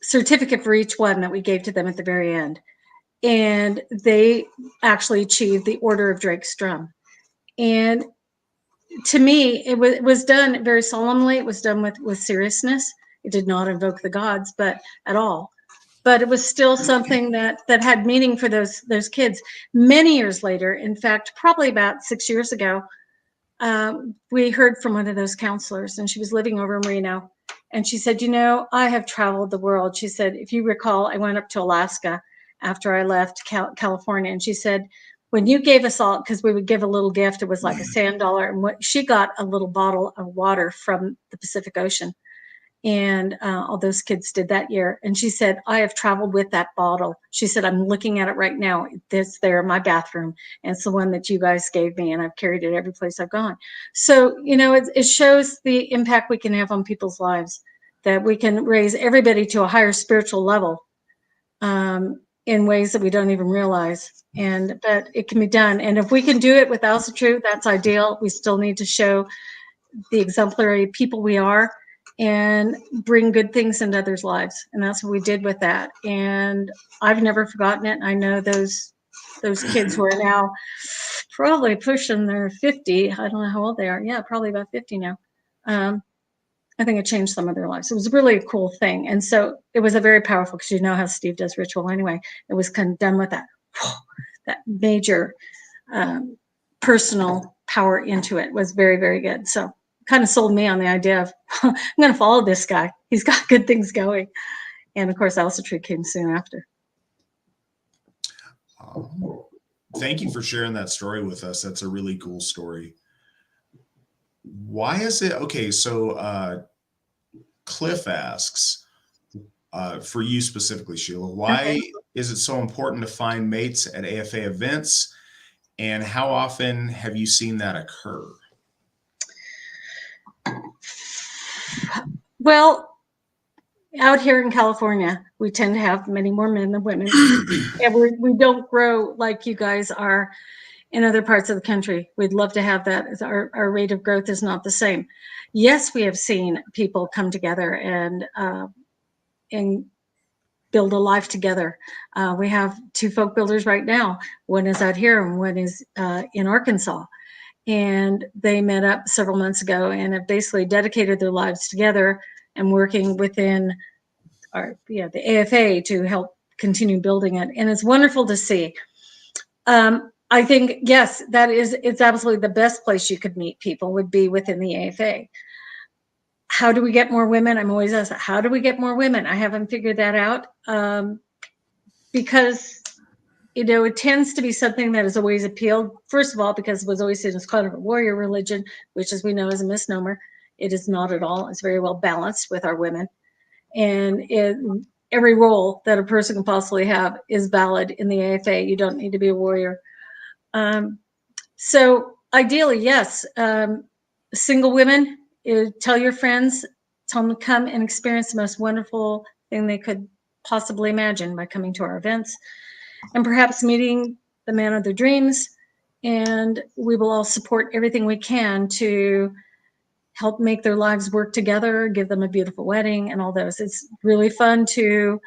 certificate for each one that we gave to them at the very end. And they actually achieved the Order of Drake's Drum. And to me, it was done very solemnly. It was done with seriousness. It did not invoke the gods, but at all. But it was still something that had meaning for those kids. Many years later, in fact, probably about 6 years ago, we heard from one of those counselors, and she was living over in Reno. And she said, I have traveled the world. She said, if you recall, I went up to Alaska after I left California. And she said, when you gave us all, because we would give a little gift, it was like a sand dollar. And she got a little bottle of water from the Pacific Ocean. And all those kids did that year. And she said, I have traveled with that bottle. She said, I'm looking at it right now. It's there in my bathroom. And it's the one that you guys gave me. And I've carried it every place I've gone. So, it shows the impact we can have on people's lives, that we can raise everybody to a higher spiritual level in ways that we don't even realize. But it can be done. And if we can do it with Asatru, that's ideal. We still need to show the exemplary people we are and bring good things into others' lives. And that's what we did with that. And I've never forgotten it. I know those kids who are now probably pushing their 50. I don't know how old they are. Yeah, probably about 50 now. I think it changed some of their lives. It was really a cool thing. And so it was a very powerful, because how Steve does ritual anyway. It was kind of done with that major personal power into it. Was very, very good. So kind of sold me on the idea of I'm going to follow this guy. He's got good things going. And of course, Alsatru came soon after. Thank you for sharing that story with us. That's a really cool story. Why is it okay? So Cliff asks for you specifically, Sheila, why is it so important to find mates at AFA events, and how often have you seen that occur? Well, out here in California, we tend to have many more men than women. And we don't grow like you guys are in other parts of the country. We'd love to have that. Our rate of growth is not the same. Yes, we have seen people come together and build a life together. We have 2 folk builders right now. One is out here and one is in Arkansas. And they met up several months ago and have basically dedicated their lives together and working within the AFA to help continue building it. And it's wonderful to see. I think, yes, it's absolutely the best place you could meet people would be within the AFA. How do we get more women? I'm always asked, how do we get more women? I haven't figured that out because it tends to be something that has always appealed, first of all, because it was always seen as kind of a warrior religion, which, as we know, is a misnomer. It is not at all. It's very well balanced with our women. And every role that a person can possibly have is valid in the AFA. You don't need to be a warrior. So ideally, yes, single women, tell your friends, tell them to come and experience the most wonderful thing they could possibly imagine by coming to our events. And perhaps meeting the man of their dreams. And we will all support everything we can to help make their lives work together, give them a beautiful wedding and all those. It's really fun to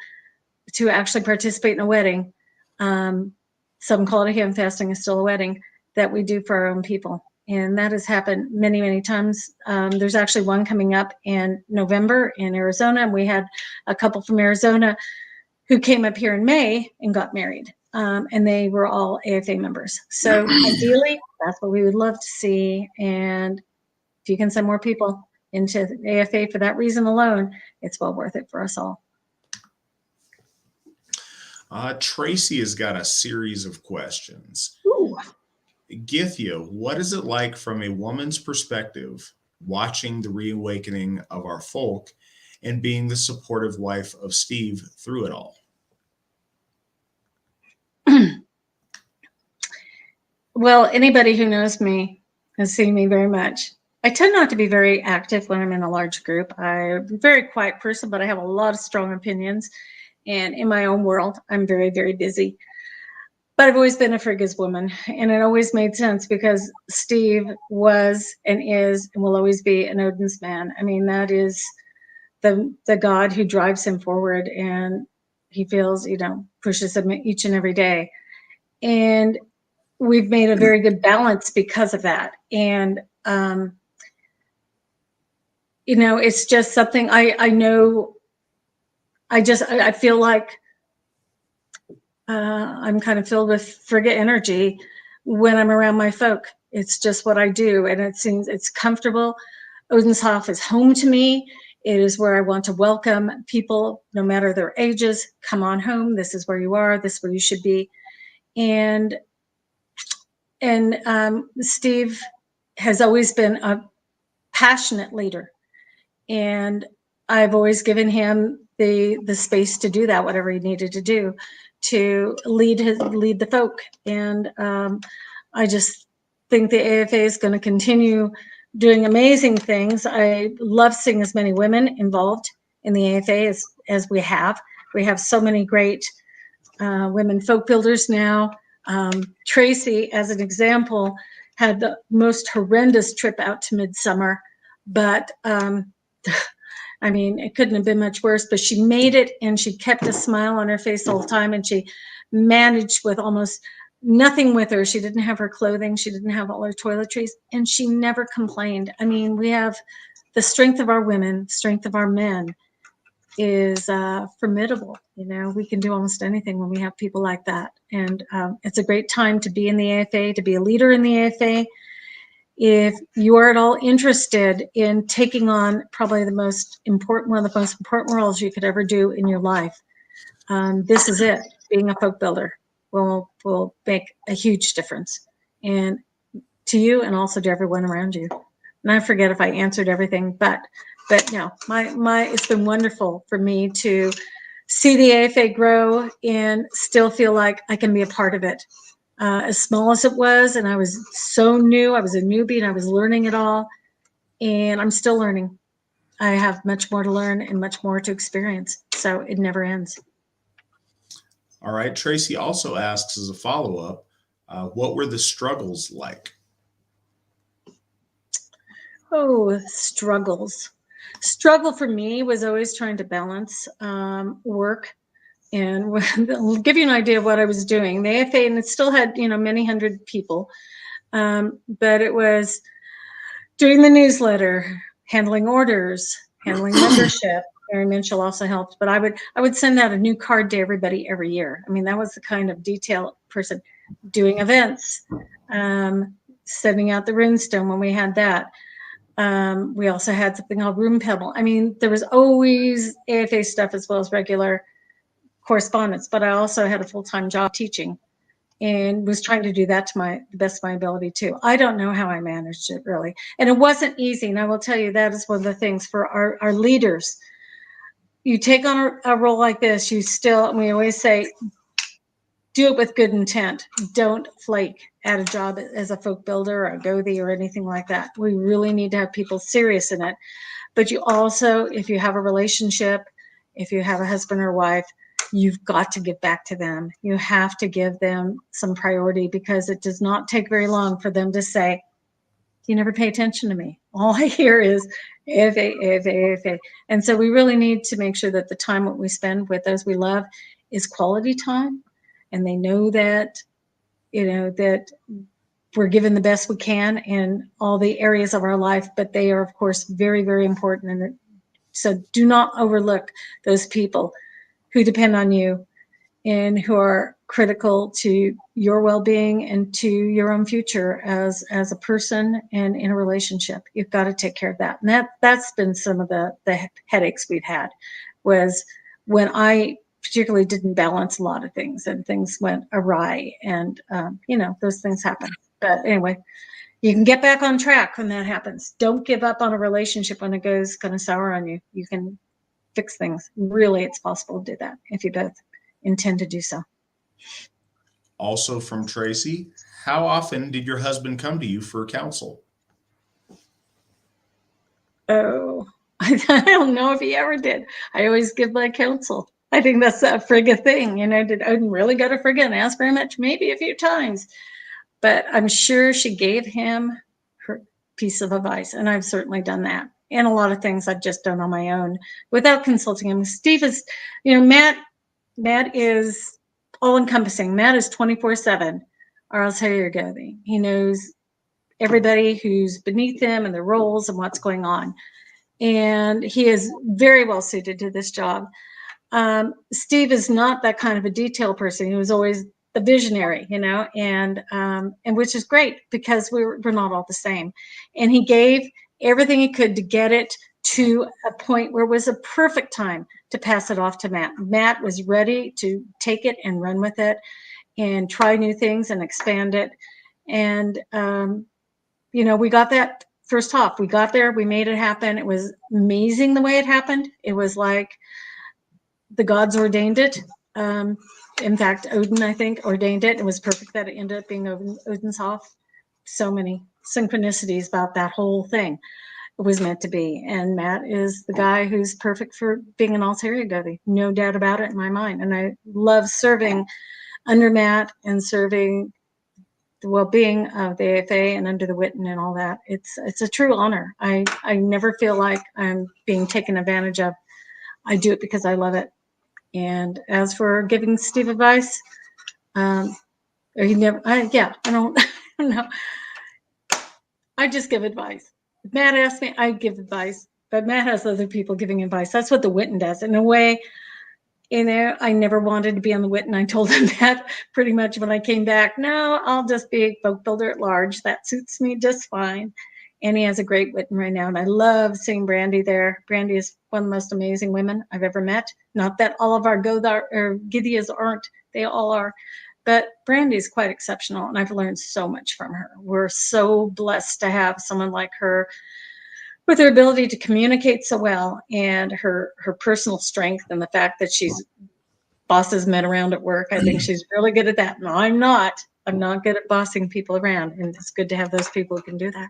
actually participate in a wedding. Some call it a ham fasting, is still a wedding that we do for our own people. And that has happened many, many times. There's actually one coming up in November in Arizona. And we had a couple from Arizona who came up here in May and got married. And they were all AFA members. So ideally, that's what we would love to see. And if you can send more people into the AFA for that reason alone, it's well worth it for us all. Tracy has got a series of questions. Ooh. Gythia, what is it like from a woman's perspective watching the reawakening of our folk and being the supportive wife of Steve through it all? Well, anybody who knows me has seen me very much I tend not to be very active when I'm in a large group. I'm a very quiet person, but I have a lot of strong opinions. And in my own world, I'm very, very busy. But I've always been a Frigga's woman, and it always made sense because Steve was and is and will always be an Odin's man. I mean, that is the god who drives him forward, and he feels, pushes him each and every day. And we've made a very good balance because of that. And it's just something I know. I feel like I'm kind of filled with Frigga energy when I'm around my folk. It's just what I do, and it seems it's comfortable. Odenshof is home to me. It is where I want to welcome people, no matter their ages. Come on home. This is where you are. This is where you should be. And Steve has always been a passionate leader, and I've always given him the space to do that, whatever he needed to do, to lead the folk. And I just think the AFA is going to continue doing amazing things. I love seeing as many women involved in the AFA as we have. We have so many great women folk builders now. Tracy, as an example, had the most horrendous trip out to Midsummer, but I mean, it couldn't have been much worse, but she made it, and she kept a smile on her face the whole time, and she managed with almost nothing with her. She didn't have her clothing. She didn't have all her toiletries, and she never complained. I mean, we have the strength of our women, strength of our men is formidable. We can do almost anything when we have people like that. And it's a great time to be in the AFA, to be a leader in the AFA. If you are at all interested in taking on probably one of the most important roles you could ever do in your life, this is it. Being a folk builder will make a huge difference, and to you, and also to everyone around you. And I forget if I answered everything, but no, it's been wonderful for me to see the AFA grow and still feel like I can be a part of it. As small as it was, and I was so new, I was a newbie, and I was learning it all, and I'm still learning. I have much more to learn and much more to experience, so it never ends. All right. Tracy also asks as a follow-up, what were the struggles like? Oh, struggles. Struggle for me was always trying to balance work. And I'll give you an idea of what I was doing. The AFA, and it still had, many hundred people, but it was doing the newsletter, handling orders, handling membership. Mary Minchell also helped, but I would send out a new card to everybody every year. I mean, that was the kind of detail person. Doing events, sending out the runestone when we had that. We also had something called Room Pebble. I mean, there was always AFA stuff as well as regular correspondence, but I also had a full-time job teaching and was trying to do that to the best of my ability too. I don't know how I managed it really. And it wasn't easy. And I will tell you, that is one of the things for our leaders. You take on a role like this, and we always say, do it with good intent. Don't flake at a job as a folk builder or a Gothi or anything like that. We really need to have people serious in it. But you also, if you have a relationship, if you have a husband or wife, you've got to give back to them. You have to give them some priority, because it does not take very long for them to say, you never pay attention to me. All I hear is AFA. And so we really need to make sure that the time that we spend with those we love is quality time. And they know that, that we're given the best we can in all the areas of our life, but they are, of course, very, very important. And so do not overlook those people who depend on you and who are critical to your well-being and to your own future as a person and in a relationship. You've got to take care of that. And that's been some of the headaches we've had, was when I particularly didn't balance a lot of things and things went awry, and those things happen. But anyway, you can get back on track when that happens. Don't give up on a relationship when it goes kind of sour on you. You can fix things. Really, it's possible to do that if you both intend to do so. Also from Tracy, how often did your husband come to you for counsel? Oh, I don't know if he ever did. I always give my counsel. I think that's a Frigga thing. Did Odin really go to Frigga and ask very much? Maybe a few times. But I'm sure she gave him her piece of advice. And I've certainly done that. And a lot of things I've just done on my own without consulting him. Steve is, Matt is all encompassing. Matt is 24/7, our Alsherjargothi. He knows everybody who's beneath him and their roles and what's going on. And he is very well suited to this job. Steve is not that kind of a detail person. He was always the visionary, and which is great because we're not all the same. And he gave everything he could to get it to a point where it was a perfect time to pass it off to Matt. Matt was ready to take it and run with it and try new things and expand it. And, we got that first off. We got there. We made it happen. It was amazing the way it happened. It was like the gods ordained it. In fact, Odin, I think, ordained it. It was perfect that it ended up being Odin's Hof. So many synchronicities about that whole thing. It was meant to be. And Matt is the guy who's perfect for being an Alsherjargothi. No doubt about it in my mind. And I love serving under Matt and serving the well-being of the AFA and under the Witten and all that. It's a true honor. I never feel like I'm being taken advantage of. I do it because I love it. And as for giving Steve advice, I don't know. I just give advice. If Matt asks me, I give advice. But Matt has other people giving advice. That's what the Witten does. In a way, I never wanted to be on the Witten. I told him that pretty much when I came back. No, I'll just be a folk builder at large. That suits me just fine. And he has a great Witten right now. And I love seeing Brandy there. Brandy is one of the most amazing women I've ever met. Not that all of our Gythias aren't. They all are. But Brandy is quite exceptional. And I've learned so much from her. We're so blessed to have someone like her with her ability to communicate so well and her personal strength and the fact that she's bosses men around at work. I think she's really good at that. No, I'm not. I'm not good at bossing people around. And it's good to have those people who can do that.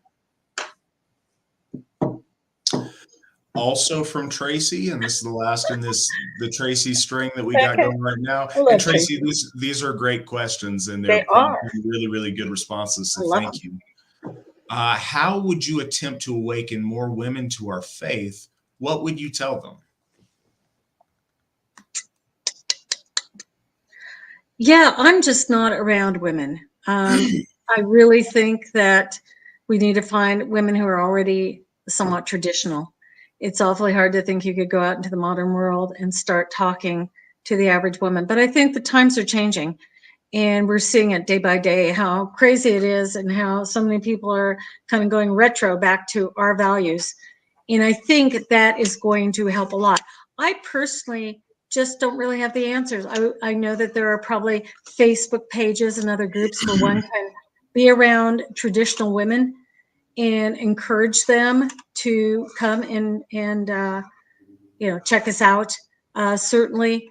Also from Tracy, and this is the last in the Tracy string that we got going right now. And Tracy, these are great questions, and they're really, really good responses. So thank you. How would you attempt to awaken more women to our faith? What would you tell them? Yeah, I'm just not around women. I really think that we need to find women who are already somewhat traditional. It's awfully hard to think you could go out into the modern world and start talking to the average woman. But I think the times are changing. And we're seeing it day by day, how crazy it is and how so many people are kind of going retro back to our values. And I think that is going to help a lot. I personally just don't really have the answers. I know that there are probably Facebook pages and other groups where one can be around traditional women and encourage them to come and check us out. Certainly,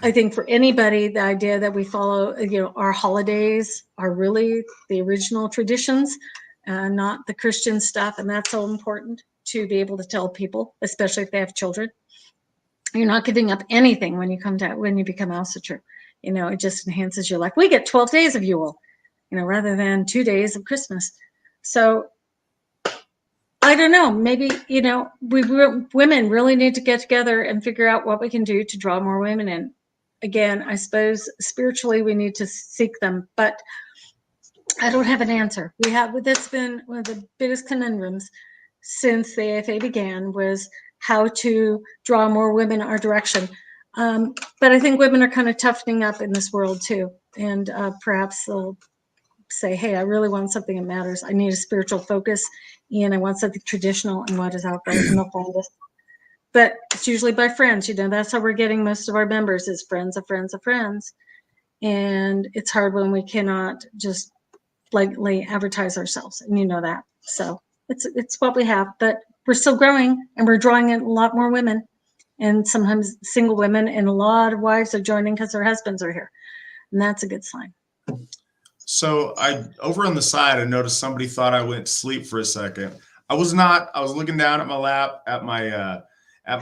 I think for anybody, the idea that we follow, our holidays are really the original traditions, not the Christian stuff. And that's so important to be able to tell people, especially if they have children. You're not giving up anything when you become Asatru. It just enhances your life. We get 12 days of Yule, rather than 2 days of Christmas. So I don't know, maybe, women really need to get together and figure out what we can do to draw more women in. Again, I suppose spiritually we need to seek them, but I don't have an answer. That's been one of the biggest conundrums since the AFA began, was how to draw more women our direction. But I think women are kind of toughening up in this world too. And perhaps they'll say, hey, I really want something that matters. I need a spiritual focus, and I want something traditional, and what is out there, and they'll find us. But it's usually by friends. That's how we're getting most of our members, is friends of friends of friends. And it's hard when we cannot just blatantly advertise ourselves, and that. So it's what we have, but we're still growing, and we're drawing in a lot more women, and sometimes single women, and a lot of wives are joining because their husbands are here, and that's a good sign. So over on the side, I noticed somebody thought I went to sleep for a second. I was not. I was looking down at my lap at my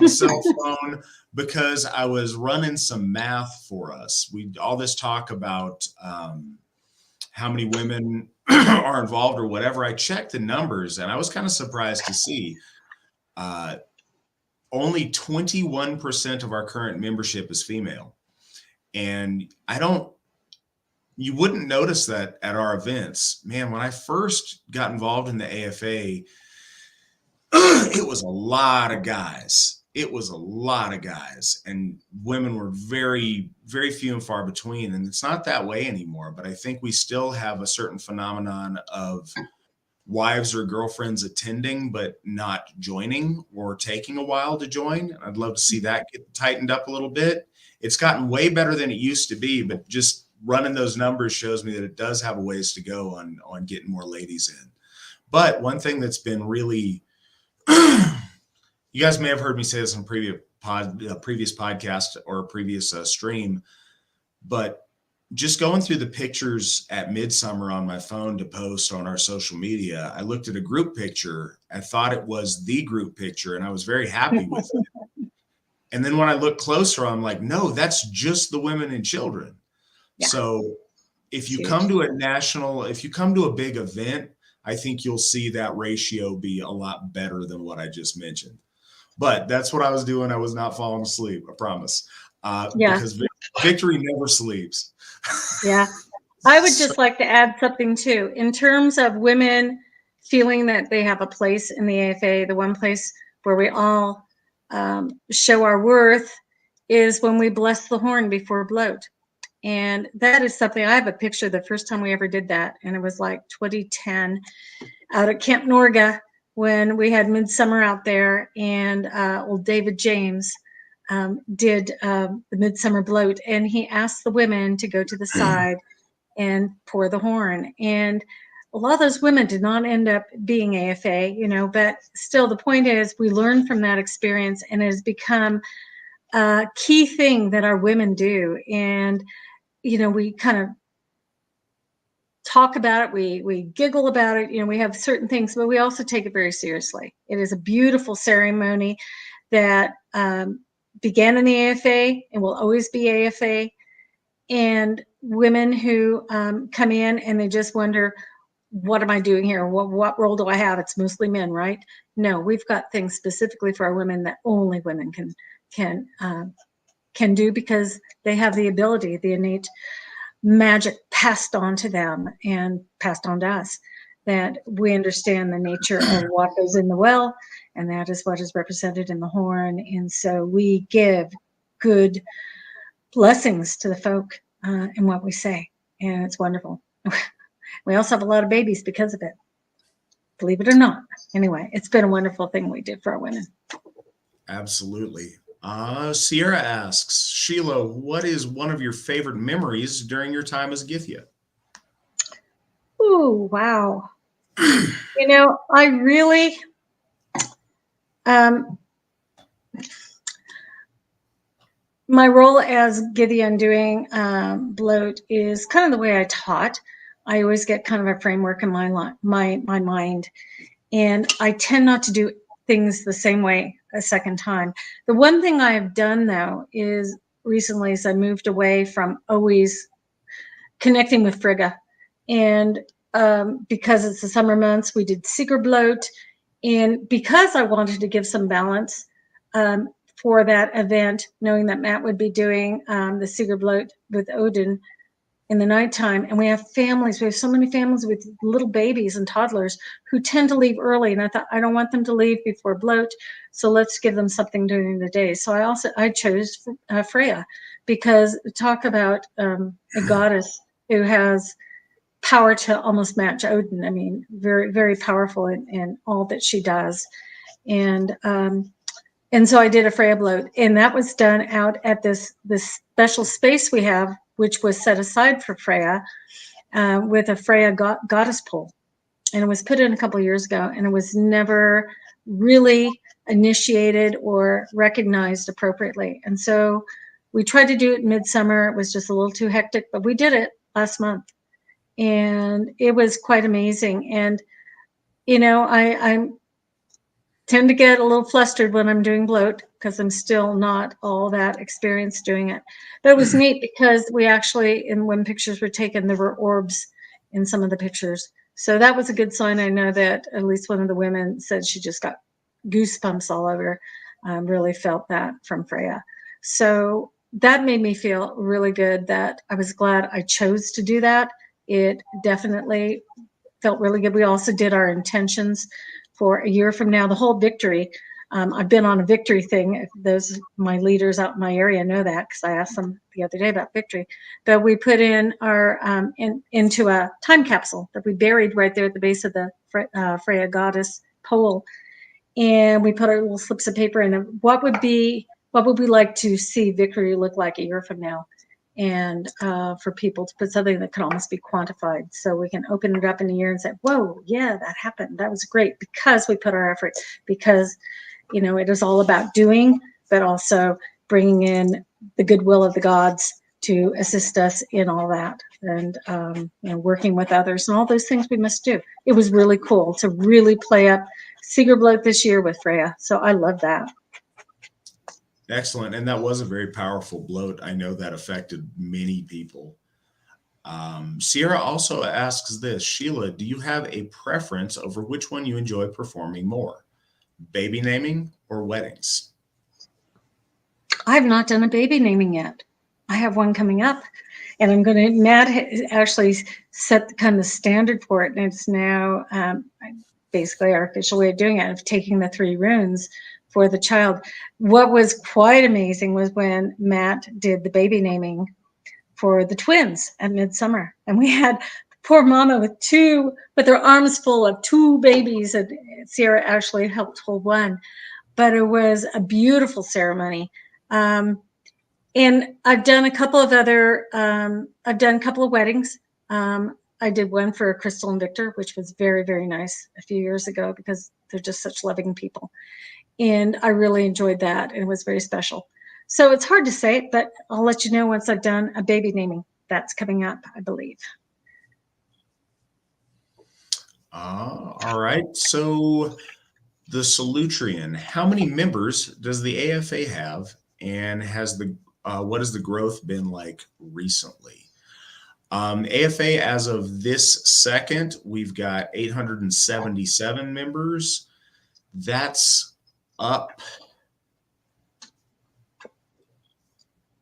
cell phone because I was running some math for us. We all this talk about how many women are involved or whatever. I checked the numbers and I was kind of surprised to see only 21% of our current membership is female. And you wouldn't notice that at our events. Man, when I first got involved in the AFA, it was a lot of guys. It was a lot of guys, and women were very, very few and far between. And it's not that way anymore. But I think we still have a certain phenomenon of wives or girlfriends attending, but not joining or taking a while to join. I'd love to see that get tightened up a little bit. It's gotten way better than it used to be, but just running those numbers shows me that it does have a ways to go on getting more ladies in. But one thing that's been really, you guys may have heard me say this on previous podcast or a previous stream, but just going through the pictures at Midsummer on my phone to post on our social media, I looked at a group picture. I thought it was the group picture, and I was very happy with it. And then when I look closer, I'm like, no, that's just the women and children. Yeah. So if you come to a big event, I think you'll see that ratio be a lot better than what I just mentioned. But that's what I was doing. I was not falling asleep, I promise. Because victory never sleeps. Yeah. I would just like to add something too. In terms of women feeling that they have a place in the AFA, the one place where we all show our worth is when we bless the horn before bloat. And that is something, I have a picture the first time we ever did that. And it was like 2010 out at Camp Norga when we had Midsummer out there, and old David James did the Midsummer bloat, and he asked the women to go to the side and pour the horn. And a lot of those women did not end up being AFA, but still the point is we learn from that experience, and it has become a key thing that our women do. And, we kind of talk about it, we giggle about it, we have certain things, but we also take it very seriously. It is a beautiful ceremony that began in the AFA and will always be AFA. And women who come in and they just wonder, what am I doing here? What role do I have? It's mostly men, right? No, we've got things specifically for our women that only women can do, because they have the ability, the innate magic passed on to them and passed on to us, that we understand the nature of what goes in the well, and that is what is represented in the horn. And so we give good blessings to the folk in what we say, and it's wonderful. We also have a lot of babies because of it, believe it or not. Anyway, it's been a wonderful thing we did for our women. Absolutely. Sierra asks, Sheila, what is one of your favorite memories during your time as Gythia? Oh, wow. I really, my role as Gythia and doing bloat is kind of the way I taught. I always get kind of a framework in my mind, and I tend not to do things the same way a second time. The one thing I have done, though, is recently as I moved away from always connecting with Frigga, and because it's the summer months, we did Seeker bloat, and because I wanted to give some balance for that event, knowing that Matt would be doing the Seeker bloat with Odin in the nighttime, and we have families. We have so many families with little babies and toddlers who tend to leave early, and I thought, I don't want them to leave before bloat, so let's give them something during the day. So I chose Freya, because talk about a goddess who has power to almost match Odin. I mean, very, very powerful in all that she does. And so I did a Freya bloat, and that was done out at this special space we have, which was set aside for Freya, with a Freya goddess pole. And it was put in a couple of years ago, and it was never really initiated or recognized appropriately. And so we tried to do it midsummer. It was just a little too hectic, but we did it last month, and it was quite amazing. And I'm tend to get a little flustered when I'm doing bloat because I'm still not all that experienced doing it. But it was neat because we actually, when pictures were taken, there were orbs in some of the pictures. So that was a good sign. I know that at least one of the women said she just got goosebumps all over. Really felt that from Freya. So that made me feel really good that I was glad I chose to do that. It definitely felt really good. We also did our intentions for a year from now, the whole victory. I've been on a victory thing. Those my leaders out in my area know that because I asked them the other day about victory. But we put in our into a time capsule that we buried right there at the base of the Freya goddess pole, and we put our little slips of paper in. What would we like to see victory look like a year from now? And for people to put something that could almost be quantified, so we can open it up in a year and say, whoa, yeah, that happened, that was great, because we put our effort, because it is all about doing, but also bringing in the goodwill of the gods to assist us in all that, and working with others and all those things we must do. It was really cool to really play up Seeger Bloat this year with Freya, so I love that. Excellent. And that was a very powerful bloat. I know that affected many people. Sierra also asks this: Sheila, do you have a preference over which one you enjoy performing more, baby naming or weddings? I've not done a baby naming yet. I have one coming up, and Matt actually set kind of standard for it, and it's now basically our official way of doing it, of taking the 3 runes for the child. What was quite amazing was when Matt did the baby naming for the twins at Midsummer, and we had poor mama with her arms full of 2 babies, and Sierra actually helped hold one. But it was a beautiful ceremony. And I've done a couple of weddings. I did one for Crystal and Victor, which was very, very nice a few years ago because they're just such loving people. And I really enjoyed that, and it was very special. So it's hard to say, but I'll let you know once I've done a baby naming. That's coming up, I believe. All right. So the Salutrian, how many members does the AFA have, and what has the growth been like recently? AFA, as of this second, we've got 877 members. That's up.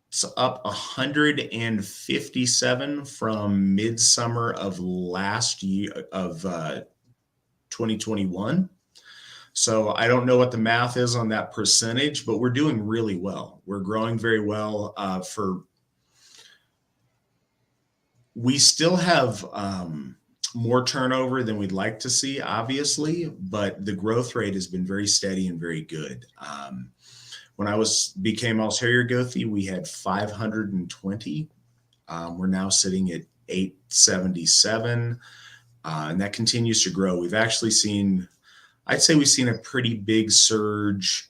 It's up 157 from midsummer of last year of 2021. So I don't know what the math is on that percentage, but we're doing really well. We're growing very well. We still have more turnover than we'd like to see, obviously, but the growth rate has been very steady and very good. When I became Alsherjargothi, we had 520. We're now sitting at 877, and that continues to grow. We've actually I'd say we've seen a pretty big surge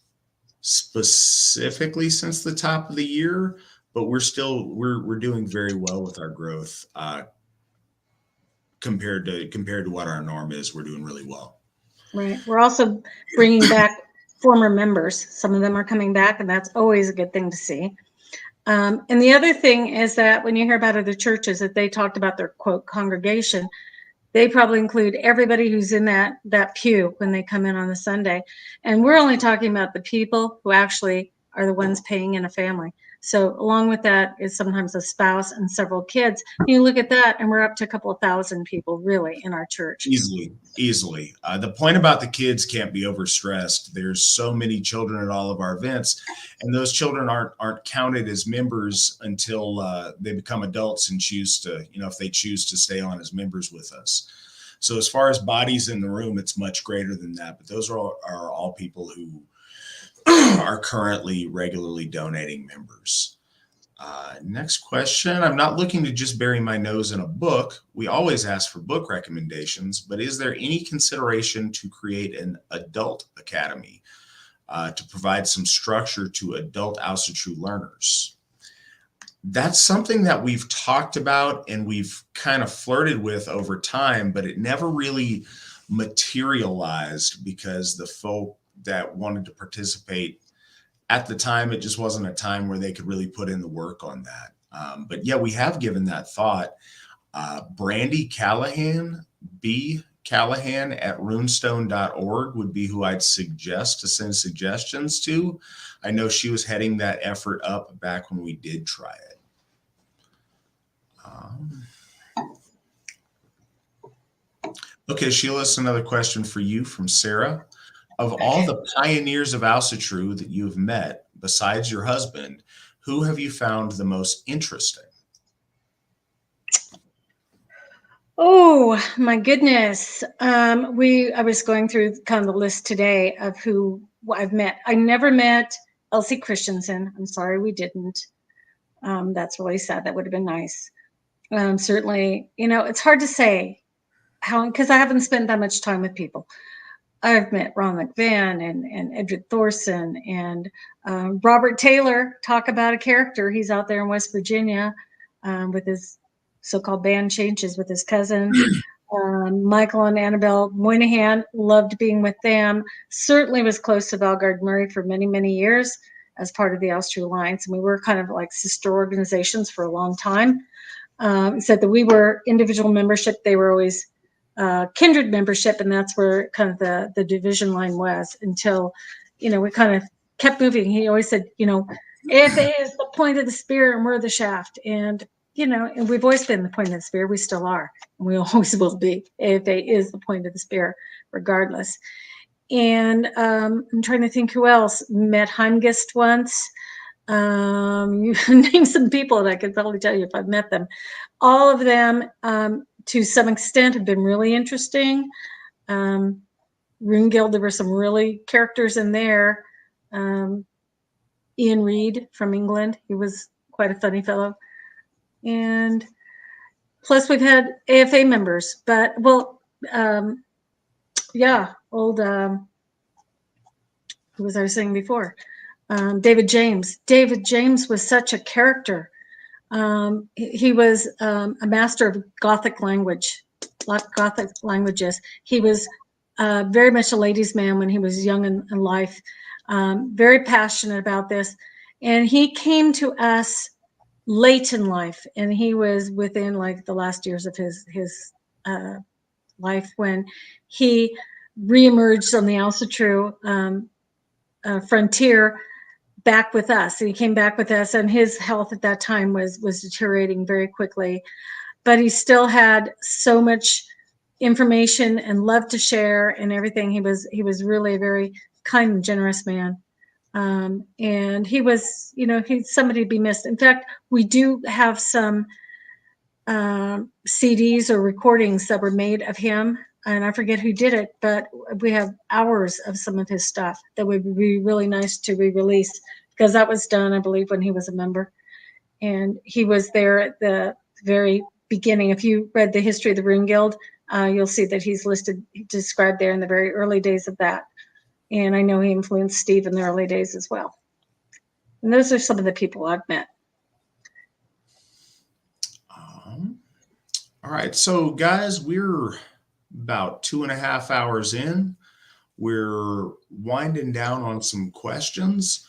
specifically since the top of the year, but we're doing very well with our growth compared to what our norm is. We're doing really well. Right. We're also bringing back former members. Some of them are coming back, and that's always a good thing to see. And the other thing is that when you hear about other churches, that they talked about their, quote, congregation, they probably include everybody who's in that pew when they come in on the Sunday. And we're only talking about the people who actually are the ones paying in a family. So along with that is sometimes a spouse and several kids. You look at that, and we're up to a couple of thousand people really in our church. Easily. The point about the kids can't be overstressed. There's so many children at all of our events, and those children aren't counted as members until they become adults and choose to, if they choose to stay on as members with us. So as far as bodies in the room, it's much greater than that. But those are all people who are currently regularly donating members. Next question. I'm not looking to just bury my nose in a book. We always ask for book recommendations, but is there any consideration to create an adult academy to provide some structure to adult Asatru learners? That's something that we've talked about and we've kind of flirted with over time, but it never really materialized because the that wanted to participate. At the time, it just wasn't a time where they could really put in the work on that. But yeah, we have given that thought. Brandy Callahan, B. Callahan at runestone.org would be who I'd suggest to send suggestions to. I know she was heading that effort up back when we did try it. Okay, Sheila, it's another question for you from Sarah. Of all the pioneers of Asatru that you have met, besides your husband, who have you found the most interesting? Oh my goodness. I was going through kind of the list today of who I've met. I never met Elsie Christensen. I'm sorry we didn't. That's really sad. That would have been nice. Certainly, it's hard to say how, because I haven't spent that much time with people. I've met Runic Man and Edric Thorson and Robert Taylor. Talk about a character. He's out there in West Virginia with his so-called band changes with his cousin. Michael and Annabelle Moynihan, loved being with them. Certainly was close to Valgard Murray for many, many years as part of the Asatru Alliance. And we were kind of like sister organizations for a long time. Said that we were individual membership. They were always kindred membership. And that's where kind of the division line was until, we kind of kept moving. He always said, AFA is the point of the spear and we're the shaft. And and we've always been the point of the spear. We still are. And we always will be. AFA is the point of the spear, regardless. And I'm trying to think who else. Met Heimgist once. You name some people and I could probably tell you if I've met them. All of them, to some extent, have been really interesting. Rune Guild, there were some really characters in there. Ian Reed from England. He was quite a funny fellow. And plus we've had AFA members, but old, who was I saying before? David James. David James was such a character. He was a master of Gothic languages. He was very much a ladies' man when he was young in life, very passionate about this. And he came to us late in life, and he was within like the last years of his life when he reemerged on the Asatru frontier back with us. And he came back with us, and his health at that time was deteriorating very quickly, but he still had so much information and love to share and everything. He was really a very kind and generous man. And he was, he's somebody to be missed. In fact, we do have some CDs or recordings that were made of him, and I forget who did it, but we have hours of some of his stuff that would be really nice to re-release, because that was done, I believe, when he was a member. And he was there at the very beginning. If you read the history of the Rune Guild, you'll see that he's described there in the very early days of that. And I know he influenced Steve in the early days as well. And those are some of the people I've met. All right. So, guys, we're about 2.5 hours in. We're winding down on some questions.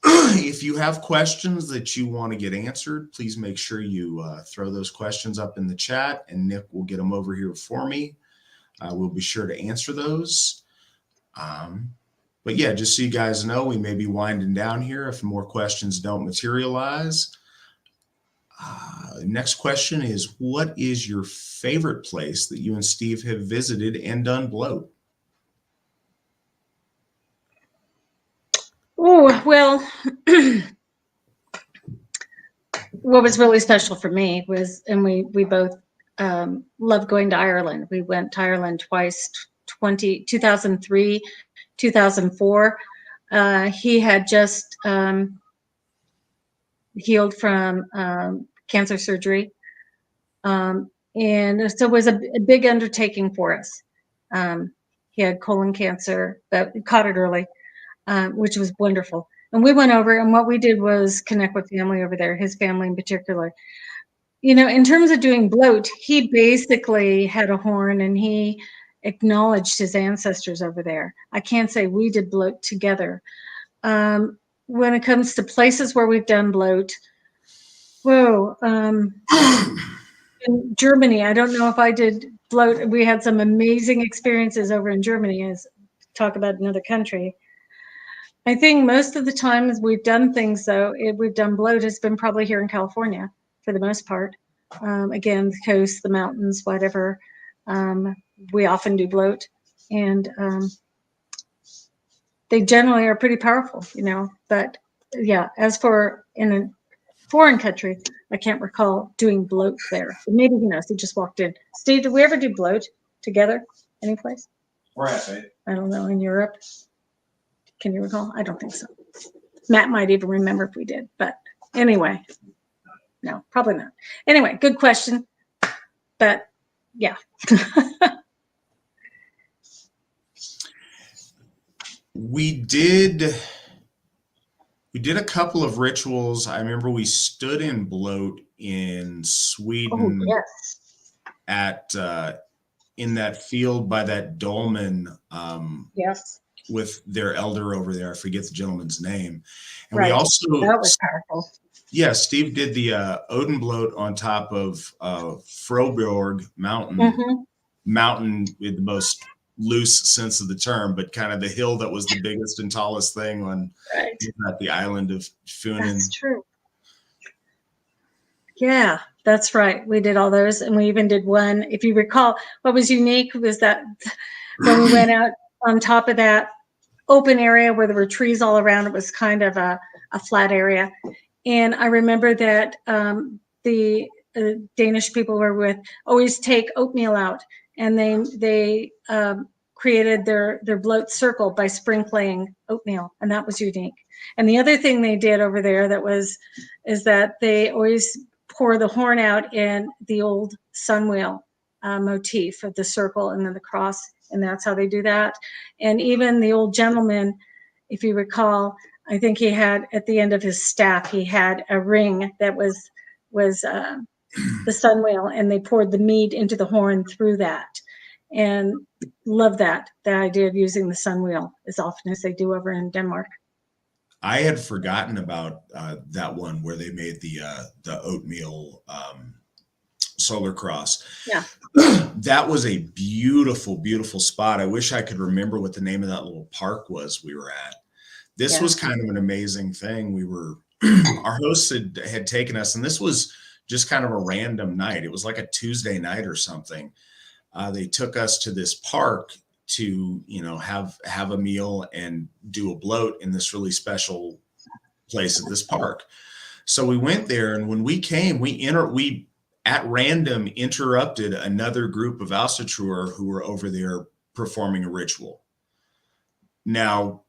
If you have questions that you want to get answered, please make sure you throw those questions up in the chat, and Nick will get them over here for me. We'll be sure to answer those. But yeah, just so you guys know, we may be winding down here if more questions don't materialize. Next question is, what is your favorite place that you and Steve have visited and done bloat? Oh, well, what was really special for me was, and we both loved going to Ireland. We went to Ireland twice, 2003, 2004. He had just healed from cancer surgery. And so it was a big undertaking for us. He had colon cancer, but we caught it early, which was wonderful. And we went over, and what we did was connect with family over there, his family in particular. In terms of doing bloat, he basically had a horn, and he acknowledged his ancestors over there. I can't say we did bloat together. When it comes to places where we've done bloat, in Germany, I don't know if I did bloat. We had some amazing experiences over in Germany, as talk about another country. I think most of the times we've done things, though, we've done bloat has been probably here in California for the most part. Again, the coast, the mountains, whatever. We often do bloat, and they generally are pretty powerful, But yeah, as for in a foreign country, I can't recall doing bloat there. But maybe he just walked in. Steve, did we ever do bloat together? Any place? Where at, babe? I don't know. In Europe? Can you recall? I don't think so. Matt might even remember if we did, but anyway, no, probably not. Anyway, good question, but yeah. We did a couple of rituals. I remember we stood in bloat in Sweden. Oh, yes. At in that field by that dolmen. Yes. With their elder over there. I forget the gentleman's name. And right. we also, that was powerful. Yeah, Steve did the Odin bloat on top of Froborg Mountain. Mm-hmm. Mountain in the most loose sense of the term, but kind of the hill that was the biggest and tallest thing on at the island of Funen. That's true. Yeah, that's right. We did all those, and we even did one. If you recall, what was unique was that when we went out on top of that open area where there were trees all around, it was kind of a flat area. And I remember that the Danish people were with always take oatmeal out, and they created their bloat circle by sprinkling oatmeal, and that was unique. And the other thing they did over there is that they always pour the horn out in the old sun wheel motif of the circle and then the cross, and that's how they do that. And even the old gentleman, if you recall, I think he had at the end of his staff, he had a ring that was the sun wheel, and they poured the mead into the horn through that. And love the idea of using the sun wheel as often as they do over in Denmark. I had forgotten about that one where they made the oatmeal solar cross. Yeah. That was a beautiful, beautiful spot. I wish I could remember what the name of that little park was we were at. This was kind of an amazing thing. We were, our hosts had taken us, and this was just kind of a random night. It was like a Tuesday night or something. They took us to this park to, have a meal and do a bloat in this really special place at this park. So we went there, and when we came, we at random interrupted another group of Asatru who were over there performing a ritual. Now,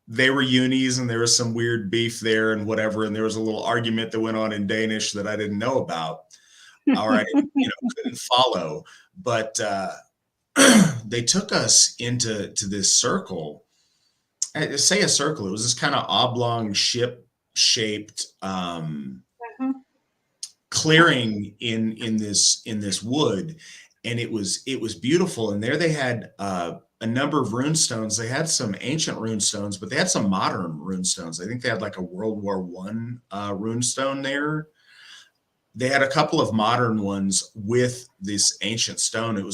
they were unis, and there was some weird beef there and whatever, and there was a little argument that went on in Danish that I didn't know about, or I couldn't follow. But they took us into this circle. I say a circle. It was this kind of oblong ship-shaped clearing in this wood, and it was beautiful. And there they had a number of rune stones. They had some ancient rune stones, but they had some modern rune stones. I think they had like a World War I rune stone there. They had a couple of modern ones with this ancient stone. It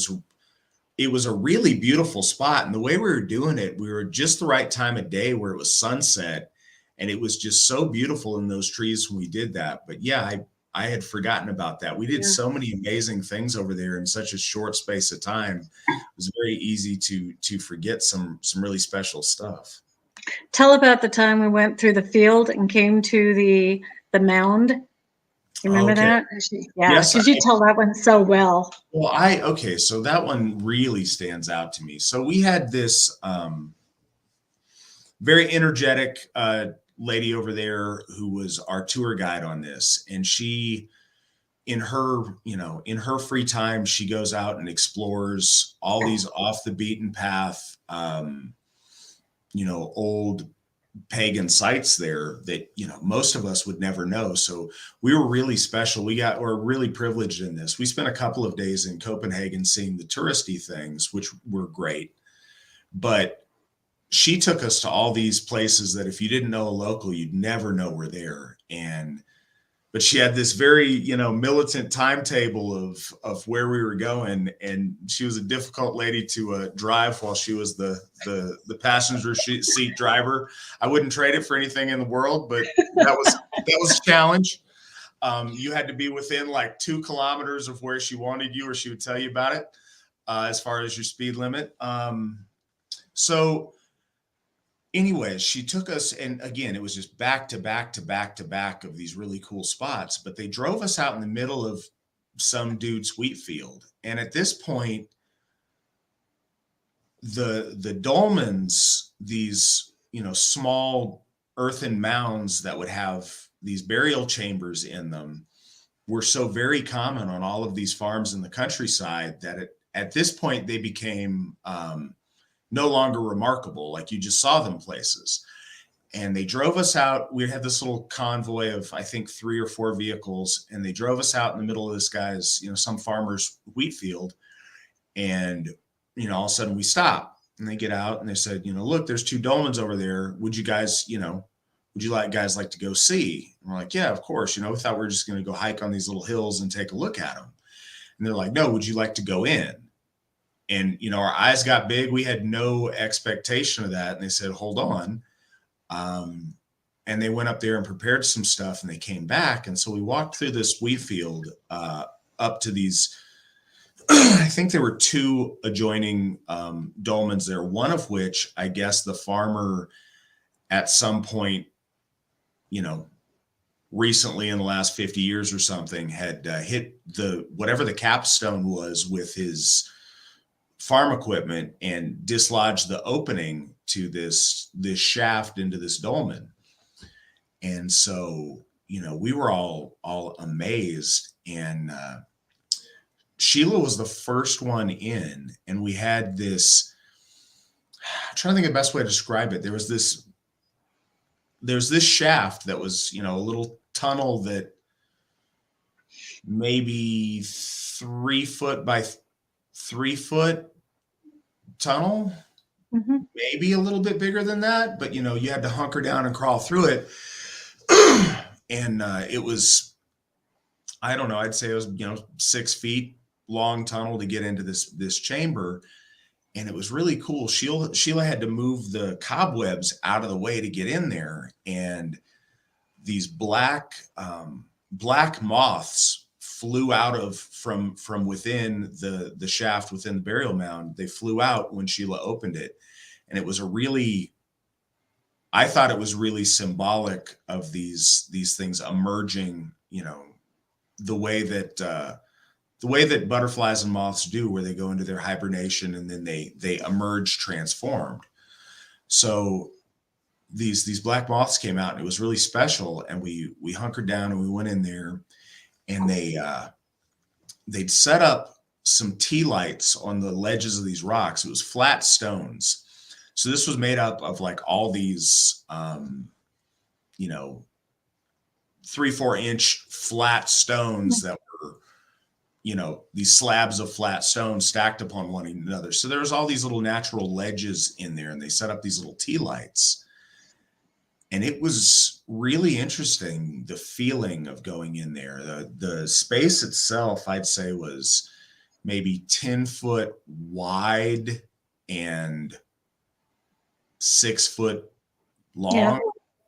was a really beautiful spot. And the way we were doing it, we were just the right time of day where it was sunset, and it was just so beautiful in those trees when we did that. But yeah, I had forgotten about that. We did so many amazing things over there in such a short space of time. It was very easy to forget some really special stuff. Tell about the time we went through the field and came to the mound. You remember that? Yeah, yes, because you tell that one so well. Well, so that one really stands out to me. So we had this very energetic lady over there who was our tour guide on this, and she, in her free time, she goes out and explores all these off the beaten path, old pagan sites there that, most of us would never know. So we were really special. We're really privileged in this. We spent a couple of days in Copenhagen seeing the touristy things, which were great. But she took us to all these places that if you didn't know a local, you'd never know were there. But she had this very, militant timetable of where we were going, and she was a difficult lady to drive while she was the passenger seat driver. I wouldn't trade it for anything in the world, but that was a challenge. You had to be within like 2 kilometers of where she wanted you, or she would tell you about it, as far as your speed limit. So anyways, she took us, and again, it was just back to back to back to back of these really cool spots, but they drove us out in the middle of some dude's wheat field. And at this point, the dolmens, these, small earthen mounds that would have these burial chambers in them, were so very common on all of these farms in the countryside that at this point they became no longer remarkable. Like, you just saw them places. And they drove us out. We had this little convoy of, I think, 3 or 4 vehicles, and they drove us out in the middle of this guy's, some farmer's wheat field. And, all of a sudden we stop, and they get out and they said, look, there's 2 dolmens over there. Would you guys, would you guys like to go see? And we're like, yeah, of course. We thought we were just going to go hike on these little hills and take a look at them. And they're like, no, would you like to go in? And, our eyes got big. We had no expectation of that. And they said, hold on. And they went up there and prepared some stuff, and they came back. And so we walked through this wheat field up to these, I think there were 2 adjoining dolmens there, one of which I guess the farmer at some point, recently in the last 50 years or something, had hit whatever the capstone was with his farm equipment and dislodged the opening to this shaft into this dolmen. And so, we were all amazed. And Sheila was the first one in, and we had this, I'm trying to think of the best way to describe it. There's this shaft that was, a little tunnel that maybe 3 foot by 3 foot tunnel, maybe a little bit bigger than that, but you had to hunker down and crawl through it. And it was, I don't know, I'd say it was 6 feet long tunnel to get into this chamber. And it was really cool. Sheila had to move the cobwebs out of the way to get in there, and these black moths flew out from within the shaft within the burial mound. They flew out when Sheila opened it. And it was I thought it was really symbolic of these things emerging, the way that butterflies and moths do, where they go into their hibernation and then they emerge transformed. So these black moths came out, and it was really special. And we hunkered down and we went in there, and they'd set up some tea lights on the ledges of these rocks. It was flat stones. So this was made up of like all these, 3-4 inch flat stones that were, these slabs of flat stones stacked upon one another. So there was all these little natural ledges in there, and they set up these little tea lights. And it was really interesting, the feeling of going in there. The space itself, I'd say, was maybe 10 foot wide and 6 foot long,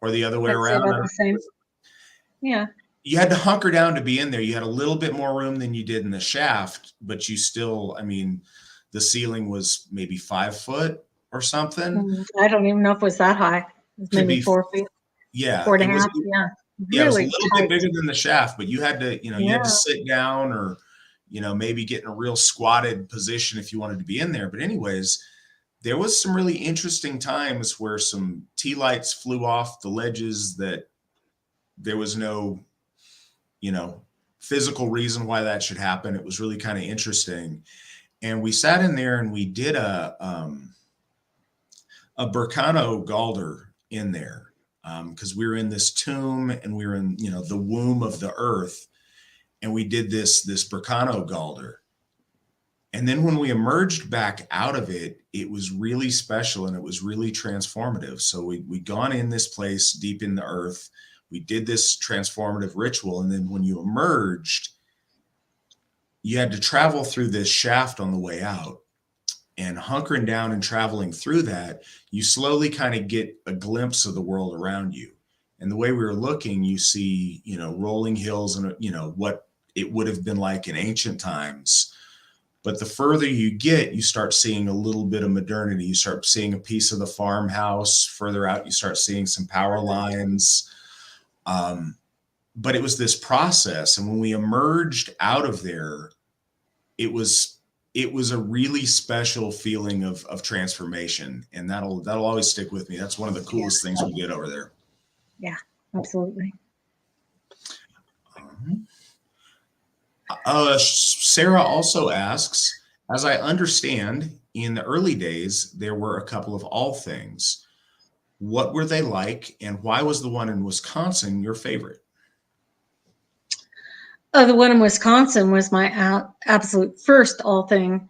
or the other way around. The same. Yeah. You had to hunker down to be in there. You had a little bit more room than you did in the shaft, but you still, the ceiling was maybe 5 foot or something. I don't even know if it was that high. It was maybe 4 feet. Yeah. 4.5. Yeah. Yeah, it was a little bit bigger than the shaft, but you had to, you had to sit down, or, maybe get in a real squatted position if you wanted to be in there. But anyways, there was some really interesting times where some tea lights flew off the ledges that there was no, physical reason why that should happen. It was really kind of interesting. And we sat in there and we did a Burkano Galder in there, because we were in this tomb and we were in, the womb of the earth, and we did this Bracano Galder. And then when we emerged back out of it, it was really special and it was really transformative. So we'd gone in this place deep in the earth. We did this transformative ritual. And then when you emerged, you had to travel through this shaft on the way out. And hunkering down and traveling through that, you slowly kind of get a glimpse of the world around you. And the way we were looking, you see, rolling hills and, what it would have been like in ancient times. But the further you get, you start seeing a little bit of modernity. You start seeing a piece of the farmhouse. Further out, you start seeing some power lines. But it was this process. And when we emerged out of there, it was a really special feeling of transformation. And that'll always stick with me. That's one of the coolest things we did over there. Yeah, absolutely. Sarah also asks, as I understand, in the early days, there were a couple of all things. What were they like, and why was the one in Wisconsin your favorite? Oh, the one in Wisconsin was my absolute first all thing.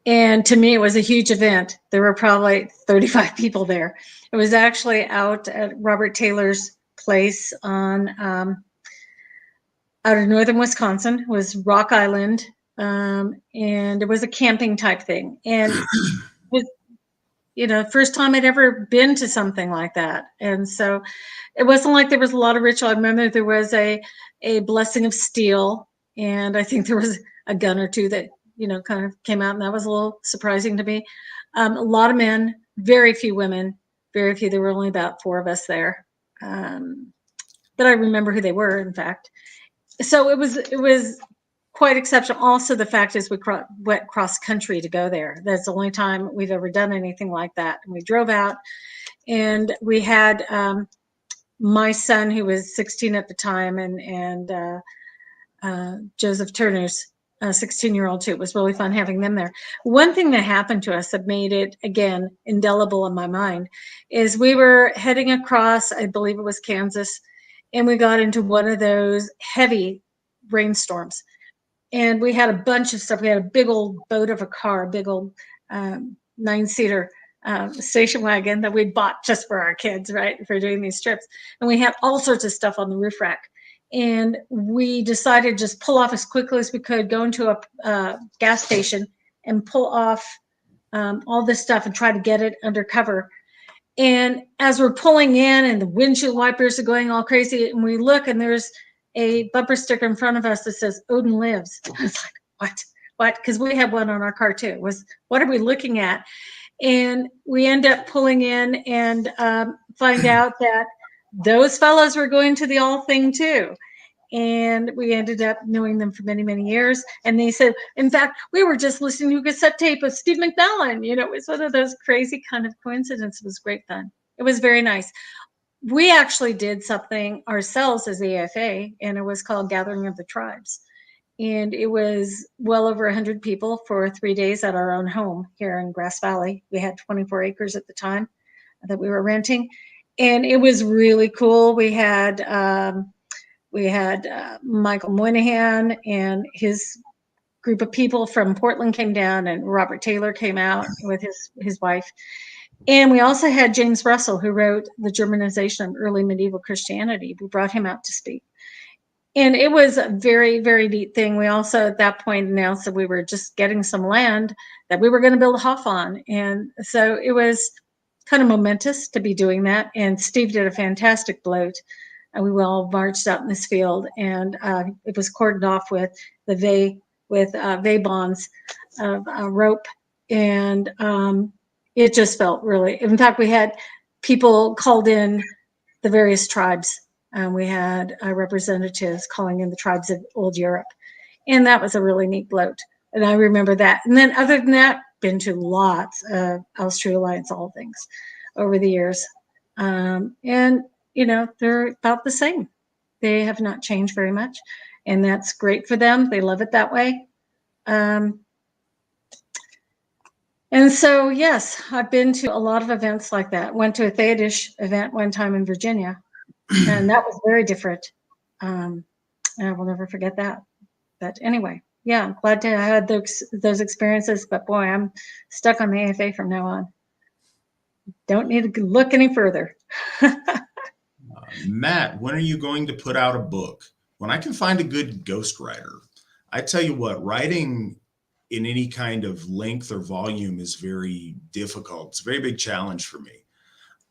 And to me, it was a huge event. There were probably 35 people there. It was actually out at Robert Taylor's place on out of northern Wisconsin. It was Rock Island, and it was a camping type thing. And it was, first time I'd ever been to something like that. And so it wasn't like there was a lot of ritual. I remember there was a blessing of steel, and I think there was a gun or two that kind of came out, and that was a little surprising to me. A lot of men, very few women, very few. There were only about 4 of us there, but I remember who they were, in fact. So it was quite exceptional. Also, the fact is we went cross country to go there. That's the only time we've ever done anything like that. And we drove out, and we had my son, who was 16 at the time, and Joseph Turner's 16-year-old too. It was really fun having them there. One thing that happened to us that made it, again, indelible in my mind is we were heading across, I believe it was Kansas, and we got into one of those heavy rainstorms. And we had a bunch of stuff. We had a big old boat of a car, a big old 9-seater station wagon that we bought just for our kids, right, for doing these trips. And we had all sorts of stuff on the roof rack. And we decided to just pull off as quickly as we could, go into a gas station and pull off all this stuff and try to get it under cover. And as we're pulling in and the windshield wipers are going all crazy, and we look and there's a bumper sticker in front of us that says Odin lives. I was like, what? Because we had one on our car too. What are we looking at? And we end up pulling in and find out that those fellows were going to the all thing too. And we ended up knowing them for many, many years. And they said, in fact, we were just listening to a cassette tape of Steve McNallen. It was one of those crazy kind of coincidences. It was great fun. It was very nice. We actually did something ourselves as AFA, and it was called Gathering of the Tribes. And it was well over 100 people for 3 days at our own home here in Grass Valley. We had 24 acres at the time that we were renting. And it was really cool. We had Michael Moynihan and his group of people from Portland came down, and Robert Taylor came out with his wife. And we also had James Russell, who wrote The Germanization of Early Medieval Christianity. We brought him out to speak. And it was a very, very neat thing. We also, at that point, announced that we were just getting some land that we were going to build a Hof on. And so it was kind of momentous to be doing that. And Steve did a fantastic bloat. And we all marched out in this field, and it was cordoned off with the vey bonds of rope. And it just felt really, in fact, we had people called in the various tribes. We had representatives calling in the tribes of old Europe. And that was a really neat bloat. And I remember that. And then other than that, been to lots of Alsherjar Alliance all things over the years. And, they're about the same. They have not changed very much. And that's great for them. They love it that way. And And so, yes, I've been to a lot of events like that. Went to a Theodish event one time in Virginia, and that was very different. And I will never forget that. But anyway, yeah, I'm glad to have had those experiences. But boy, I'm stuck on the AFA from now on. Don't need to look any further. Matt, when are you going to put out a book? When I can find a good ghostwriter. I tell you what, writing in any kind of length or volume is very difficult. It's a very big challenge for me.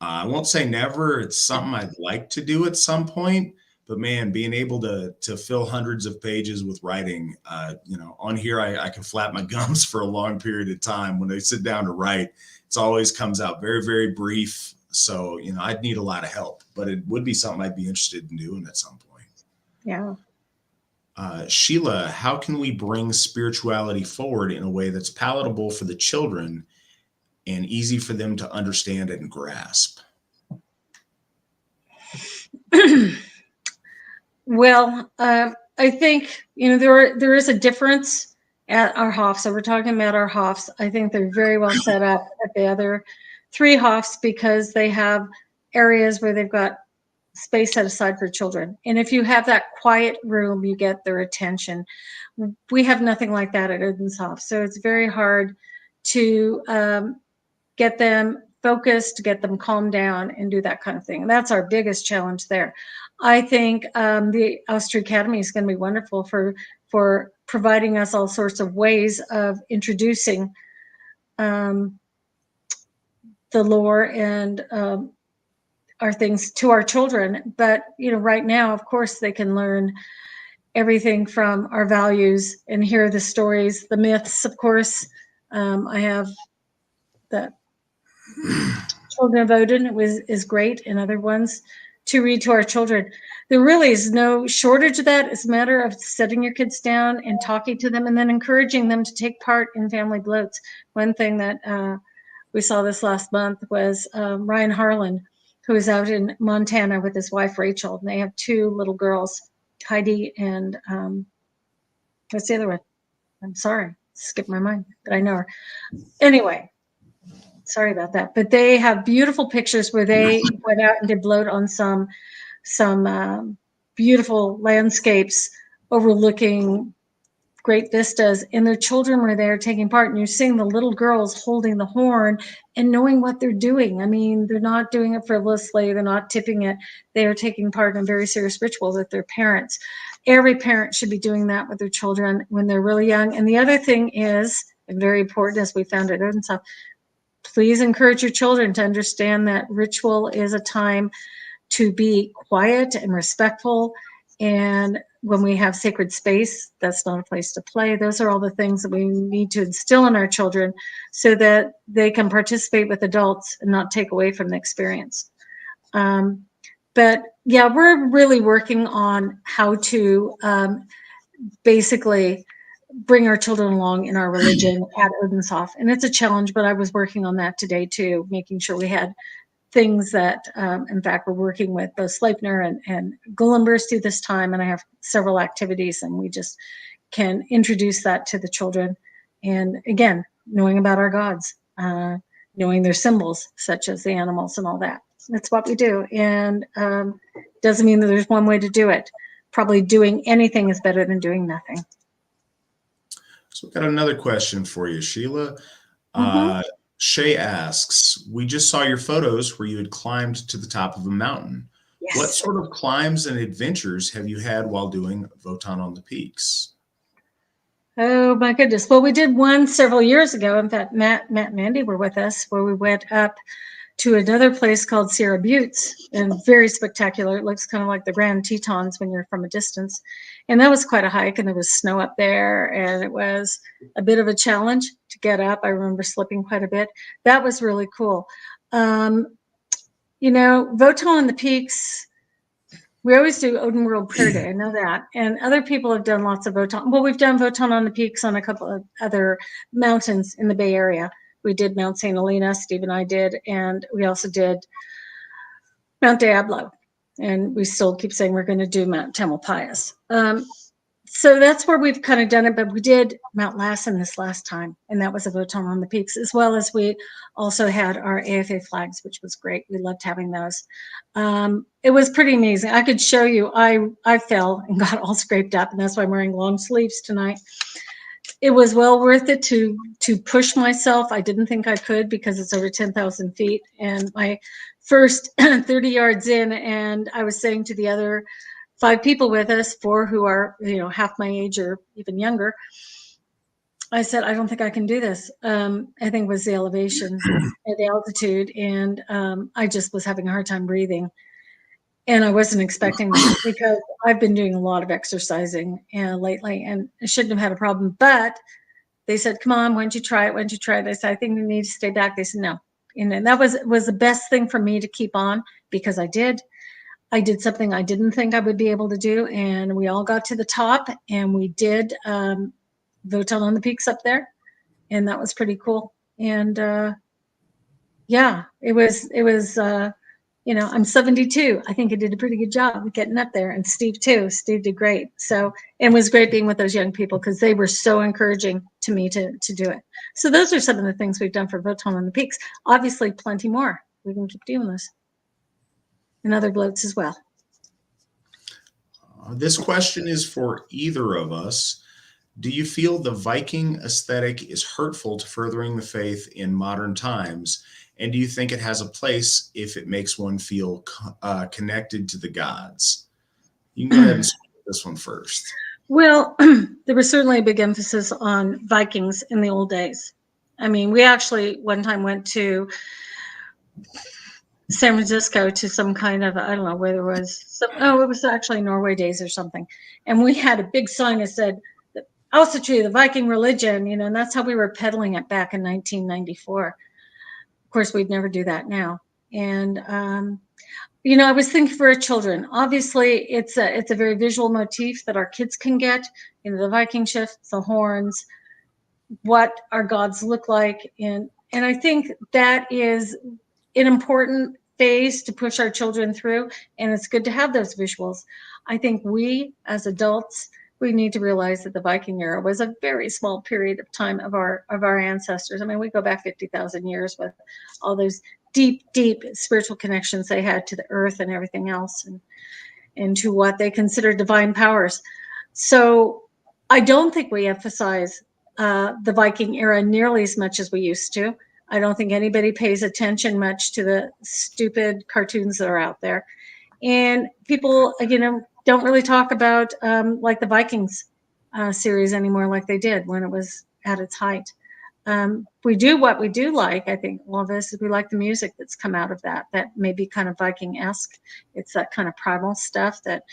I won't say never. It's something I'd like to do at some point, but man, being able to fill hundreds of pages with writing, on here, I can flap my gums for a long period of time. When I sit down to write, it always comes out very, very brief. So, I'd need a lot of help, but it would be something I'd be interested in doing at some point. Yeah. Sheila, how can we bring spirituality forward in a way that's palatable for the children and easy for them to understand and grasp? Well, I think, there is a difference at our Hofs. So we're talking about our Hofs. I think they're very well set up at the other 3 Hofs because they have areas where they've got space set aside for children. And if you have that quiet room, you get their attention. We have nothing like that at Odenshof. So it's very hard to get them focused, get them calmed down, and do that kind of thing. That's our biggest challenge there. I think the Asatru Academy is going to be wonderful for providing us all sorts of ways of introducing the lore and our things to our children. But right now, of course, they can learn everything from our values and hear the stories, the myths. Of course, I have the Children of Odin is great, and other ones to read to our children. There really is no shortage of that. It's a matter of setting your kids down and talking to them, and then encouraging them to take part in family bloats. One thing that we saw this last month was Ryan Harlan, who is out in Montana with his wife Rachel, and they have 2 little girls, Heidi and what's the other one? I'm sorry, skipped my mind, but I know her. Anyway, sorry about that. But they have beautiful pictures where they went out and did bloat on some beautiful landscapes overlooking great vistas, and their children were there taking part. And you're seeing the little girls holding the horn and knowing what they're doing. I mean, they're not doing it frivolously. They're not tipping it. They are taking part in a very serious ritual with their parents. Every parent should be doing that with their children when they're really young. And the other thing is, and very important, as we found at Odenshof, please encourage your children to understand that ritual is a time to be quiet and respectful. And when we have sacred space, that's not a place to play. Those are all the things that we need to instill in our children so that they can participate with adults and not take away from the experience. But yeah, we're really working on how to basically bring our children along in our religion at Odenshof. And it's a challenge, but I was working on that today too, making sure we had things that, in fact, we're working with both Sleipner and Gullenbursti this time, and I have several activities, and we just can introduce that to the children. And again, knowing about our gods, knowing their symbols, such as the animals and all that. That's what we do. And doesn't mean that there's one way to do it. Probably doing anything is better than doing nothing. So I've got another question for you, Sheila. Shay asks, we just saw your photos where you had climbed to the top of a mountain. Yes. What sort of climbs and adventures have you had while doing Wotan on the Peaks? Oh my goodness. Well, we did one several years ago. In fact, Matt and Andy were with us, where we went up to another place called Sierra Buttes, and very spectacular. It looks kind of like the Grand Tetons when you're from a distance. And that was quite a hike, and there was snow up there, and it was a bit of a challenge to get up. I remember slipping quite a bit. That was really cool. Wotan on the Peaks, we always do Odin World Prayer Day. I know that. And other people have done lots of Wotan. Well, we've done Wotan on the Peaks on a couple of other mountains in the Bay Area. We did Mount St. Helena, Steve and I did, and we also did Mount Diablo. And we still keep saying we're going to do Mount Tamalpais. So that's where we've kind of done it, but we did Mount Lassen this last time, and that was a Voton on the Peaks, as well as we also had our AFA flags, which was great. We loved having those. It was pretty amazing. I could show you. I fell and got all scraped up, and that's why I'm wearing long sleeves tonight. It was well worth it to push myself. I didn't think I could because it's over 10,000 feet, and my first 30 yards in, and I was saying to the other 5 people with us, 4 who are, half my age or even younger, I said, I don't think I can do this. I think it was the elevation and the altitude, and I just was having a hard time breathing. And I wasn't expecting that because I've been doing a lot of exercising lately, and I shouldn't have had a problem. But they said, come on, why don't you try it? Why don't you try it? I said, I think we need to stay back. They said, no. And that was the best thing for me to keep on, because I did something I didn't think I would be able to do. And we all got to the top, and we did Votel on the Peaks up there. And that was pretty cool. And yeah, it was I'm 72. I think I did a pretty good job getting up there, and Steve too. Steve did great. So, and it was great being with those young people, because they were so encouraging to me to do it. So those are some of the things we've done for Voton on the Peaks. Obviously, plenty more. We can keep doing this, and other bloats as well. This question is for either of us. Do you feel the Viking aesthetic is hurtful to furthering the faith in modern times? And do you think it has a place if it makes one feel connected to the gods? You can go ahead and start with this one first. Well, there was certainly a big emphasis on Vikings in the old days. I mean, we actually one time went to San Francisco to some kind of, I don't know where there was it was actually Norway Days or something. And we had a big sign that said, Asatru, the Viking religion, and that's how we were peddling it back in 1994. Of course, we'd never do that now. And, I was thinking for our children. Obviously, it's a very visual motif that our kids can get. The Viking shifts, the horns, what our gods look like. And I think that is an important phase to push our children through. And it's good to have those visuals. I think we, as adults, we need to realize that the Viking era was a very small period of time of our ancestors. I mean, we go back 50,000 years with all those deep spiritual connections they had to the earth and everything else, and to what they consider divine powers. So I don't think we emphasize the Viking era nearly as much as we used to. I don't think anybody pays attention much to the stupid cartoons that are out there. And people, don't really talk about like the Vikings series anymore, like they did when it was at its height. We do what we do like. I think all of us, we like the music that's come out of that may be kind of Viking-esque. It's that kind of primal stuff that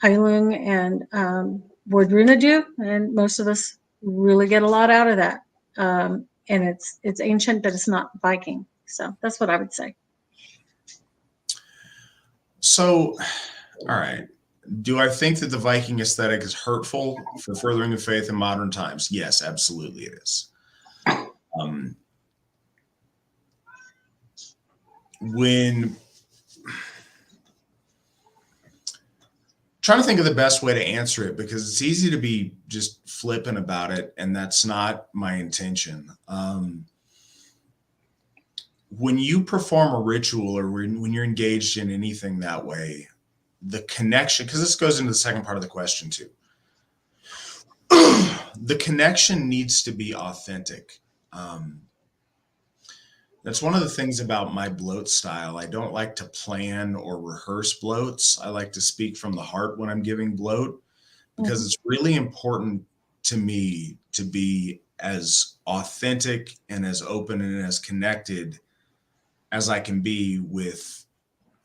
Heilung and Runic do, and most of us really get a lot out of that. And it's ancient, but it's not Viking. So that's what I would say. So, all right. Do I think that the Viking aesthetic is hurtful for furthering the faith in modern times? Yes, absolutely it is. When trying to think of the best way to answer it, because it's easy to be just flippant about it, and that's not my intention. When you perform a ritual, or when you're engaged in anything that way, the connection, because this goes into the second part of the question too, the connection needs to be authentic. That's one of the things about my bloat style. I don't like to plan or rehearse bloats. I like to speak from the heart when I'm giving bloat, because it's really important to me to be as authentic and as open and as connected as I can be with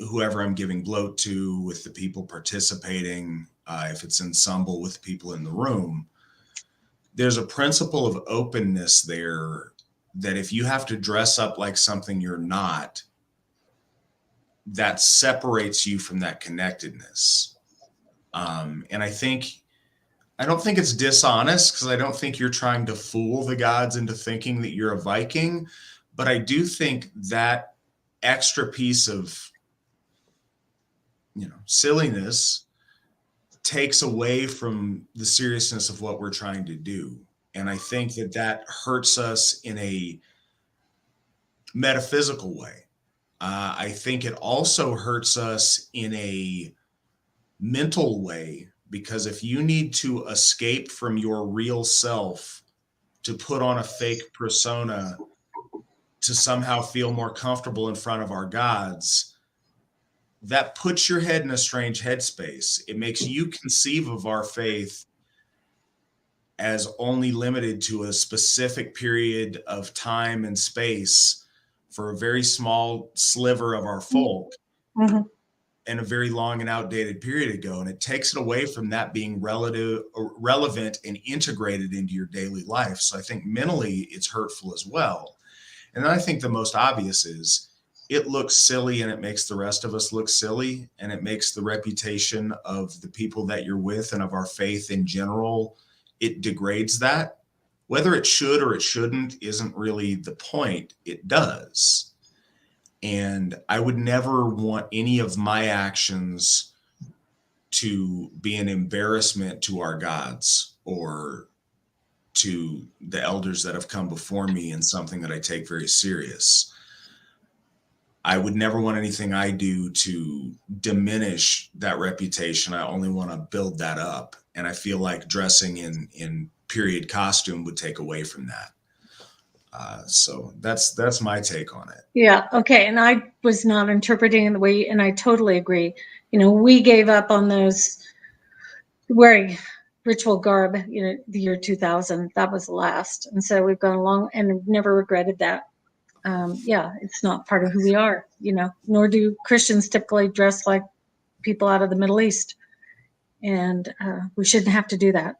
whoever I'm giving bloat to, with the people participating, if it's ensemble, with people in the room. There's a principle of openness there, that if you have to dress up like something you're not, that separates you from that connectedness. And I don't think it's dishonest, because I don't think you're trying to fool the gods into thinking that you're a Viking, but I do think that extra piece of, silliness takes away from the seriousness of what we're trying to do. And I think that that hurts us in a metaphysical way. I think it also hurts us in a mental way, because if you need to escape from your real self to put on a fake persona to somehow feel more comfortable in front of our gods, that puts your head in a strange headspace. It makes you conceive of our faith as only limited to a specific period of time and space for a very small sliver of our folk, Mm-hmm. and a very long and outdated period ago. And it takes it away from that being relevant and integrated into your daily life. So I think mentally it's hurtful as well. And then I think the most obvious is it looks silly, and it makes the rest of us look silly, and it makes the reputation of the people that you're with and of our faith in general, it degrades that. Whether it should or it shouldn't isn't really the point. It does. And I would never want any of my actions to be an embarrassment to our gods or to the elders that have come before me, and something that I take very serious. I would never want anything I do to diminish that reputation. I only want to build that up. And I feel like dressing in period costume would take away from that. So that's my take on it. Yeah. Okay. And I was not interpreting the way, and I totally agree. We gave up on those wearing ritual garb, the year 2000. That was the last. And so we've gone along and never regretted that. It's not part of who we are, nor do Christians typically dress like people out of the Middle East. And we shouldn't have to do that.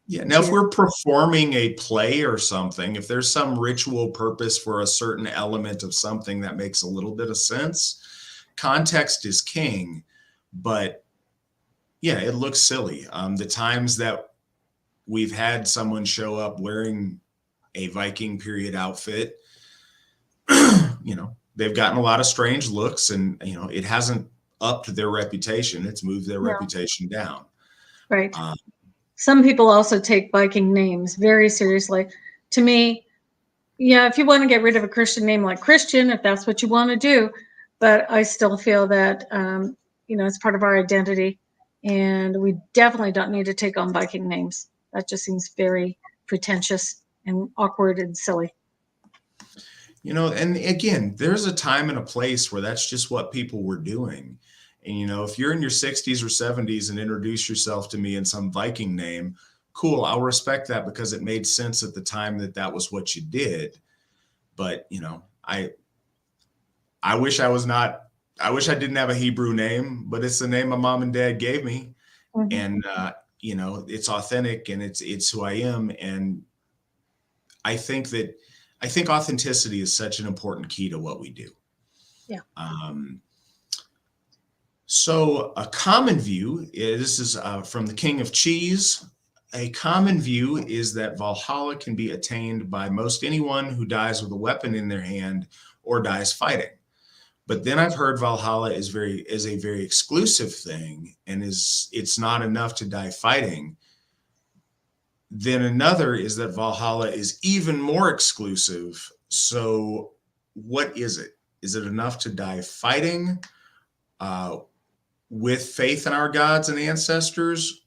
Yeah. Now, if we're performing a play or something, if there's some ritual purpose for a certain element of something that makes a little bit of sense, context is king. But yeah, it looks silly. The times that we've had someone show up wearing a Viking period outfit, they've gotten a lot of strange looks, and, it hasn't upped their reputation. It's moved their reputation down. Right. Some people also take Viking names very seriously. To me, if you want to get rid of a Christian name like Christian, if that's what you want to do, but I still feel that, it's part of our identity, and we definitely don't need to take on Viking names. That just seems very pretentious and awkward and silly. And again, there's a time and a place where that's just what people were doing. And, if you're in your 60s or 70s and introduce yourself to me in some Viking name, cool, I'll respect that because it made sense at the time that was what you did. But, I wish I didn't have a Hebrew name, but it's the name my mom and dad gave me. Mm-hmm. And, it's authentic, and it's who I am. And I think authenticity is such an important key to what we do. Yeah. So a common view is from the King of Cheese. A common view is that Valhalla can be attained by most anyone who dies with a weapon in their hand or dies fighting. But then I've heard Valhalla is a very exclusive thing, and it's not enough to die fighting. Then another is that Valhalla is even more exclusive. So what is it? Is it enough to die fighting with faith in our gods and ancestors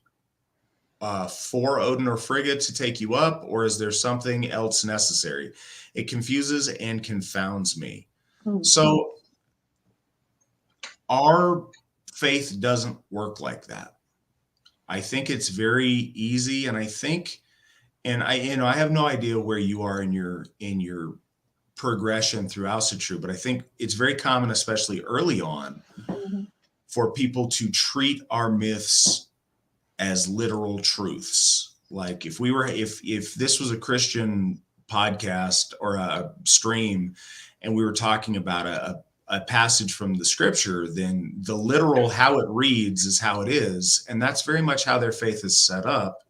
for Odin or Frigga to take you up? Or is there something else necessary? It confuses and confounds me. Mm-hmm. So our faith doesn't work like that. I think it's very easy, and I have no idea where you are in your progression through Asatru, but I think it's very common, especially early on, mm-hmm. for people to treat our myths as literal truths. Like if this was a Christian podcast or a stream, and we were talking about a passage from the scripture, then the literal how it reads is how it is. And that's very much how their faith is set up.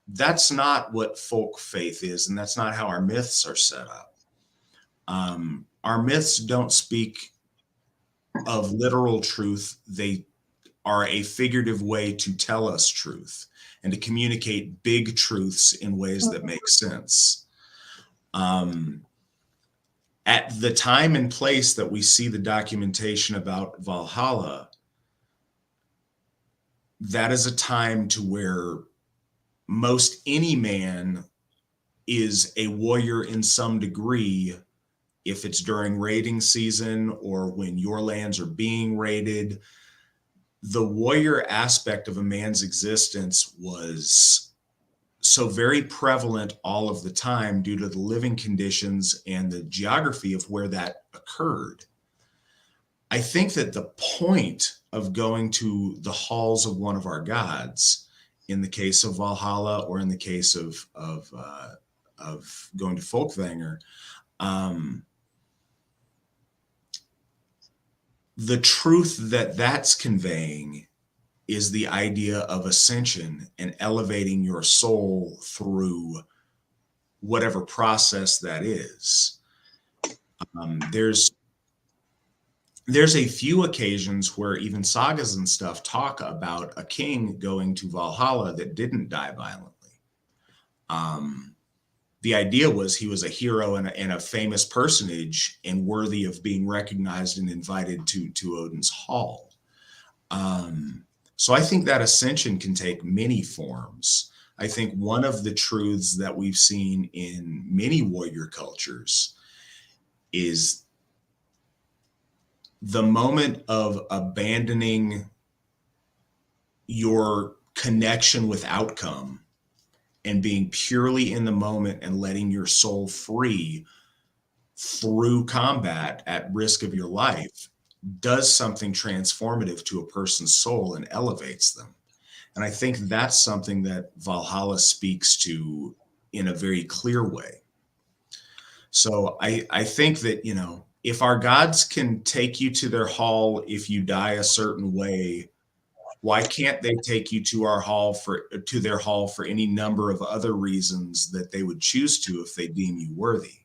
That's not what folk faith is, and that's not how our myths are set up. Our myths don't speak of literal truth. They are a figurative way to tell us truth and to communicate big truths in ways that make sense. At the time and place that we see the documentation about Valhalla, that is a time to where most any man is a warrior in some degree, if it's during raiding season or when your lands are being raided. The warrior aspect of a man's existence was so very prevalent all of the time due to the living conditions and the geography of where that occurred. I think that the point of going to the halls of one of our gods, in the case of Valhalla or in the case of going to Folkvanger, the truth that that's conveying is the idea of ascension and elevating your soul through whatever process that is. There's a few occasions where even sagas and stuff talk about a king going to Valhalla that didn't die violently. The idea was he was a hero and a famous personage and worthy of being recognized and invited to Odin's hall. So I think that ascension can take many forms. I think one of the truths that we've seen in many warrior cultures is the moment of abandoning your connection with outcome and being purely in the moment and letting your soul free through combat at risk of your life does something transformative to a person's soul and elevates them. And I think that's something that Valhalla speaks to in a very clear way. So I think that, you know, if our gods can take you to their hall if you die a certain way, why can't they take you to their hall for any number of other reasons that they would choose to if they deem you worthy?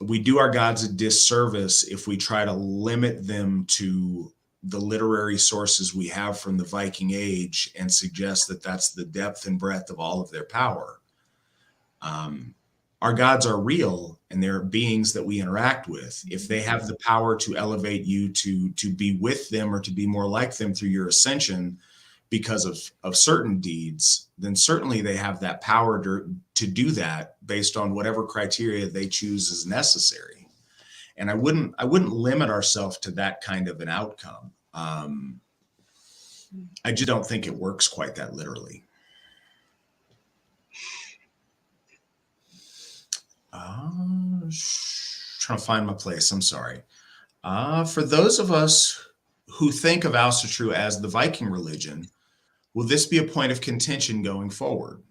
We do our gods a disservice if we try to limit them to the literary sources we have from the Viking Age and suggest that that's the depth and breadth of all of their power. Our gods are real and they're beings that we interact with. If they have the power to elevate you to be with them or to be more like them through your ascension because of certain deeds, then certainly they have that power to do that based on whatever criteria they choose as necessary. And I wouldn't limit ourselves to that kind of an outcome. I just don't think it works quite that literally. Trying to find my place. I'm sorry. For those of us who think of Asatru as the Viking religion, will this be a point of contention going forward?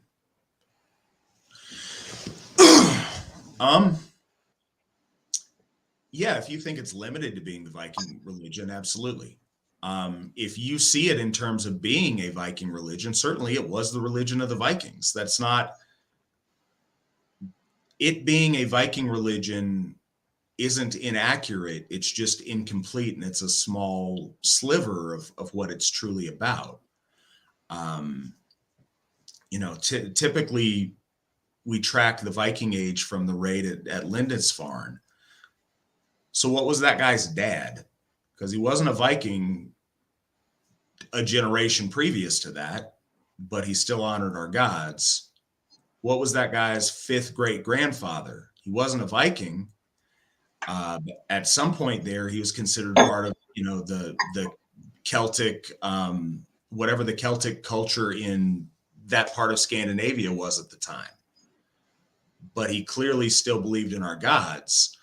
Yeah, if you think it's limited to being the Viking religion, absolutely. If you see it in terms of being a Viking religion, certainly it was the religion of the Vikings. That's not it being a Viking religion isn't inaccurate. It's just incomplete, and it's a small sliver of what it's truly about. Typically we track the Viking Age from the raid at Lindisfarne. So what was that guy's dad? Because he wasn't a Viking a generation previous to that, but he still honored our gods. What was that guy's fifth great grandfather? He wasn't a Viking. At some point there, he was considered part of, the Celtic, whatever the Celtic culture in that part of Scandinavia was at the time. But he clearly still believed in our gods.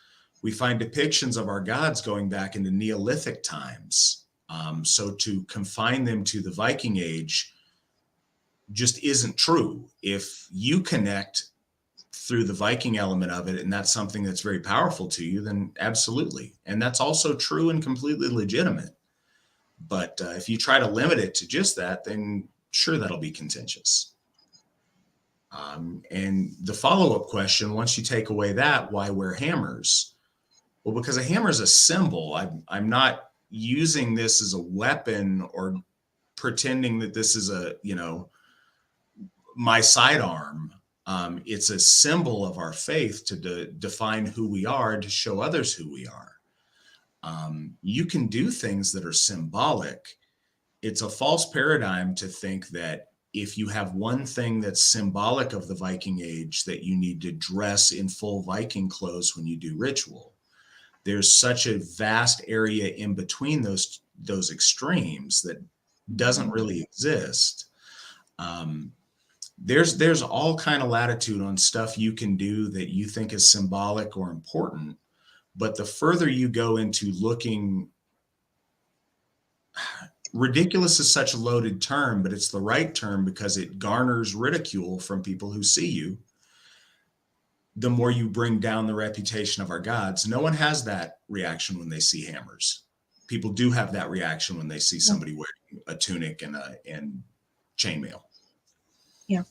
We find depictions of our gods going back into Neolithic times. So to confine them to the Viking Age just isn't true. If you connect through the Viking element of it, and that's something that's very powerful to you, then absolutely. And that's also true and completely legitimate. But if you try to limit it to just that, then sure, that'll be contentious. And the follow-up question, once you take away that, why wear hammers? Well, because a hammer is a symbol. I'm not using this as a weapon or pretending that this is a, my sidearm. It's a symbol of our faith to define who we are, to show others who we are. You can do things that are symbolic. It's a false paradigm to think that if you have one thing that's symbolic of the Viking age, that you need to dress in full Viking clothes when you do ritual. There's such a vast area in between those extremes that doesn't really exist. There's all kind of latitude on stuff you can do that you think is symbolic or important. But the further you go into looking, ridiculous is such a loaded term, but it's the right term because it garners ridicule from people who see you. The more you bring down the reputation of our gods, no one has that reaction when they see hammers. People do have that reaction when they see somebody wearing a tunic and chainmail. Yeah.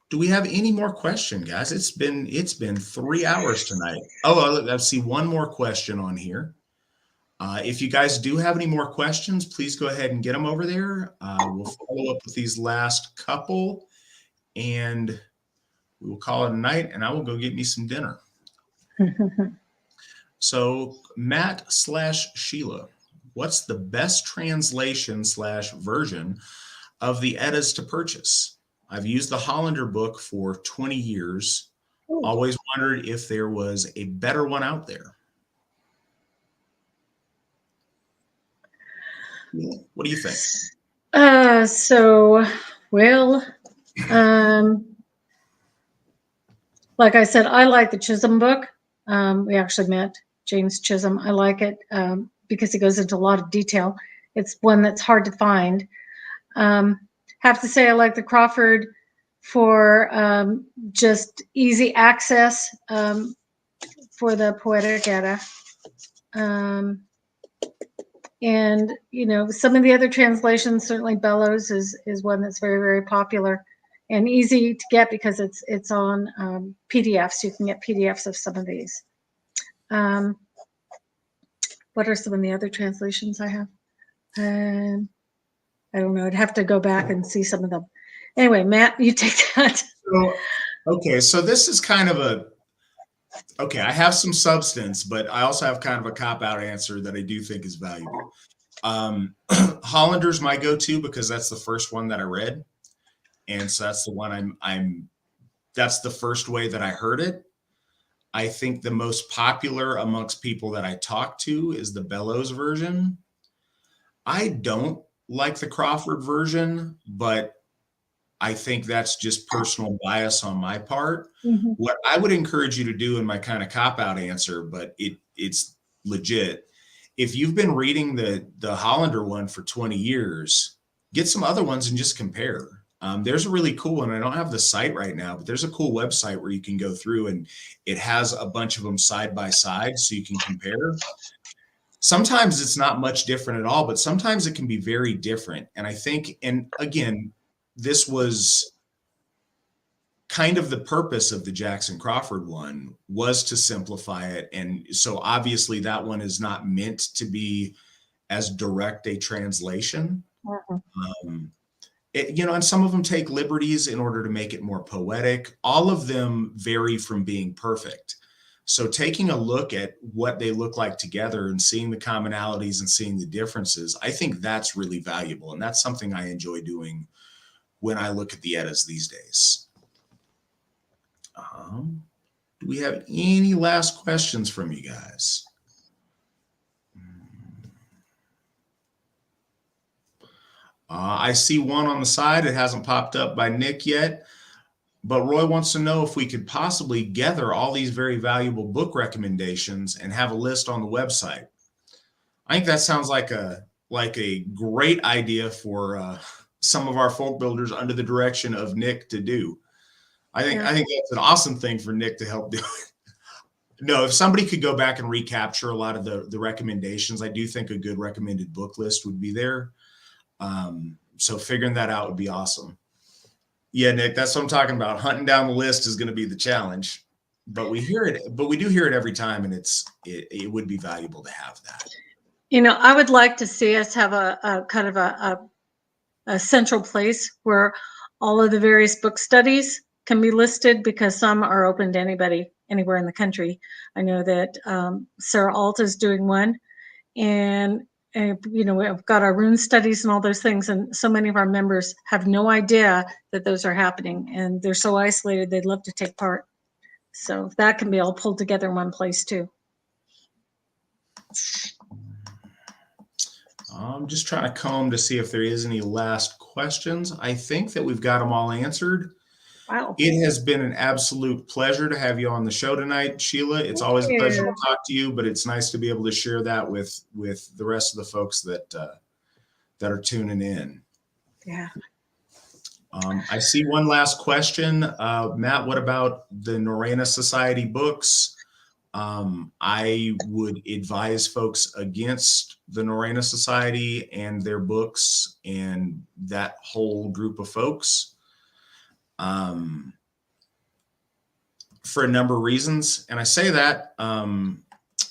Do we have any more questions, guys? It's been 3 hours tonight. Oh, I see one more question on here. If you guys do have any more questions, please go ahead and get them over there. We'll follow up with these last couple, and we will call it a night, and I will go get me some dinner. So Matt/Sheila, what's the best translation / version of the Eddas to purchase? I've used the Hollander book for 20 years. Always wondered if there was a better one out there. What do you think? Like I said, I like the Chisholm book. We actually met James Chisholm. I like it because it goes into a lot of detail. It's one that's hard to find. Have to say I like the Crawford for just easy access for the Poetic Edda. And, some of the other translations, certainly Bellows is one that's very, very popular and easy to get because it's on PDFs. You can get PDFs of some of these. What are some of the other translations I have? I don't know. I'd have to go back and see some of them. Anyway, Matt, you take that. So this is kind of I have some substance, but I also have kind of a cop-out answer that I do think is valuable. Hollander's my go-to because that's the first one that I read. And so that's the one that's the first way that I heard it. I think the most popular amongst people that I talk to is the Bellows version. I don't like the Crawford version, but I think that's just personal bias on my part. Mm-hmm. What I would encourage you to do in my kind of cop-out answer, but it's legit. If you've been reading the Hollander one for 20 years, get some other ones and just compare. There's a really cool one. I don't have the site right now, but there's a cool website where you can go through and it has a bunch of them side by side so you can compare. Sometimes it's not much different at all, but sometimes it can be very different. And I think, and again, this was kind of the purpose of the Jackson Crawford one, was to simplify it. And so obviously that one is not meant to be as direct a translation. Mm-hmm. And some of them take liberties in order to make it more poetic. All of them vary from being perfect. So taking a look at what they look like together and seeing the commonalities and seeing the differences, I think that's really valuable. And that's something I enjoy doing when I look at the Eddas these days. Do we have any last questions from you guys? I see one on the side. It hasn't popped up by Nick yet. But Roy wants to know if we could possibly gather all these very valuable book recommendations and have a list on the website. I think that sounds like a great idea for some of our folk builders under the direction of Nick to do. I think that's an awesome thing for Nick to help do. No, if somebody could go back and recapture a lot of the recommendations, I do think a good recommended book list would be there. So figuring that out would be awesome. Yeah, Nick, that's what I'm talking about. Hunting down the list is going to be the challenge. but we hear it, but we do hear it every time, and it would be valuable to have that. I would like to see us have a kind of a central place where all of the various book studies can be listed, because some are open to anybody anywhere in the country. I know that Sarah Alt is doing one, and we've got our rune studies and all those things, and so many of our members have no idea that those are happening, and they're so isolated they'd love to take part. So that can be all pulled together in one place too. I'm just trying to comb to see if there is any last questions. I think that we've got them all answered. Wow. It has been an absolute pleasure to have you on the show tonight, Sheila. It's always a pleasure to talk to you, but it's nice to be able to share that with the rest of the folks that are tuning in. Yeah. I see one last question. Matt, what about the Norena Society books? I would advise folks against the Norena Society and their books and that whole group of folks for a number of reasons. And I say that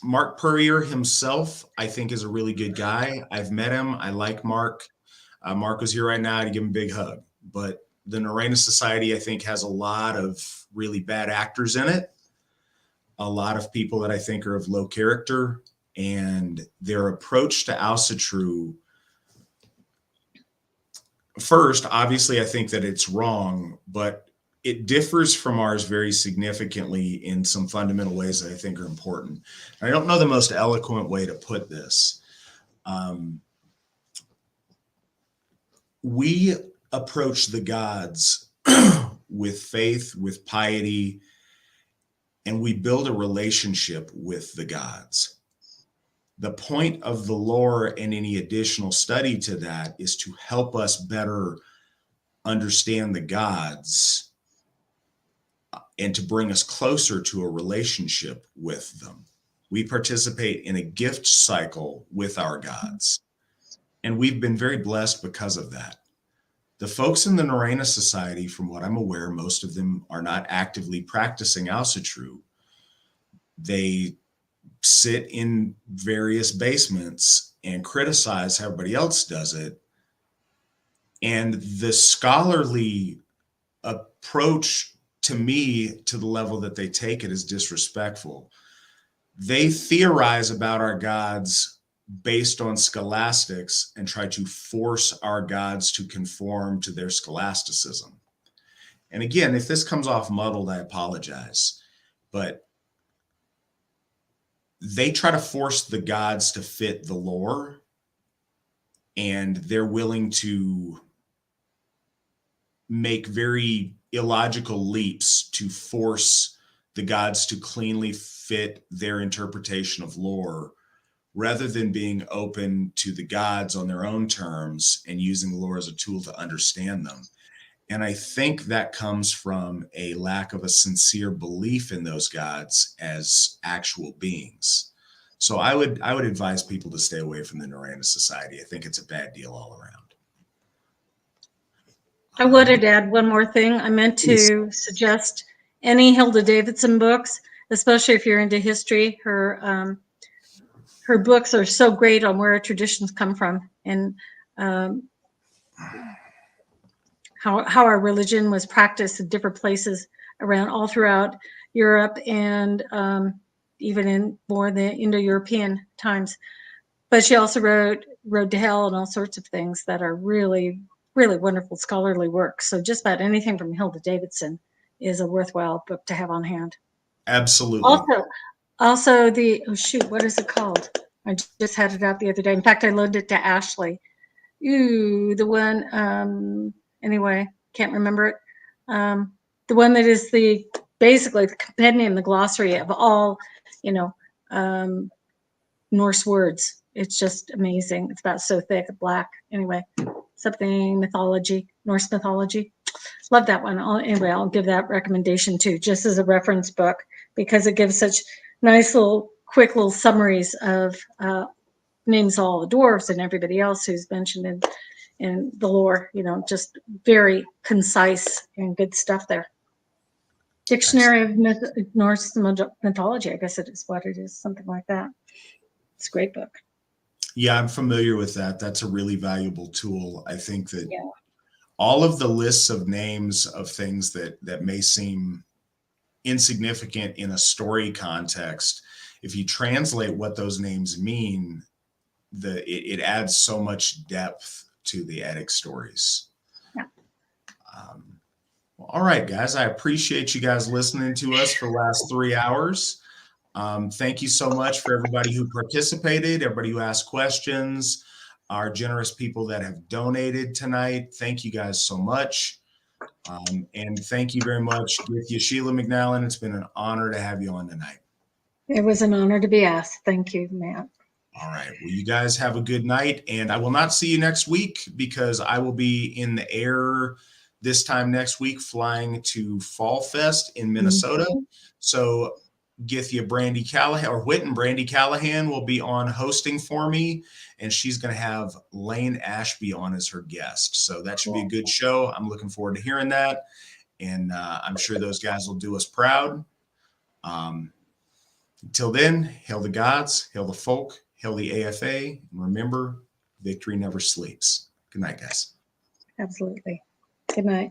Mark Purrier himself, I think, is a really good guy. I've met him. I like Mark. Mark was here right now to give him a big hug. But the Norena Society, I think, has a lot of really bad actors in it. A lot of people that I think are of low character, and their approach to Asatru. First, obviously, I think that it's wrong, but it differs from ours very significantly in some fundamental ways that I think are important. And I don't know the most eloquent way to put this. We approach the gods with faith, with piety, and we build a relationship with the gods. The point of the lore and any additional study to that is to help us better understand the gods and to bring us closer to a relationship with them. We participate in a gift cycle with our gods, and we've been very blessed because of that. The folks in the Norena Society, from what I'm aware, most of them are not actively practicing Asatru. They sit in various basements and criticize how everybody else does it. And the scholarly approach, to me, to the level that they take it, is disrespectful. They theorize about our gods based on scholastics and try to force our gods to conform to their scholasticism. And again, if this comes off muddled, I apologize. But they try to force the gods to fit the lore, and they're willing to make very illogical leaps to force the gods to cleanly fit their interpretation of lore, rather than being open to the gods on their own terms and using the lore as a tool to understand them. And I think that comes from a lack of a sincere belief in those gods as actual beings. So I would advise people to stay away from the Norena Society. I think it's a bad deal all around. I wanted to add one more thing. I meant to suggest any Hilda Davidson books, especially if you're into history. Her books are so great on where our traditions come from, and how our religion was practiced in different places around all throughout Europe, and even in more the Indo-European times. But she also wrote Road to Hell and all sorts of things that are really, really wonderful scholarly work. So just about anything from Hilda Davidson is a worthwhile book to have on hand. Absolutely. Also what is it called? I just had it out the other day. In fact, I loaned it to Ashley. The one, anyway, can't remember it. The one that is basically the compendium, the glossary of all, Norse words. It's just amazing. It's about so thick, black. Anyway, something mythology, Norse mythology. Love that one. I'll give that recommendation too, just as a reference book, because it gives such nice quick little summaries of names of all the dwarves and everybody else who's mentioned in the lore. Just very concise and good stuff there. Dictionary of Norse mythology, I guess it is what it is, something like that. It's a great book. Yeah, I'm familiar with that. That's a really valuable tool. I think that all of the lists of names of things that may seem insignificant in a story context, if you translate what those names mean, it adds so much depth to the Eddic stories. Yeah. Well, all right, guys, I appreciate you guys listening to us for the last 3 hours. Thank you so much for everybody who participated, everybody who asked questions, our generous people that have donated tonight. Thank you guys so much. And thank you very much, Gythia Sheila McNallen. It's been an honor to have you on tonight. It was an honor to be asked. Thank you, Matt. All right. Well, you guys have a good night. And I will not see you next week because I will be in the air this time next week flying to Fall Fest in Minnesota. Mm-hmm. So Gythia Brandy Callahan, or Whit and Brandy Callahan, will be on hosting for me. And she's going to have Lane Ashby on as her guest. So that should be a good show. I'm looking forward to hearing that. And I'm sure those guys will do us proud. Until then, hail the gods, hail the folk, hail the AFA. And remember, victory never sleeps. Good night, guys. Absolutely. Good night.